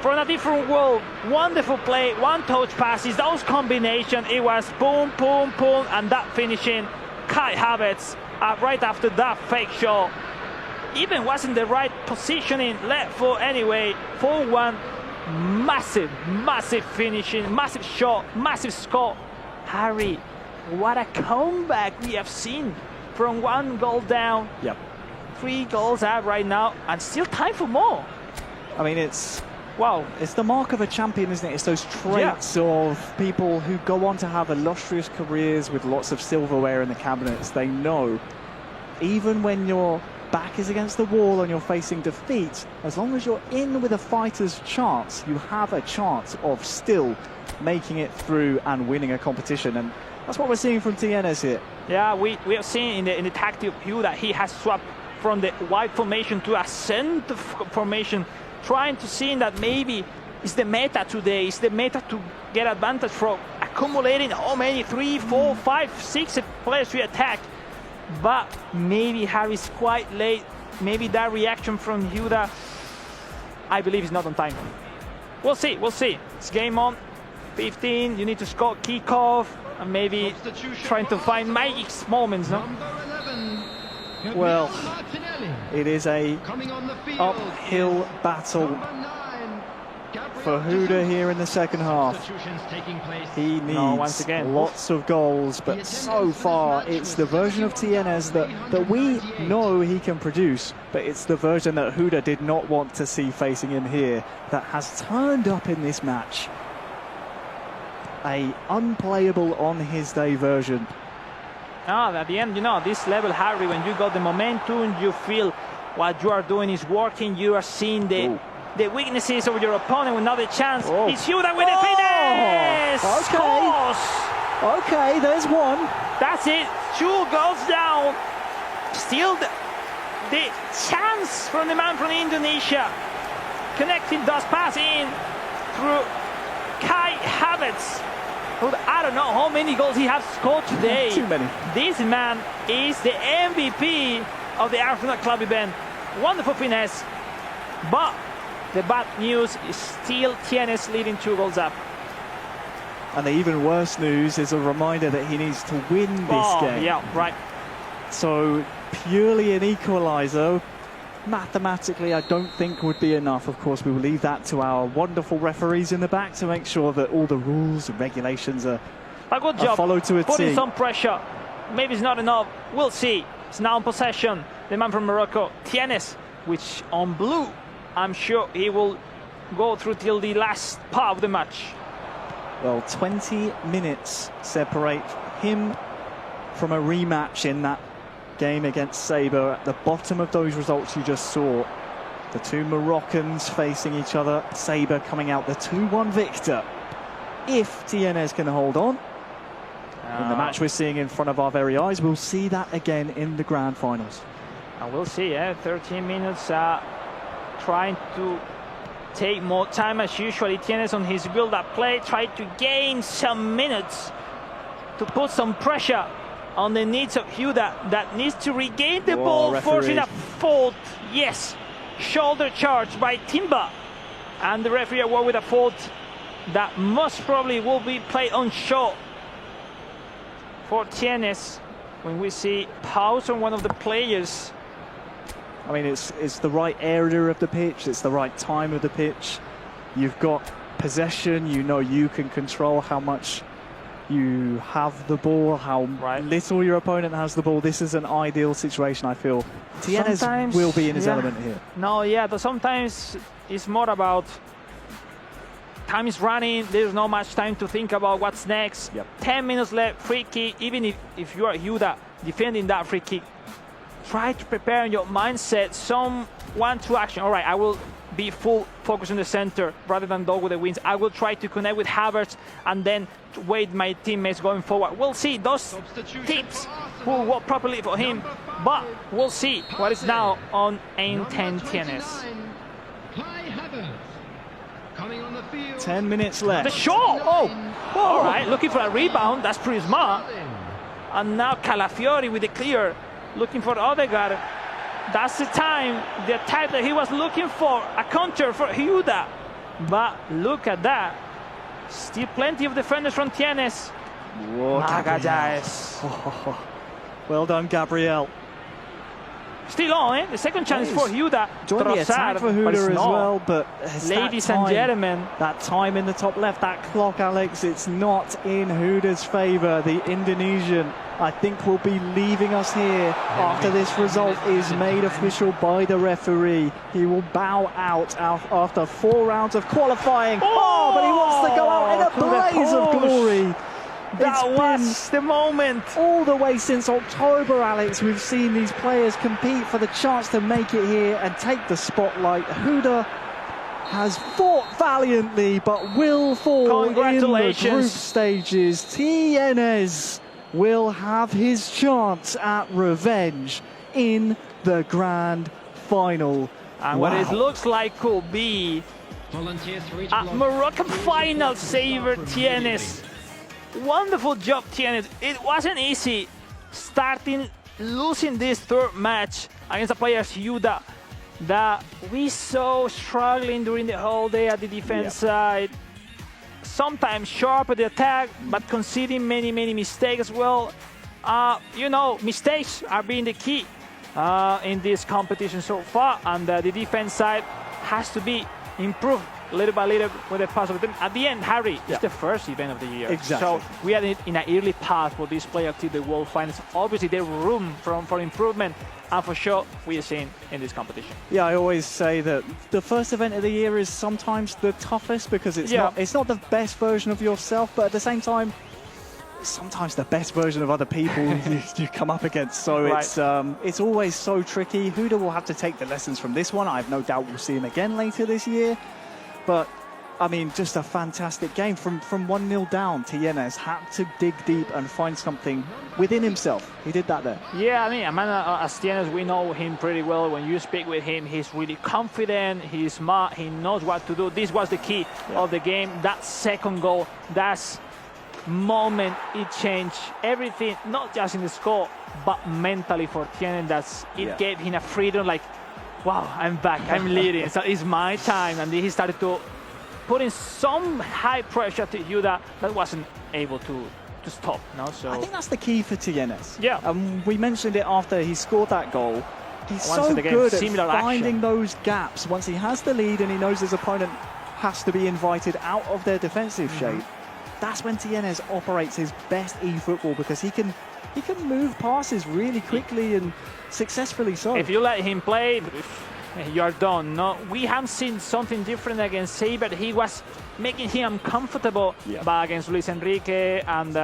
from a different world. Wonderful play, one-touch passes, those combinations, it was boom, boom, boom, and that finishing. Kai Havertz, right after that fake shot, even wasn't the right positioning, left foot anyway, 4-1. Massive finishing, massive shot, massive score. Harry, what a comeback we have seen from 1 goal down. 3 goals out right now, and still time for more. I mean, it's the mark of a champion, isn't it? It's those traits of people who go on to have illustrious careers with lots of silverware in the cabinets. They know, even when your back is against the wall and you're facing defeat, as long as you're in with a fighter's chance, you have a chance of still making it through and winning a competition. And that's what we're seeing from Tienes here. Yeah, we have seen in the tactic view that he has swapped from the wide formation to a center formation, trying to see that maybe it's the meta today, it's the meta to get advantage from accumulating how many 3, 4, 5, 6 players to attack. But maybe Harry's quite late. Maybe that reaction from Huda, I believe, is not on time. We'll see. It's game on. 15, you need to score kickoff, and maybe trying to find magic moments, no? Well, it is a uphill battle for Huda here in the second half. He needs once again lots of goals, but so far it's the version of Tienes that we know he can produce, but it's the version that Huda did not want to see facing him here that has turned up in this match. A unplayable on his day version. At the end, this level, Harry, when you got the momentum, you feel what you are doing is working. You are seeing the weaknesses of your opponent with another chance. It's Huda with the finish! Okay, there's one. That's it. 2 goals down. Still the chance from the man from Indonesia. Connecting does pass in through Kai Havertz. I don't know how many goals he has scored today. Too many. This man is the MVP of the Arsenal Club event. Wonderful finesse. But the bad news is still Tienes leading 2 goals up. And the even worse news is a reminder that he needs to win this game. Yeah, right. So purely an equaliser, mathematically I don't think would be enough. Of course, we will leave that to our wonderful referees in the back to make sure that all the rules and regulations are good job followed to a putting T. some pressure. Maybe it's not enough. We'll see. It's now in possession. The man from Morocco, Tienes, which on blue, I'm sure he will go through till the last part of the match. Well, 20 minutes separate him from a rematch in that game against Sabre. At the bottom of those results you just saw, the 2 Moroccans facing each other, Sabre coming out the 2-1 victor. If Tienes can hold on in the match we're seeing in front of our very eyes, we'll see that again in the grand finals. And we'll see, 13 minutes trying to take more time as usual. Tienes on his build-up play, tried to gain some minutes to put some pressure on the needs of Huda that needs to regain the ball, forcing a fault. Yes, shoulder charge by Timba, and the referee awarded with a fault that most probably will be played on short for Tienes. When we see pause on one of the players, I mean, it's the right area of the pitch, it's the right time of the pitch. You've got possession, you can control how much you have the ball, how little your opponent has the ball. This is an ideal situation, I feel. Tienes will be in his element here. But sometimes it's more about time is running, there's not much time to think about what's next. 10 minutes left, free kick. Even if you are Huda defending that free kick, try to prepare in your mindset some 1-2 action. All right, I will be full focus in the center rather than dog with the wings. I will try to connect with Havertz and then wait my teammates going forward. We'll see. Those tips will work properly for him, but we'll see what is now on N10 Tienes. 10 minutes left. The shot! All right, looking for a rebound. That's pretty smart. And now Calafiori with the clear, looking for Odegaard. That's the time, the attack that he was looking for, a counter for Huda. But look at that. Still plenty of defenders from Tienes. Well done, Gabriel. Still on, eh? The second chance for Huda. Join the attack for but it's Huda as not. well, but it's Ladies that and time, gentlemen, that time in the top left, that clock, Alex, it's not in Huda's favour. The Indonesian, I think, will be leaving us here after this result is made official by the referee. He will bow out after 4 rounds of qualifying. Oh, but he wants to go out in a blaze of glory. That was the moment. All the way since October, Alex, we've seen these players compete for the chance to make it here and take the spotlight. Huda has fought valiantly, but will fall in the group stages. Tienes will have his chance at revenge in the grand final. And what it looks like could be a Moroccan final saver, Tienes. Wonderful job, Tienes. It wasn't easy losing this third match against the players Huda that we saw struggling during the whole day at the defense side. Sometimes sharp at the attack, but conceding many mistakes as well. You know, mistakes are being the key in this competition so far, and the defense side has to be improved little by little with the pass of the time. At the end, Harry, it's the first event of the year. Exactly. So we are in an early path for this player to the World Finals. Obviously, there's room for improvement, and for sure, we are seeing in this competition. Yeah, I always say that the first event of the year is sometimes the toughest because it's not the best version of yourself, but at the same time, sometimes the best version of other people you come up against. So it's always so tricky. Huda will have to take the lessons from this one. I have no doubt we'll see him again later this year. But, I mean, just a fantastic game. From 1-0 down, Tienes had to dig deep and find something within himself. He did that there. Yeah, I mean, Amanda, as Tienes, we know him pretty well. When you speak with him, he's really confident, he's smart, he knows what to do. This was the key of the game. That second goal, that moment, it changed everything, not just in the score, but mentally for Tienes. It gave him a freedom, like, wow, I'm back, I'm leading, so it's my time. And he started to put in some high pressure to Huda that wasn't able to stop. No? So I think that's the key for Tienes. Yeah. We mentioned it after he scored that goal. He's so good at finding those gaps. Once he has the lead and he knows his opponent has to be invited out of their defensive shape, that's when Tienes operates his best eFootball, because he can move passes really quickly and successfully so. If you let him play, you're done. No, we have seen something different against Saber. He was making him uncomfortable, but against Luis Enrique and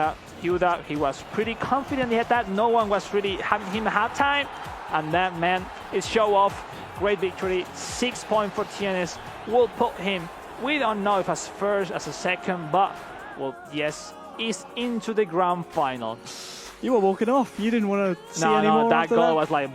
Huda, he was pretty confident. He had that. No one was really having him a hard time, and that man is show off. Great victory. 6 points for Tienes. Will put him, we don't know if as first, as a second, but well, yes, is into the grand final. You were walking off. You didn't want to see any more. No, that goal was like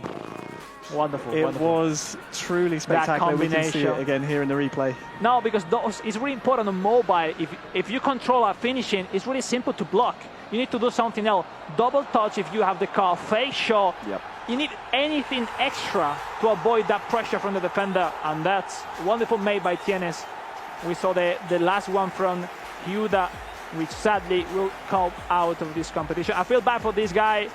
wonderful. It was truly spectacular. We can see it again here in the replay. No, because it's really important on mobile. If you control a finishing, it's really simple to block. You need to do something else. Double touch if you have the car. Fake shot. You need anything extra to avoid that pressure from the defender, and that's wonderful made by Tienes. We saw the last one from Huda, which sadly will come out of this competition. I feel bad for this guy.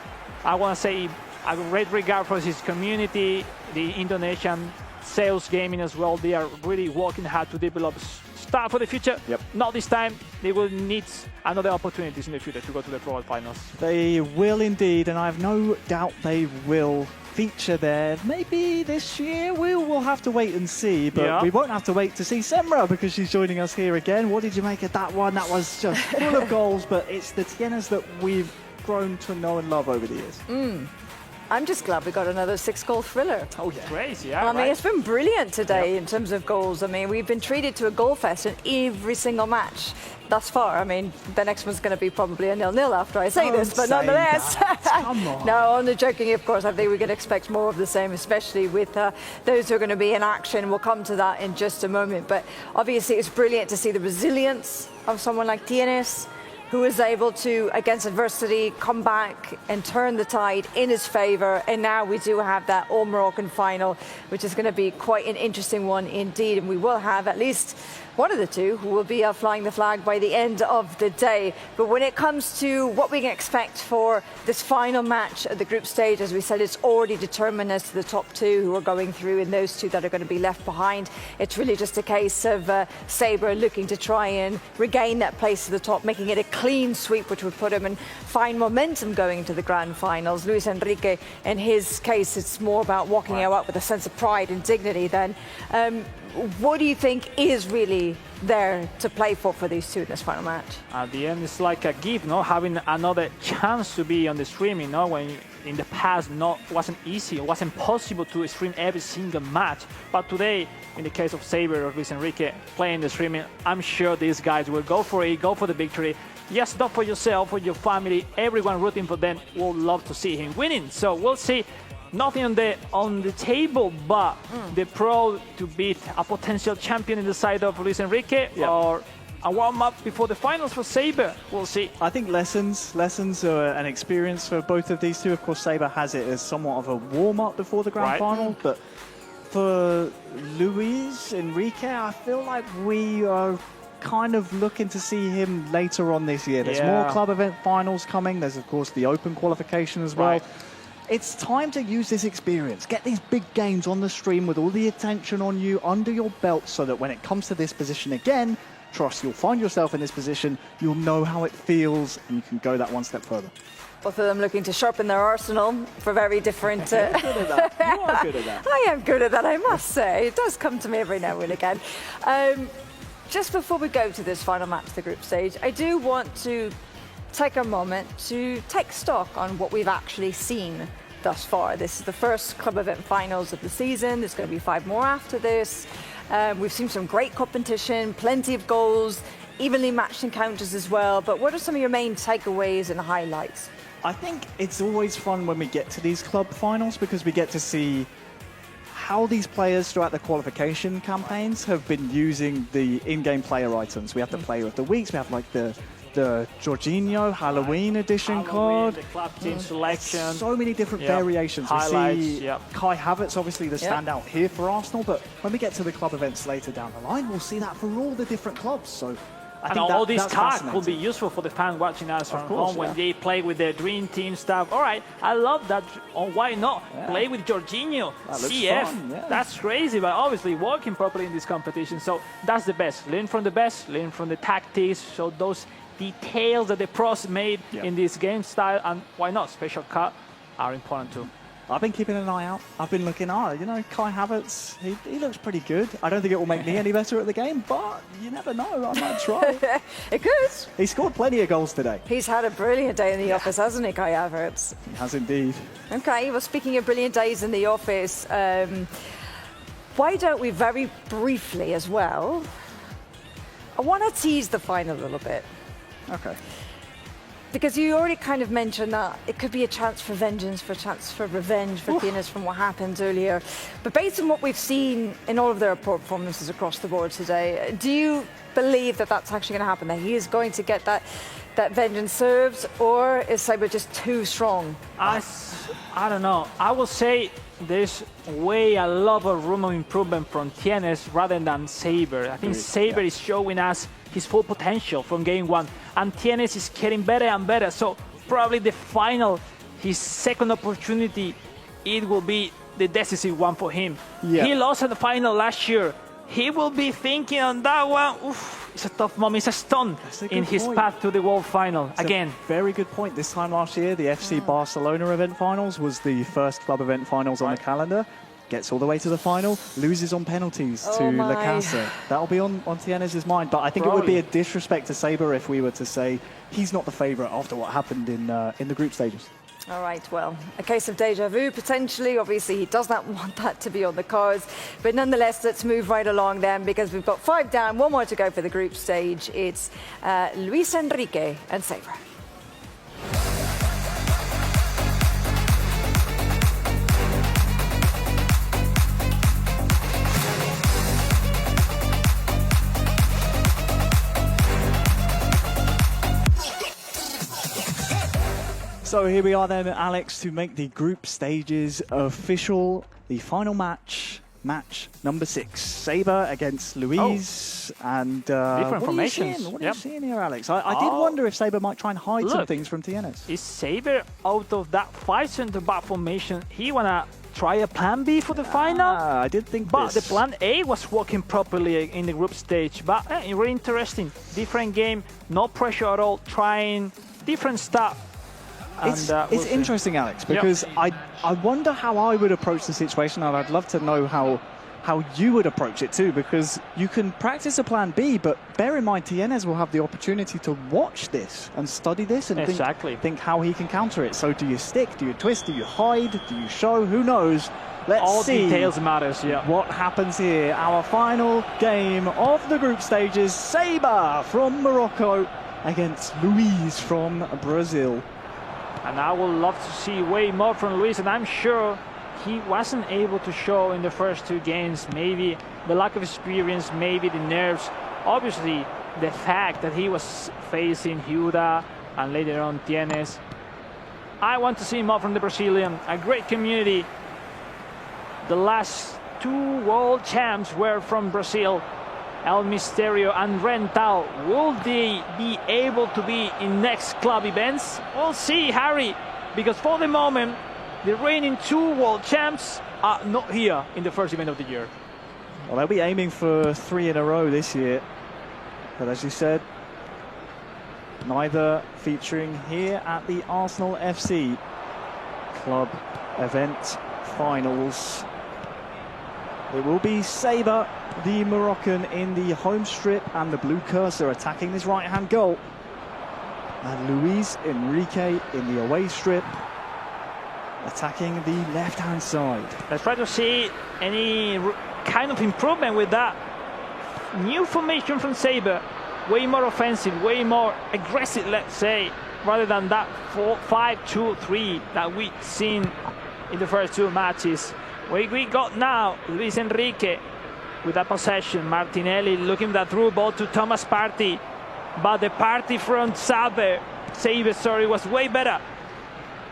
I want to say a great regard for his community, the Indonesian sales gaming as well. They are really working hard to develop stuff for the future. Not this time. They will need another opportunities in the future to go to the World Finals. They will indeed, and I have no doubt they will feature there. Maybe this year we'll have to wait and see, but we won't have to wait to see Semra because she's joining us here again. What did you make of that one? That was just full of goals, but it's the Tienes that we've grown to know and love over the years. I'm just glad we got another 6-goal thriller. Oh, yeah. Crazy, I mean, it's been brilliant today in terms of goals. I mean, we've been treated to a goal fest in every single match thus far. I mean, the next one's going to be probably a 0-0 after I say this, but nonetheless. Come on. No, only joking, of course. I think we can expect more of the same, especially with those who are going to be in action. We'll come to that in just a moment. But obviously, it's brilliant to see the resilience of someone like Tienes. who was able to, against adversity, come back and turn the tide in his favour. And now we do have that all-Moroccan final, which is going to be quite an interesting one indeed. And we will have at least one of the two who will be flying the flag by the end of the day. But when it comes to what we can expect for this final match at the group stage, as we said, it's already determined as to the top two who are going through and those two that are going to be left behind. It's really just a case of Sabre looking to try and regain that place at the top, making it a clean sweep, which would put him and find momentum going into the grand finals. Luis Enrique, in his case, it's more about walking out with a sense of pride and dignity then. What do you think is really there to play for these two in this final match? At the end, it's like a gift, having another chance to be on the streaming, when in the past wasn't easy, it wasn't possible to stream every single match. But today, in the case of Sabre or Luis Enrique playing the streaming, I'm sure these guys will go for it, go for the victory. Yes, not for yourself, for your family, everyone rooting for them will love to see him winning. So we'll see. Nothing on the table, but the pro to beat a potential champion in the side of Luis Enrique, or a warm-up before the finals for Sabre. We'll see. I think lessons are an experience for both of these two. Of course, Sabre has it as somewhat of a warm-up before the grand final, but for Luis Enrique, I feel like we are kind of looking to see him later on this year. There's more club event finals coming. There's, of course, the Open qualification as well. It's time to use this experience. Get these big games on the stream with all the attention on you, under your belt, so that when it comes to this position again, trust you'll find yourself in this position, you'll know how it feels, and you can go that one step further. Both of them looking to sharpen their arsenal for very different... You're good at that. You are good at that. I am good at that, I must say. It does come to me every now and again. Just before we go to this final match, the group stage, I do want to take a moment to take stock on what we've actually seen thus far. This is the first club event finals of the season. There's going to be 5 more after this. We've seen some great competition, plenty of goals, evenly matched encounters as well. But what are some of your main takeaways and highlights? I think it's always fun when we get to these club finals because we get to see how these players throughout the qualification campaigns have been using the in-game player items. We have the player of the weeks, we have like the Jorginho Halloween edition card. The club team selection. So many different variations. Highlights, we see Kai Havertz, obviously the standout here for Arsenal, but when we get to the club events later down the line, we'll see that for all the different clubs. So I think all these cards will be useful for the fans watching us from home when they play with their dream team stuff. All right, I love that. Oh, why not? Play with Jorginho, CF. That's crazy, but obviously working properly in this competition. So that's the best. Learn from the best, learn from the tactics. So those details that the pros made in this game style, and why not? Special card are important too. I've been keeping an eye out. I've been looking out. Kai Havertz, he looks pretty good. I don't think it will make me any better at the game, but you never know. I might try. It could. He scored plenty of goals today. He's had a brilliant day in the office, hasn't he, Kai Havertz? He has indeed. Okay, well, speaking of brilliant days in the office, why don't we very briefly as well, I want to tease the final a little bit. Okay. Because you already kind of mentioned that it could be a chance for vengeance, for a chance for revenge for Guinness from what happened earlier. But based on what we've seen in all of their performances across the board today, do you believe that that's actually going to happen, that he is going to get that vengeance served, or is Sabre just too strong? I don't know. I will say there's a lot of room of improvement from Tienes rather than Sabre. I think Sabre is showing us his full potential from game one, and Tienes is getting better and better. So probably the final, his second opportunity, it will be the decisive one for him. He lost at the final last year. He will be thinking on that one. Oof, it's a tough moment. It's a stun in his path to the World Final again. Very good point. This time last year, the FC Barcelona event finals was the first club event finals on the calendar. Gets all the way to the final, loses on penalties to La Casa. That'll be on Tienes' mind, but I think it would be a disrespect to Sabre if we were to say he's not the favourite after what happened in the group stages. All right, well, a case of deja vu, potentially. Obviously, he does not want that to be on the cards. But nonetheless, let's move right along then, because we've got 5 down, 1 more to go for the group stage. It's Luis Enrique and Sabre. So here we are then, Alex, to make the group stages official. The final match number 6. Saber against Luis. And different formations. What are you seeing here, Alex? I did wonder if Saber might try and hide some things from Tienes. Is Saber out of that 5 centre-back formation? He wanna try a plan B for the final? I did think but the plan A was working properly in the group stage. But really interesting. Different game, no pressure at all, trying different stuff. It's interesting, Alex, because I wonder how I would approach the situation, and I'd love to know how you would approach it too, because you can practice a plan B, but bear in mind Tienes will have the opportunity to watch this and study this and think how he can counter it. So do you stick, do you twist, do you hide, do you show, who knows? Let's see details matters, what happens here. Our final game of the group stages, Saber from Morocco against Luis from Brazil. And I would love to see way more from Luis, and I'm sure he wasn't able to show in the first 2 games. Maybe the lack of experience, maybe the nerves. Obviously, the fact that he was facing Huda and later on Tienes. I want to see more from the Brazilian. A great community. The last 2 world champs were from Brazil. El Misterio and Rental. Will they be able to be in next club events? We'll see, Harry, because for the moment, the reigning 2 world champs are not here in the first event of the year. Well, they'll be aiming for 3 in a row this year. But as you said, neither featuring here at the Arsenal FC club event finals. It will be Saber, the Moroccan, in the home strip, and the blue cursor attacking this right-hand goal. And Luis Enrique in the away strip, attacking the left-hand side. Let's try to see any kind of improvement with that new formation from Saber. Way more offensive, way more aggressive, let's say, rather than that 4-5-2-3 that we've seen in the first 2 matches. We got now Luis Enrique with that possession. Martinelli looking that through ball to Thomas Partey, but the Partey from Saber was way better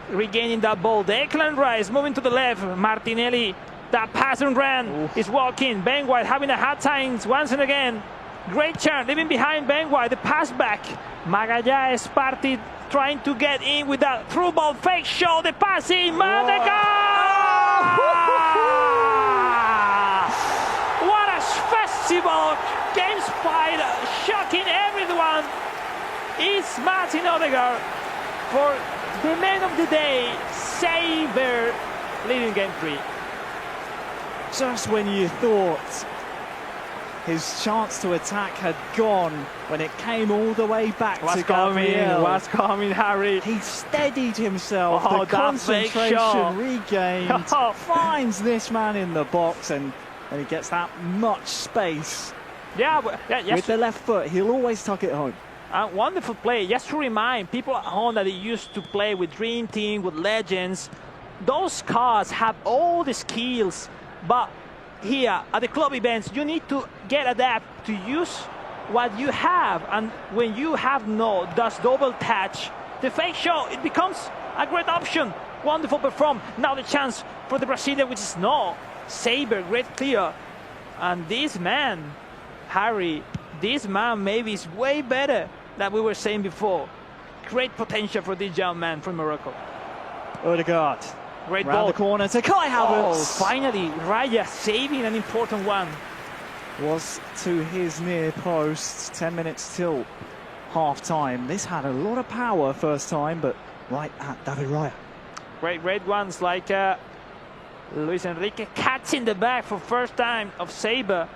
regaining that ball. Declan Rice moving to the left. Martinelli, that pass and ran is walking. Ben White having a hard time once and again. Great chance, leaving behind Ben White. The pass back. Magallanes, Partey trying to get in with that through ball, fake shot. The pass in. What a festival! Game spider, shocking everyone. It's Martin Odegaard for the man of the day. Saber leading game 3. Just when you thought his chance to attack had gone, when it came all the way back to Gabriel. What's coming, Harry? He steadied himself, the concentration regained, finds this man in the box, and he gets that much space. With the left foot, he'll always tuck it home. A wonderful play. Just to remind people at home that they used to play with Dream Team, with Legends, those cards have all the skills, but here at the club events, you need to get adapt to use what you have, and when you have does double touch, the fake shot, it becomes a great option. Wonderful perform. Now the chance for the Brazilian, which is Saber, great clear. And this man, Harry, this man maybe is way better than we were saying before. Great potential for this young man from Morocco. Odegaard. Great round ball. The corner to Kai Havertz. Finally, Raya saving an important one. Was to his near post. 10 minutes till half-time. This had a lot of power first time, but right at David Raya. Great ones like Luis Enrique catching the back for first time of Saber.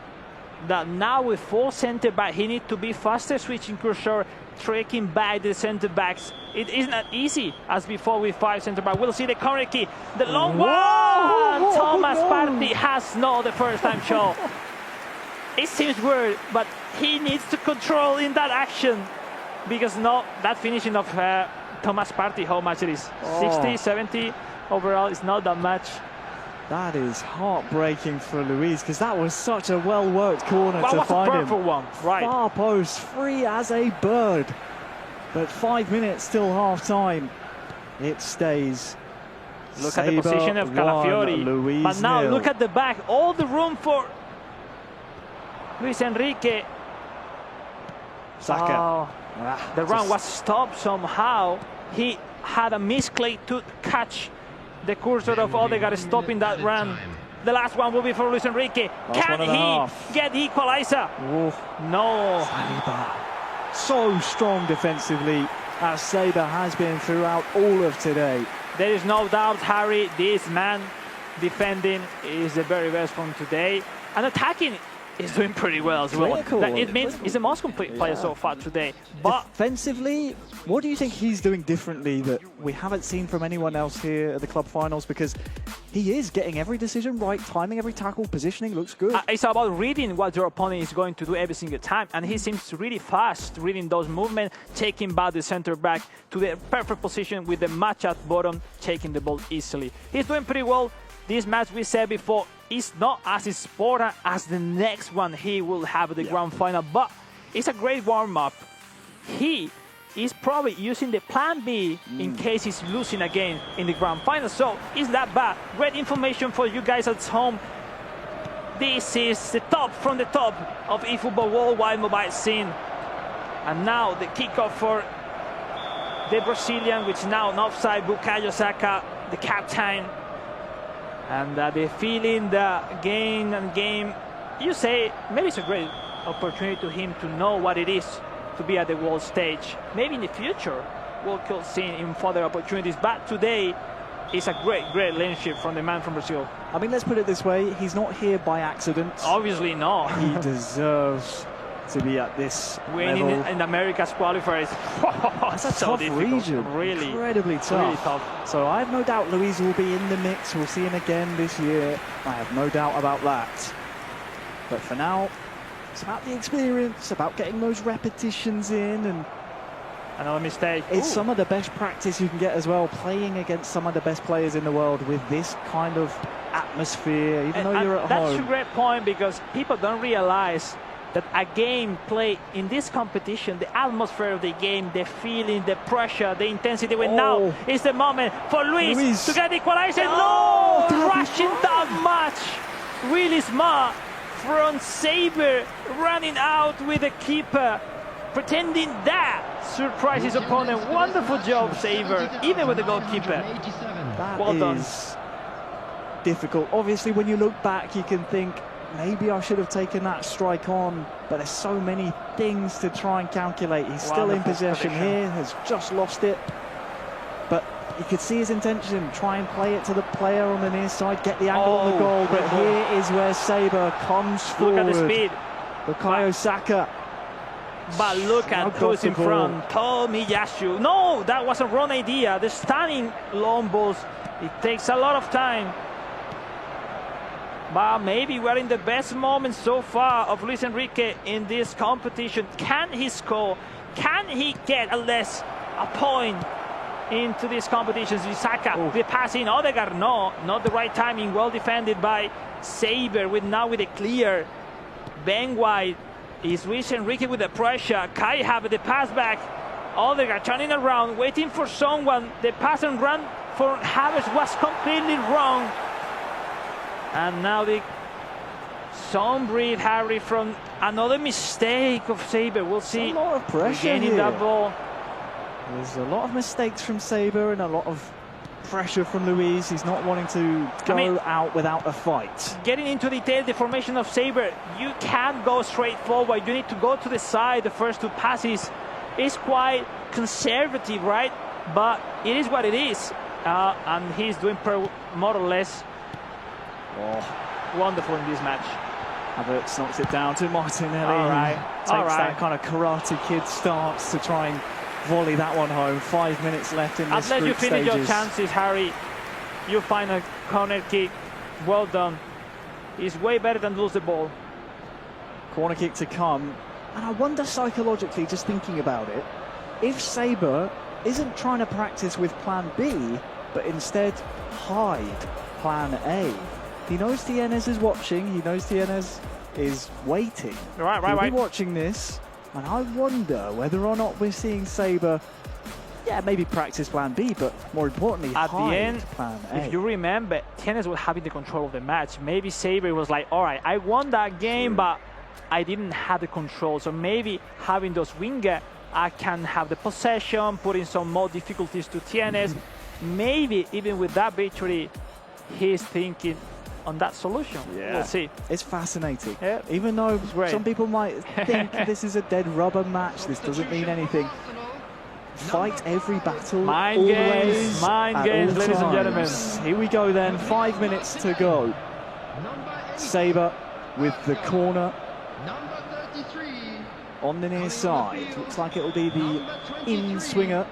That now with 4 centre-back, he needs to be faster switching cursor, tracking back the centre-backs. It isn't as easy as before with 5 centre-back. We'll see the corner kick, the long one. Thomas Partey has the first-time shot. It seems weird, but he needs to control in that action, because that finishing of Thomas Partey, how much it is? 60, 70 overall, it's not that much. That is heartbreaking for Luis, because that was such a well-worked corner to find him. A perfect one, right. Far post, free as a bird. But 5 minutes till half-time. it stays. Look at the position of Calafiori. But now look at the back. All the room for Luis Enrique. Saka. Oh, the run was stopped somehow. He had a misclick to catch the cursor of Odegaard, stopping that run. The last one will be for Luis Enrique. Can he get the equalizer? No. Saber. So strong defensively, as Saber has been throughout all of today. There is no doubt, Harry, this man defending is the very best from today. And attacking is doing pretty well as well. It means he's the most complete player so far today. But defensively, what do you think he's doing differently that we haven't seen from anyone else here at the club finals? Because he is getting every decision right, timing every tackle, positioning looks good. It's about reading what your opponent is going to do every single time, and he seems really fast reading those movements, taking back the center back to the perfect position with the match at bottom, taking the ball easily. He's doing pretty well. This match, we said before, is not as important as the next one he will have at the grand final, but it's a great warm-up. He is probably using the plan B in case he's losing again in the grand final, so it's that bad. Great information for you guys at home. This is the top from the top of eFootball worldwide mobile scene. And now the kickoff for the Brazilian, which is now an offside, Bukayo Saka, the captain. And the feeling, the game and game, you say, maybe it's a great opportunity to him to know what it is to be at the world stage. Maybe in the future, we'll keep seeing him further opportunities. But today, it's a great leadership from the man from Brazil. I mean, let's put it this way. He's not here by accident. Obviously not. He deserves to be at this winning level. in America's qualifiers. That's a so tough region. Really. Incredibly tough. Really tough. So I have no doubt Luis will be in the mix. We'll see him again this year. I have no doubt about that. But for now, it's about the experience, about getting those repetitions in, and another mistake. It's some of the best practice you can get as well, playing against some of the best players in the world with this kind of atmosphere, even though you're at home. That's a great point, because people don't realize that a game played in this competition, the atmosphere of the game, the feeling, the pressure, the intensity. When now is the moment for Luis to get the equalizer. No! Rushing that much. Really smart from Saber, running out with the keeper, pretending that surprise his opponent. Wonderful job, Saber, even with the goalkeeper. Well done. Difficult. Obviously, when you look back, you can think, maybe I should have taken that strike on, but there's so many things to try and calculate. He's still in possession here, has just lost it. But you could see his intention, try and play it to the player on the near side, get the angle on the goal. But here is where Saber comes forward. Look at the speed. Bukayo Saka. But look at who's in front. Tomiyasu. No, that was a wrong idea. The stunning long balls, it takes a lot of time. But maybe we're in the best moment so far of Luis Enrique in this competition. Can he score? Can he get at least a point into this competition? Saka, the passing, Odegaard, no, not the right timing. Well defended by Saber, with a clear. Ben White is Luis Enrique with the pressure. Kai have the pass back. Odegaard turning around, waiting for someone. The pass and run for Havertz was completely wrong. And now some breathe, Harry, from another mistake of Saber. We'll see. A lot of pressure gaining that ball. There's a lot of mistakes from Saber and a lot of pressure from Luis. He's not wanting to go out without a fight. Getting into detail, the formation of Saber, you can't go straight forward. You need to go to the side. The first two passes is quite conservative, right? But it is what it is. And he's doing more or less wonderful in this match. Havertz knocks it down to Martinelli. All right. Takes that kind of Karate Kid stance to try and volley that one home. 5 minutes left in this Unless you finish stages. your chances, Harry, you find a corner kick. Well done. It's way better than lose the ball. Corner kick to come. And I wonder psychologically, just thinking about it, if Saber isn't trying to practice with plan B, but instead hide plan A. He knows Tienes is watching. He knows Tienes is waiting. Right. He'll be watching this. And I wonder whether or not we're seeing Saber yeah, maybe practice plan B, but more importantly, at the end, plan A. if you remember, Tienes was having the control of the match. Maybe Saber was like, all right, I won that game, but I didn't have the control. So maybe having those winger, I can have the possession, putting some more difficulties to Tienes. Maybe even with that victory, he's thinking on that solution. Yeah. We'll see. It's fascinating. Yeah. Even though great. some people might think this is a dead rubber match, this doesn't mean anything. Fight every battle, Mind games, always, mind at games, all ladies and times. gentlemen. Here we go then, 5 minutes to go. Saber with the corner on the near side. Looks like it'll be the in-swinger.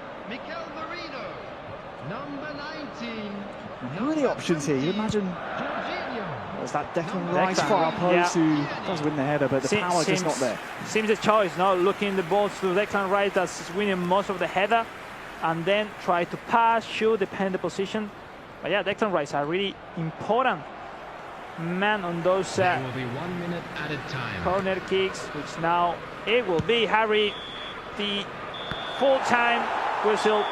Who are the options here? You imagine there's that Declan Rice far post who does win the header, but the power just not there. Seems the choice, no? Looking the balls to Declan Rice, that's winning most of the header, and then try to pass, shoot, depend the position. But yeah, Declan Rice, a really important man on those will be 1 minute at a time. corner kicks, which now it will be Harry, the full-time whistle.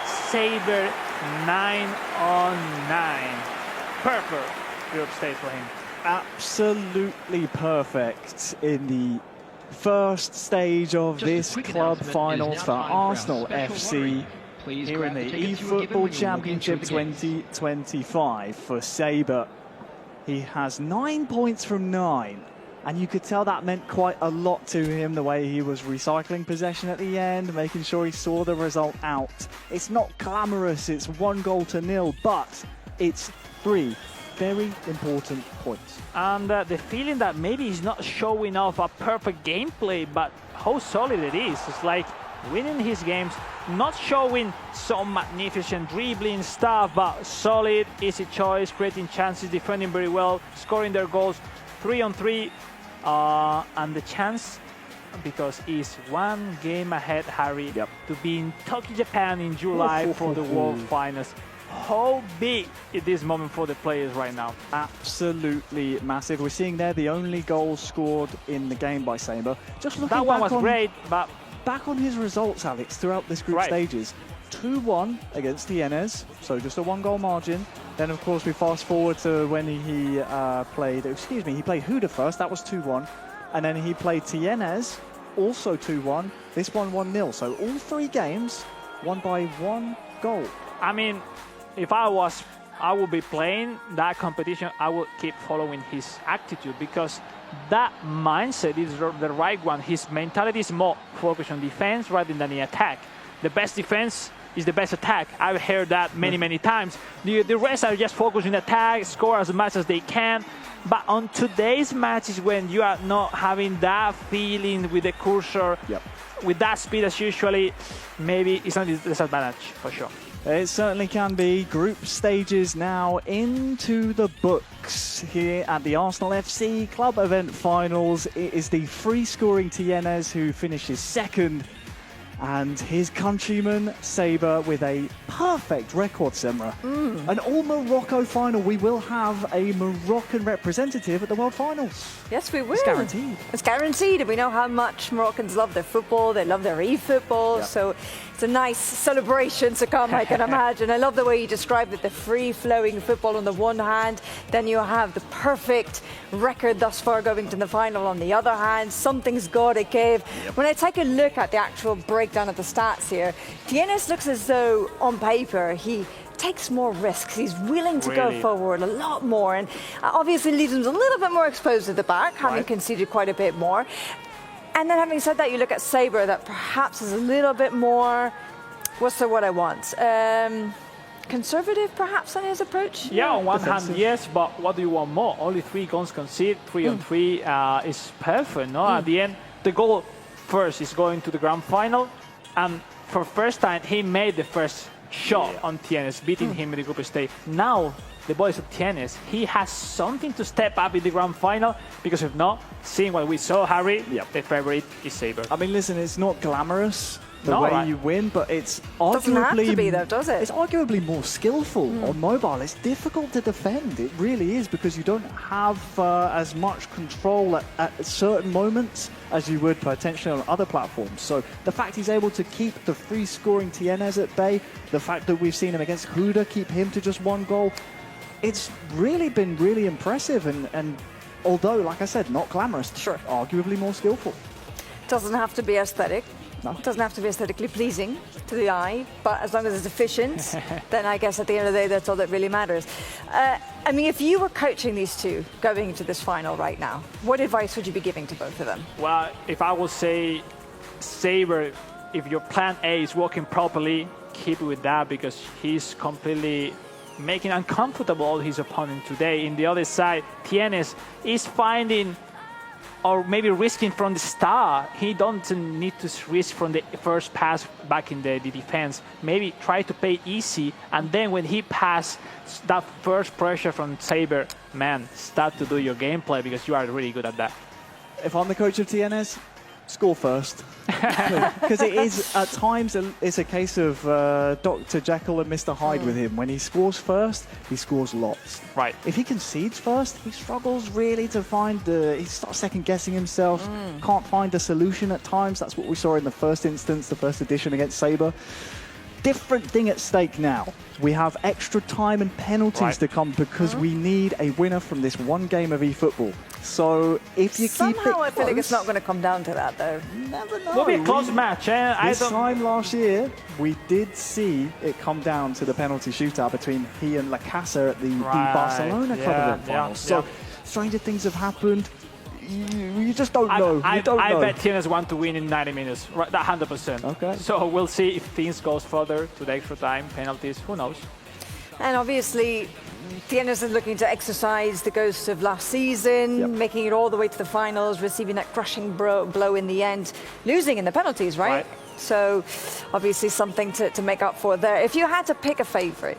Saber 9-on-9. Perfect group stage for him. Absolutely perfect in the first stage of this club finals for Arsenal FC here in the eFootball Championship 2025 for Saber. He has 9 points from 9, and you could tell that meant quite a lot to him, the way he was recycling possession at the end, making sure he saw the result out. It's not glamorous, it's 1-0, but it's 3 very important points. And the feeling that maybe he's not showing off a perfect gameplay, but how solid it is. It's like winning his games, not showing some magnificent dribbling stuff, but solid, easy choice, creating chances, defending very well, scoring their goals 3-on-3. And the chance, because he's 1 game ahead, Harry, to be in Tokyo, Japan in July for the World Finals. How big is this moment for the players right now? Absolutely massive. We're seeing there the only goal scored in the game by Saber. Just looking that one back was great, but back on his results, Alex, throughout this group stages. 2-1 against Tienes, so just a 1-goal margin. Then, of course, we fast forward to when he played Huda first, that was 2-1. And then he played Tienes, also 2-1. This one 1-0. So all 3 games won by 1 goal. I mean, if I would be playing that competition, I would keep following his attitude, because that mindset is the right one. His mentality is more focused on defense rather than the attack. The best defense is the best attack. I've heard that many times. The rest are just focused on attack, score as much as they can. But on today's matches, when you are not having that feeling with the cursor, with that speed as usually, maybe it's a disadvantage for sure. It certainly can be. Group stages now into the books here at the Arsenal FC Club Event Finals. It is the free-scoring Tienes who finishes second, and his countryman Saber with a perfect record, Semra. An all-Morocco final. We will have a Moroccan representative at the World Finals. Yes, we will. It's guaranteed. It's guaranteed. And we know how much Moroccans love their football. They love their eFootball. So it's a nice celebration to come, I can imagine. I love the way you described it, the free-flowing football on the one hand. Then you have the perfect record thus far going to the final on the other hand. Something's got to give. When I take a look at the actual breakdown of the stats here, Tienes looks as though, on paper, he takes more risks. He's willing to go forward a lot more, and obviously leaves him a little bit more exposed at the back, having conceded quite a bit more. And then, having said that, you look at Saber, that perhaps is a little bit more, what's the word I want? Conservative, perhaps, in his approach? Yeah, on one hand, yes, but what do you want more? Only 3 goals conceded, 3-on-3 is perfect, no? At the end, the goal first is going to the grand final, and for first time, he made the first shot on Tienes, beating him in the group stage. Now, the boys of Tienes, he has something to step up in the grand final, because if not, seeing what we saw, Harry, the favorite is Saber. I mean, listen, it's not glamorous, the way you win, but it's arguably... Doesn't have to be though, does it? It's arguably more skillful on mobile. It's difficult to defend. It really is, because you don't have as much control at certain moments as you would potentially on other platforms. So the fact he's able to keep the free-scoring Tienes at bay, the fact that we've seen him against Huda keep him to just one goal, it's really been really impressive. And although, like I said, not glamorous, sure, arguably more skillful. Doesn't have to be aesthetic. No. Doesn't have to be aesthetically pleasing to the eye, but as long as it's efficient, then I guess at the end of the day, that's all that really matters. I mean, if you were coaching these two going into this final right now, what advice would you be giving to both of them? Well, if I would say, Saber, if your plan A is working properly, keep it with that, because he's completely making uncomfortable his opponent today. In the other side, Tienes is finding, or maybe risking from the start. He doesn't need to risk from the first pass back in the defense. Maybe try to play easy, and then when he passes that first pressure from Saber, man, start to do your gameplay, because you are really good at that. If I'm the coach of Tienes, score first. Because it is, at times, it's a case of Dr. Jekyll and Mr. Hyde with him. When he scores first, he scores lots. Right. If he concedes first, he struggles really to find he starts second-guessing himself, can't find a solution at times. That's what we saw in the first instance, the first edition against Saber. Different thing at stake now. We have extra time and penalties to come, because we need a winner from this one game of eFootball. So if you keep it Somehow I feel like it's close, not going to come down to that, though. never know. Will be a close match. This time last year, we did see it come down to the penalty shootout between he and La Casa at the Barcelona Club event finals. So stranger things have happened. You just don't know. I bet Tienes want to win in 90 minutes, right, 100%. Okay. So we'll see if things goes further to the extra time, penalties, who knows. And obviously, Tienes is looking to exercise the ghosts of last season, making it all the way to the finals, receiving that crushing blow in the end, losing in the penalties, right? So obviously something to make up for there. If you had to pick a favourite,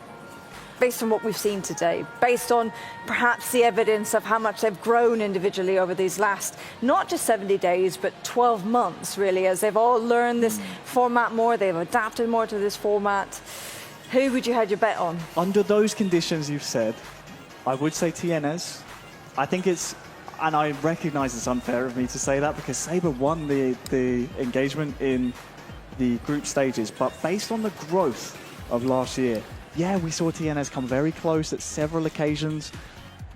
based on what we've seen today, based on perhaps the evidence of how much they've grown individually over these last, not just 70 days, but 12 months, really, as they've all learned this format more, they've adapted more to this format. Who would you have your bet on? Under those conditions you've said, I would say Tienes. I think it's, and I recognise it's unfair of me to say that, because Saber won the engagement in the group stages, but based on the growth of last year, yeah, we saw Tienes come very close at several occasions.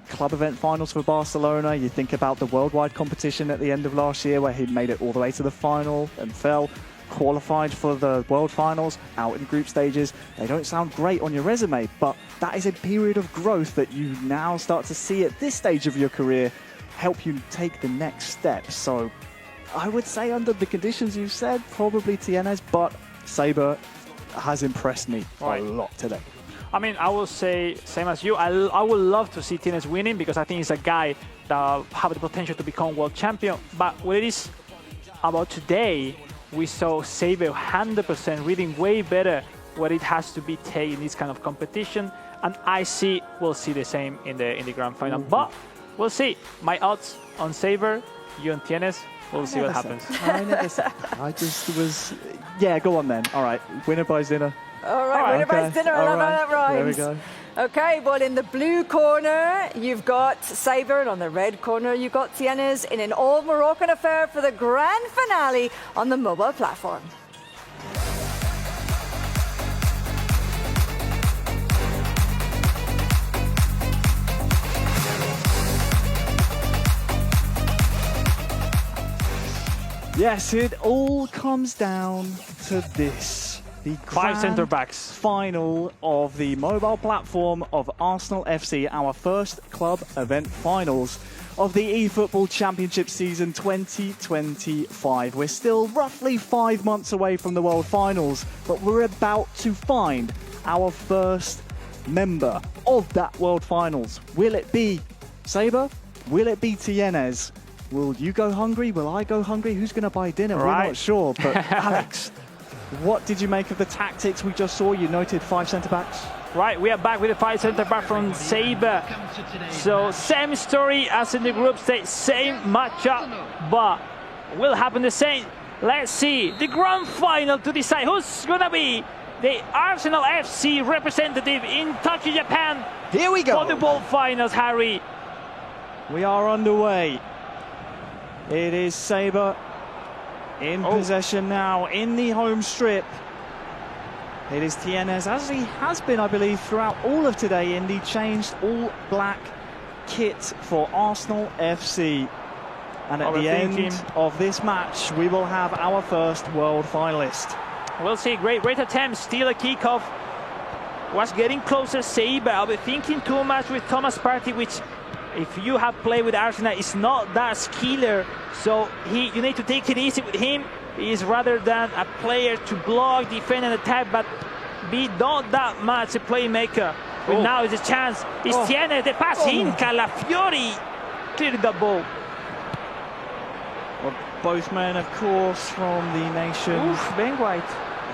Club event finals for Barcelona. You think about the worldwide competition at the end of last year, where he made it all the way to the final and fell. Qualified for the world finals, out in group stages. They don't sound great on your resume, but that is a period of growth that you now start to see at this stage of your career help you take the next step. So I would say, under the conditions you've said, probably Tienes, but Saber has impressed me a lot today. I mean, I will say, same as you, I would love to see Tienes winning, because I think he's a guy that have the potential to become world champion. But what it is about today, we saw Saber 100% reading way better what it has to be taken in this kind of competition, and we'll see the same in the grand final. But we'll see. My odds on Saber, you and Tienes, we'll see what happens. I never said that. I just was, yeah, go on then. All right, winner buys dinner. All right, winner buys dinner, I love how that rhymes. There we go. Okay, well, in the blue corner, you've got Saber, and on the red corner, you've got Tienes in an all-Moroccan affair for the grand finale on the mobile platform. Yes, it all comes down to this. The 5 centre backs. Final of the mobile platform of Arsenal FC, our first club event finals of the eFootball Championship season 2025. We're still roughly 5 months away from the World Finals, but we're about to find our first member of that World Finals. Will it be Saber? Will it be Tienes? Will you go hungry? Will I go hungry? Who's going to buy dinner? We're not sure, but Alex, what did you make of the tactics we just saw? You noted 5 centre-backs. Right, we are back with the 5 centre-back from Saber. So same story as in the group stage, same matchup, but will happen the same. Let's see the grand final to decide who's gonna be the Arsenal FC representative in Tokyo, Japan. Here we go. For the world finals, Harry. We are underway. It is Saber in possession now in the home strip. It is Tienes, as he has been, I believe, throughout all of today, in the changed all-black kit for Arsenal FC. And at the end of this match, we will have our first world finalist. We'll see. Great attempt. Still a kickoff. Was getting closer. Saber, I'll be thinking too much with Thomas Partey, which, if you have played with Arsenal, is not that skiller. So you need to take it easy with him. He is rather than a player to block, defend, and attack, but be not that much a playmaker. But now is a chance. It's Tienes, the pass in. Calafiori cleared the ball. Well, both men, of course, from the nation Ben White,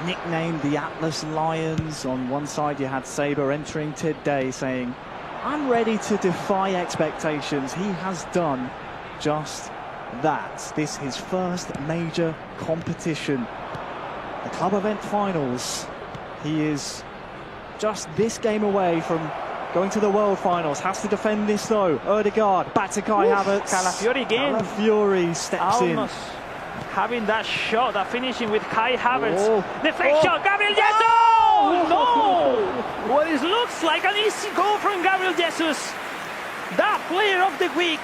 nicknamed the Atlas Lions. On one side, you had Saber entering today saying, "I'm ready to defy expectations." He has done just that. This is his first major competition, the club event finals. He is just this game away from going to the world finals. Has to defend this though. Odegaard, back to Kai Havertz. Calafiori again. Calafiori steps almost in. Having that shot, that finishing with Kai Havertz. The fake shot, Gabriel Jesus! No! What it looks like an easy goal from Gabriel Jesus. That player of the week.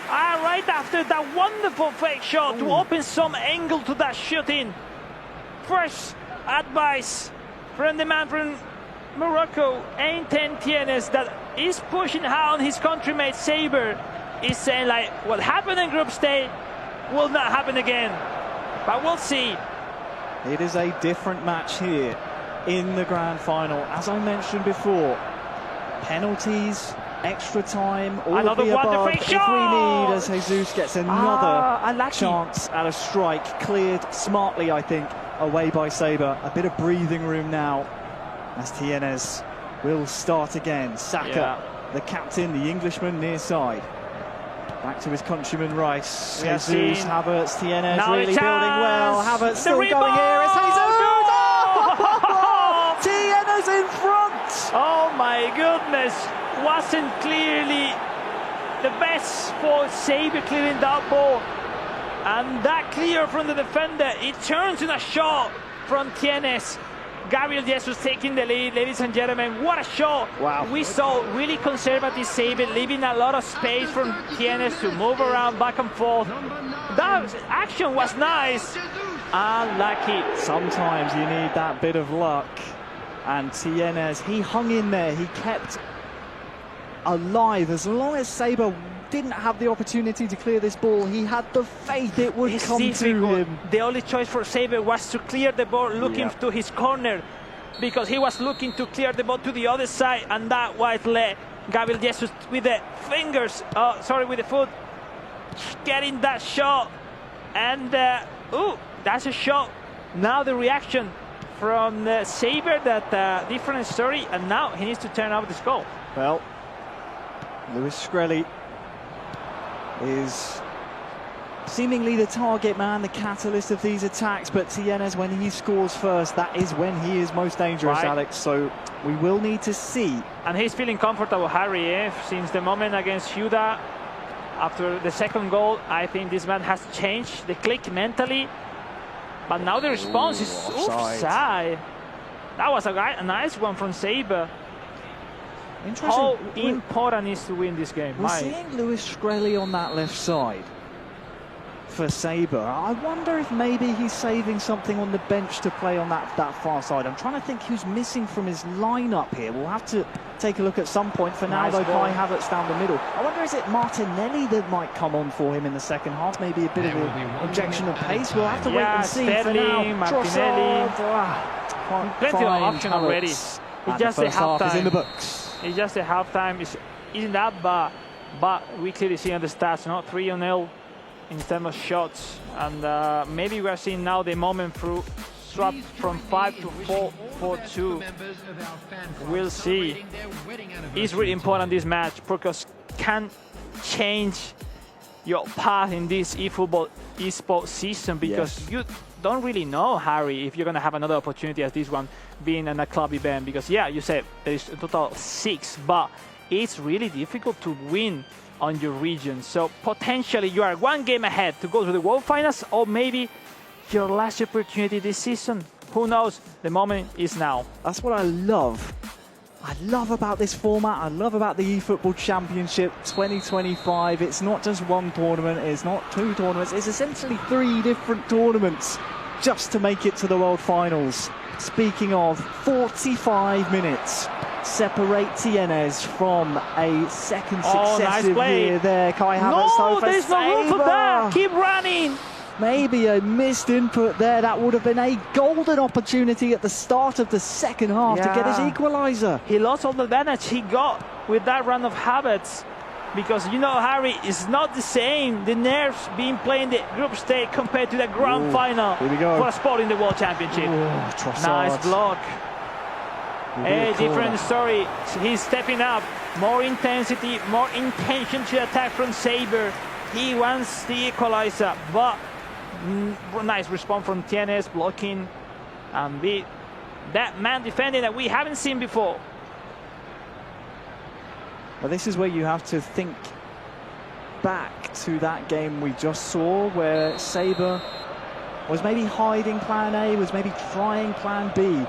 Right after that wonderful fake shot to open some angle to that shooting. First advice from the man from Morocco, Einten Tienes, that is pushing on his countrymate Saber. Is saying like, what happened in group stage will not happen again. But we'll see. It is a different match here in the grand final. As I mentioned before, penalties, extra time, all another of the above. If we need, as Jesus gets another chance at a strike, cleared smartly, I think, away by Saber. A bit of breathing room now as Tienes will start again. Saka, the captain, the Englishman near side. Back to his countryman Rice. Jesus, Havertz, Tienes now really building well. Havertz still going here. It's Jesus! Oh! Tienes in front! Oh my goodness! Wasn't clearly the best for Saber clearing that ball. And that clear from the defender, it turns in a shot from Tienes. Gabriel Jesus taking the lead, ladies and gentlemen. What a shot! Wow. We saw really conservative Saber, leaving a lot of space for Tienes to move around back and forth. That action was nice. Unlucky. Sometimes you need that bit of luck. And Tienes, he hung in there. He kept alive. As long as Saber didn't have the opportunity to clear this ball, he had the faith it would come to him. The only choice for Saber was to clear the ball looking to his corner, because he was looking to clear the ball to the other side, and that was let Gabriel Jesus with the fingers, with the foot, getting that shot. And that's a shot. Now the reaction from Saber, that different story, and now he needs to turn off the score. Well, Lewis Skrelly is seemingly the target man, the catalyst of these attacks, but Tienes, when he scores first, that is when he is most dangerous, Alex, so we will need to see. And he's feeling comfortable, Harry, since the moment against Huda, after the second goal. I think this man has changed the click mentally, but now the response is offside. That was a nice one from Saber. How important is to win this game? We're seeing Lewis Skrelly on that left side for Saber. I wonder if maybe he's saving something on the bench to play on that far side. I'm trying to think who's missing from his lineup here. We'll have to take a look at some point. For now, though, Kai Havertz down the middle. I wonder, is it Martinelli that might come on for him in the second half? Maybe a bit of an injection of pace. We'll have to wait and see. For now, Martinelli. Plenty of options already. It's just a half-time. Is in the books. It's just a half-time. Isn't that bad? But we clearly see on the stats, not 3-0 in terms of shots. And maybe we are seeing now the moment through swap from 5 to 4-4-2. We'll see. It's really important, this match, because can change your path in this eFootball esports season, because don't really know, Harry, if you're going to have another opportunity as this one being in a club event, because yeah, you said there's a total 6, but it's really difficult to win on your region. So potentially you are 1 game ahead to go to the World Finals, or maybe your last opportunity this season. Who knows? The moment is now. That's what I love. I love about this format. I love about the eFootball Championship 2025. It's not just 1 tournament. It's not 2 tournaments. It's essentially 3 different tournaments just to make it to the World Finals. Speaking of, 45 minutes separate Tienes from a second successive year there. Kai Havertz. No, there's no room for that. Keep running. Maybe a missed input there. That would have been a golden opportunity at the start of the second half to get his equaliser. He lost all the advantage he got with that run of Havertz. Because, you know, Harry, it's not the same. The nerves being played in the group stage compared to the grand final for a spot in the World Championship. Nice block. A different story. He's stepping up. More intensity, more intention to attack from Saber. He wants the equaliser, but nice response from Tienes, blocking and beat that man defending that we haven't seen before. Well, this is where you have to think back to that game we just saw, where Saber was maybe hiding plan A, was maybe trying plan B.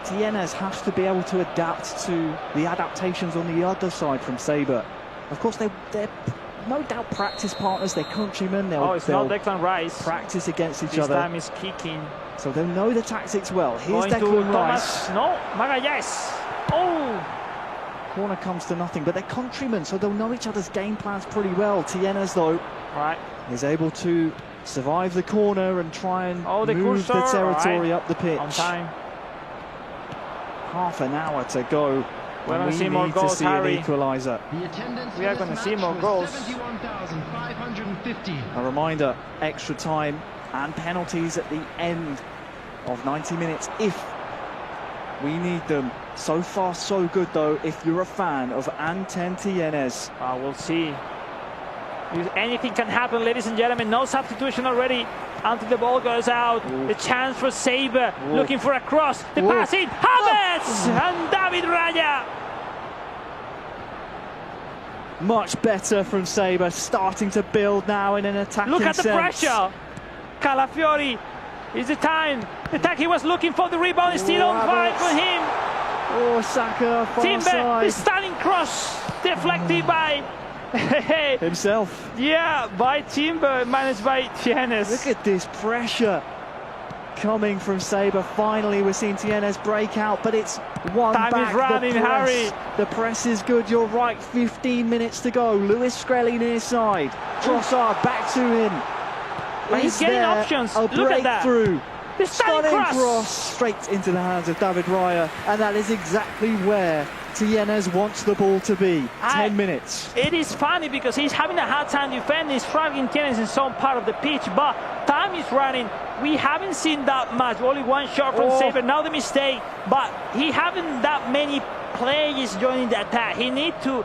Tienes has to be able to adapt to the adaptations on the other side from Saber. Of course, they're no doubt practice partners, they're countrymen. They'll it's not Declan Rice. Practice against each this other. This time is kicking. So they'll know the tactics well. Here's Going Declan Rice. No, Magalhães. Oh! Corner comes to nothing, but they're countrymen, so they'll know each other's game plans pretty well. Tienes, though, is able to survive the corner and try and move the territory up the pitch. On time. Half an hour to go. We're going to see more goals, Harry. An equaliser. We are going to see more goals. A reminder, extra time and penalties at the end of 90 minutes if we need them. So far, so good, though, if you're a fan of Anten Tienes. We'll see. Anything can happen, ladies and gentlemen. No substitution already until the ball goes out. The chance for Saber, looking for a cross. The pass in, Havertz and David Raya. Much better from Saber, starting to build now in an attacking Look at the sense. pressure. Calafiori, is the time. The attack he was looking for, the rebound is still on fire for him. Saka, far Timber, side. the stunning cross, deflected by himself. Yeah, by Timber, managed by Tienes. Look at this pressure coming from Saber. Finally, we're seeing Tienes break out, but it's one Time back. Is running, Harry. The press is good. You're right. 15 minutes to go. Lewis Skrelly near side. Trossard back to him. But he's getting options. A Look at that. breakthrough. The stunning cross straight into the hands of David Raya, and that is exactly where Tienes wants the ball to be. 10 minutes. It is funny because he's having a hard time defending. He's struggling Tienes in some part of the pitch, but time is running. We haven't seen that much. Only one shot from Saber. Now the mistake, but he haven't that many players joining the attack. He needs to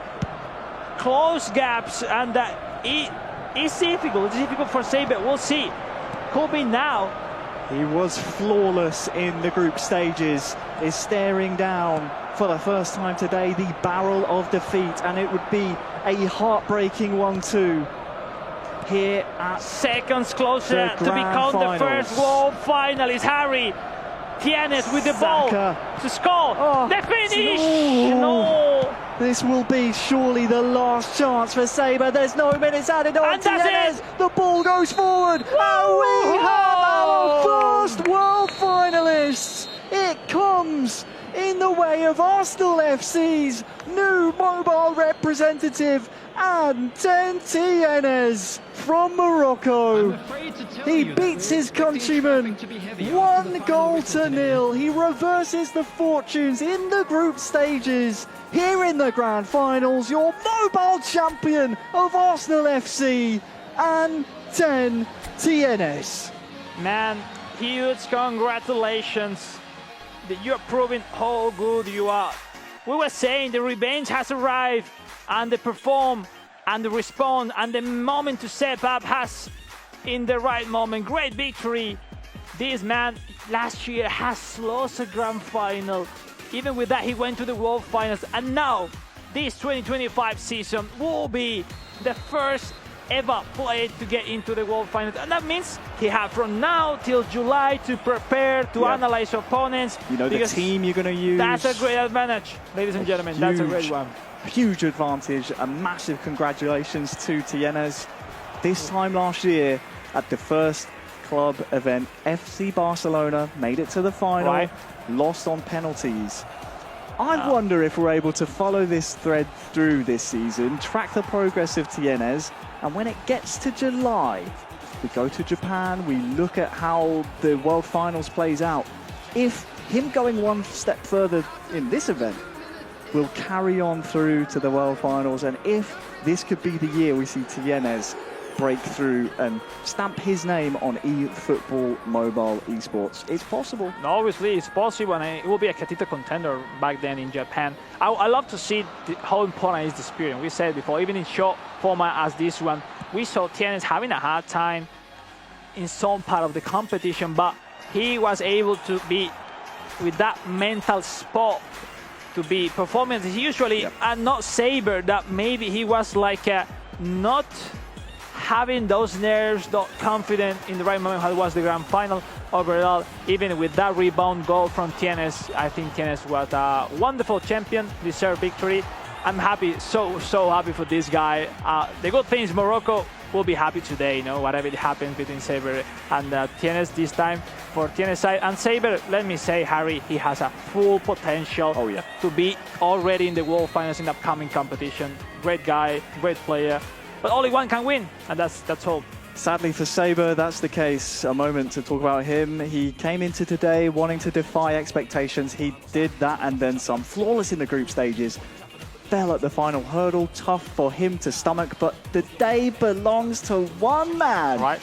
close gaps, and it's difficult. It's difficult for Saber. We'll see. Could be now. He was flawless in the group stages, is staring down for the first time today the barrel of defeat, and it would be a heartbreaking one too. Here at seconds closer to become the first world finalist. Harry Tienes with the ball to score. The finish! No! This will be surely the last chance for Saber. There's no minutes added on. Tienes. The ball goes forward. And we have our first world finalists. It comes in the way of Arsenal FC's new mobile representative, Anten Tienes from Morocco. He beats his countrymen 1-0. He reverses the fortunes in the group stages. Here in the grand finals, your mobile champion of Arsenal FC, Anten Tienes. Man, huge congratulations. You're proving how good you are. We were saying the revenge has arrived, and the perform and the respond and the moment to step up has in the right moment. Great victory This man last year has lost a grand final. Even with that, he went to the World Finals, and now this 2025 season will be the first ever player to get into the World Finals, and that means he has from now till July to prepare, to analyze opponents. You know the team you're going to use. That's a great advantage, ladies and gentlemen. That's a great one. Huge advantage. A massive congratulations to Tienes. This time last year at the first club event, FC Barcelona made it to the final, lost on penalties. I wonder if we're able to follow this thread through this season, track the progress of Tienes, and when it gets to July, we go to Japan, we look at how the World Finals plays out. If him going one step further in this event will carry on through to the World Finals, and if this could be the year we see Tienes break through and stamp his name on eFootball mobile esports, it's possible. No, obviously it's possible, and it will be a Katita contender back then in Japan. I love to see how important is the experience. We said before, even in short format as this one, we saw Tienes having a hard time in some part of the competition, but he was able to be with that mental spot to be performing usually, and not Saber, that maybe he was like not having those nerves, not confident in the right moment how it was the grand final. Overall, even with that rebound goal from Tienes, I think Tienes was a wonderful champion, deserved victory. I'm happy, so happy for this guy. The good thing is Morocco will be happy today, you know, whatever it happens between Saber and Tienes this time. For Tienes side, and Saber, let me say, Harry, he has a full potential to be already in the World Finals in the upcoming competition. Great guy, great player. But only one can win, and that's all. Sadly for Saber, that's the case. A moment to talk about him. He came into today wanting to defy expectations. He did that and then some. Flawless in the group stages. Fell at the final hurdle. Tough for him to stomach, but the day belongs to one man. Right.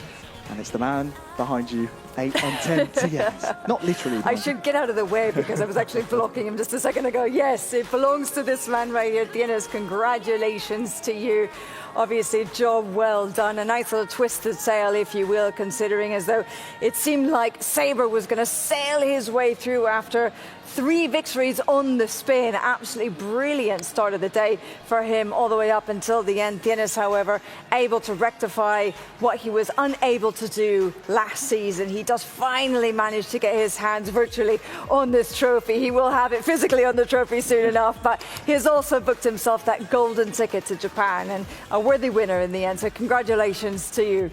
And it's the man behind you. 8 and 10 Tienes. Not literally. I should get out of the way because I was actually blocking him just a second ago. Yes, it belongs to this man right here. Tienes, congratulations to you. Obviously, job well done. A nice little twisted sail, if you will, considering as though it seemed like Saber was going to sail his way through after 3 victories on the spin. Absolutely brilliant start of the day for him all the way up until the end. Tienes, however, able to rectify what he was unable to do last season. He does finally manage to get his hands virtually on this trophy. He will have it physically on the trophy soon enough, but he has also booked himself that golden ticket to Japan, and a worthy winner in the end. So congratulations to you.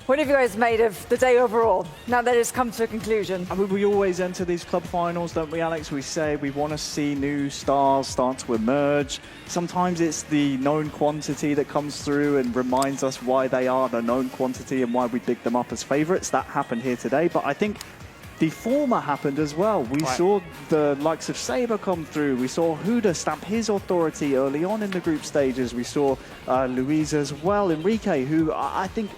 What have you guys made of the day overall, now that it's come to a conclusion? I mean, we always enter these club finals, don't we, Alex? We say we want to see new stars start to emerge. Sometimes it's the known quantity that comes through and reminds us why they are the known quantity and why we pick them up as favourites. That happened here today, but I think the former happened as well. We saw the likes of Saber come through. We saw Huda stamp his authority early on in the group stages. We saw Luisa as well, Enrique, who I think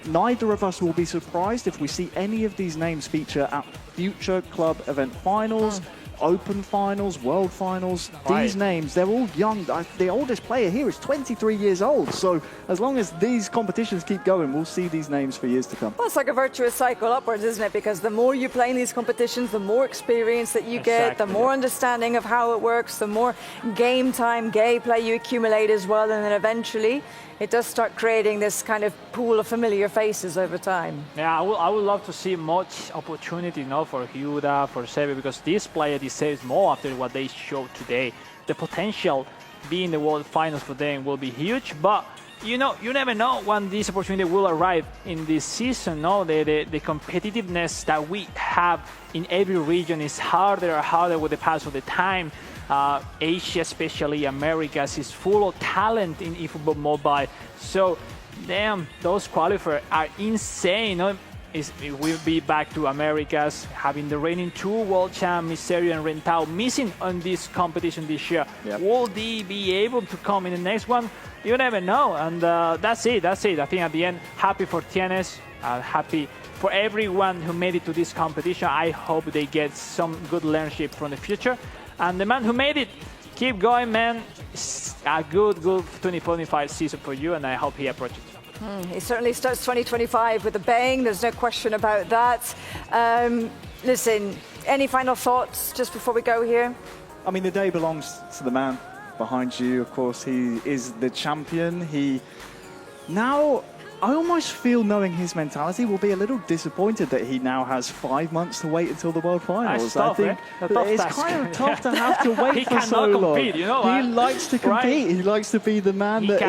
neither of us will be surprised if we see any of these names feature at future club event finals, open finals, world finals. These names, they're all young. The oldest player here is 23 years old. So as long as these competitions keep going, we'll see these names for years to come. Well, it's like a virtuous cycle upwards, isn't it? Because the more you play in these competitions, the more experience that you get, the more understanding of how it works, the more game time, gameplay you accumulate as well. And then eventually it does start creating this kind of pool of familiar faces over time. Yeah, I would love to see much opportunity, you know, for Huda, for Sebe, because this player deserves more after what they showed today. The potential being the World Finals for them will be huge, but you know, you never know when this opportunity will arrive in this season. No, the competitiveness that we have in every region is harder and harder with the pass of the time. Asia, especially Americas, is full of talent in eFootball Mobile. So, damn, those qualifiers are insane. No? We'll be back to Americas, having the reigning 2 world champ, Miserio and Rentao, missing on this competition this year. Will they be able to come in the next one? You never know. And that's it. I think at the end, happy for Tienes, happy for everyone who made it to this competition. I hope they get some good leadership from the future. And the man who made it, keep going, man. It's a good 2025 season for you, and I hope he approaches it. He certainly starts 2025 with a bang. There's no question about that. Listen, any final thoughts just before we go here? I mean, the day belongs to the man behind you. Of course, he is the champion. Now, I almost feel, knowing his mentality, will be a little disappointed that he now has 5 months to wait until the World Finals. Tough, I think it's kind of tough to have to wait for so long. Compete, you know, he likes to compete. Right? He likes to be the man that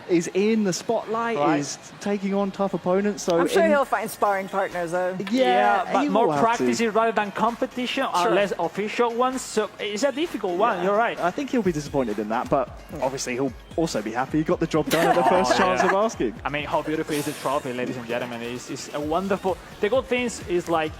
is in the spotlight, is taking on tough opponents. So I'm sure he'll find sparring partners, though. Yeah, but more practices rather than competition, or less official ones. So it's a difficult one. You're right. I think he'll be disappointed in that, but obviously he'll also be happy he got the job done at the first chance of asking. I mean, how beautiful is the trophy, ladies and gentlemen? It's a wonderful. The good things is like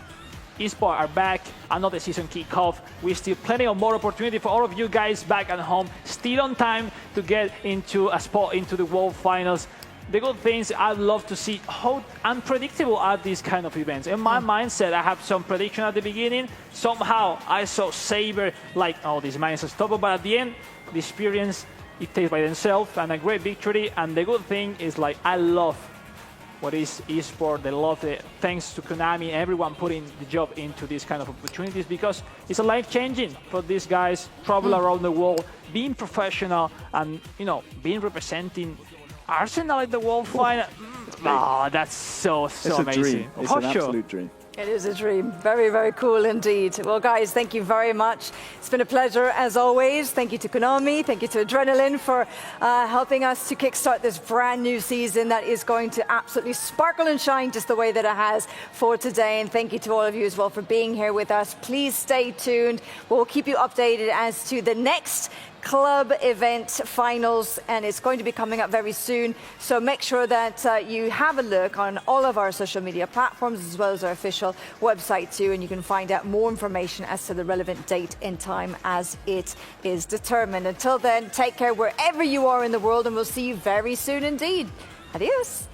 esports are back, another season kick off. We still plenty of more opportunity for all of you guys back at home, still on time to get into a spot into the World Finals. The good things, I'd love to see how unpredictable are these kind of events. In my mindset, I have some prediction at the beginning. Somehow, I saw Saber like, oh, this man is unstoppable. But at the end, the experience, it takes by themselves, and a great victory. And the good thing is, like, I love what is esports. They love it. Thanks to Konami, everyone putting the job into these kind of opportunities, because it's a life-changing for these guys, travel around the world, being professional, and, you know, being representing Arsenal at the World Final. Oh, that's so amazing. Dream. It's an absolute dream. It is a dream. Very, very cool indeed. Well, guys, thank you very much. It's been a pleasure, as always. Thank you to Konami. Thank you to Adrenaline for helping us to kickstart this brand new season that is going to absolutely sparkle and shine just the way that it has for today. And thank you to all of you as well for being here with us. Please stay tuned. We'll keep you updated as to the next club event finals, and it's going to be coming up very soon. So make sure that you have a look on all of our social media platforms, as well as our official website too, and you can find out more information as to the relevant date and time as it is determined. Until then, take care wherever you are in the world, and we'll see you very soon indeed. Adios.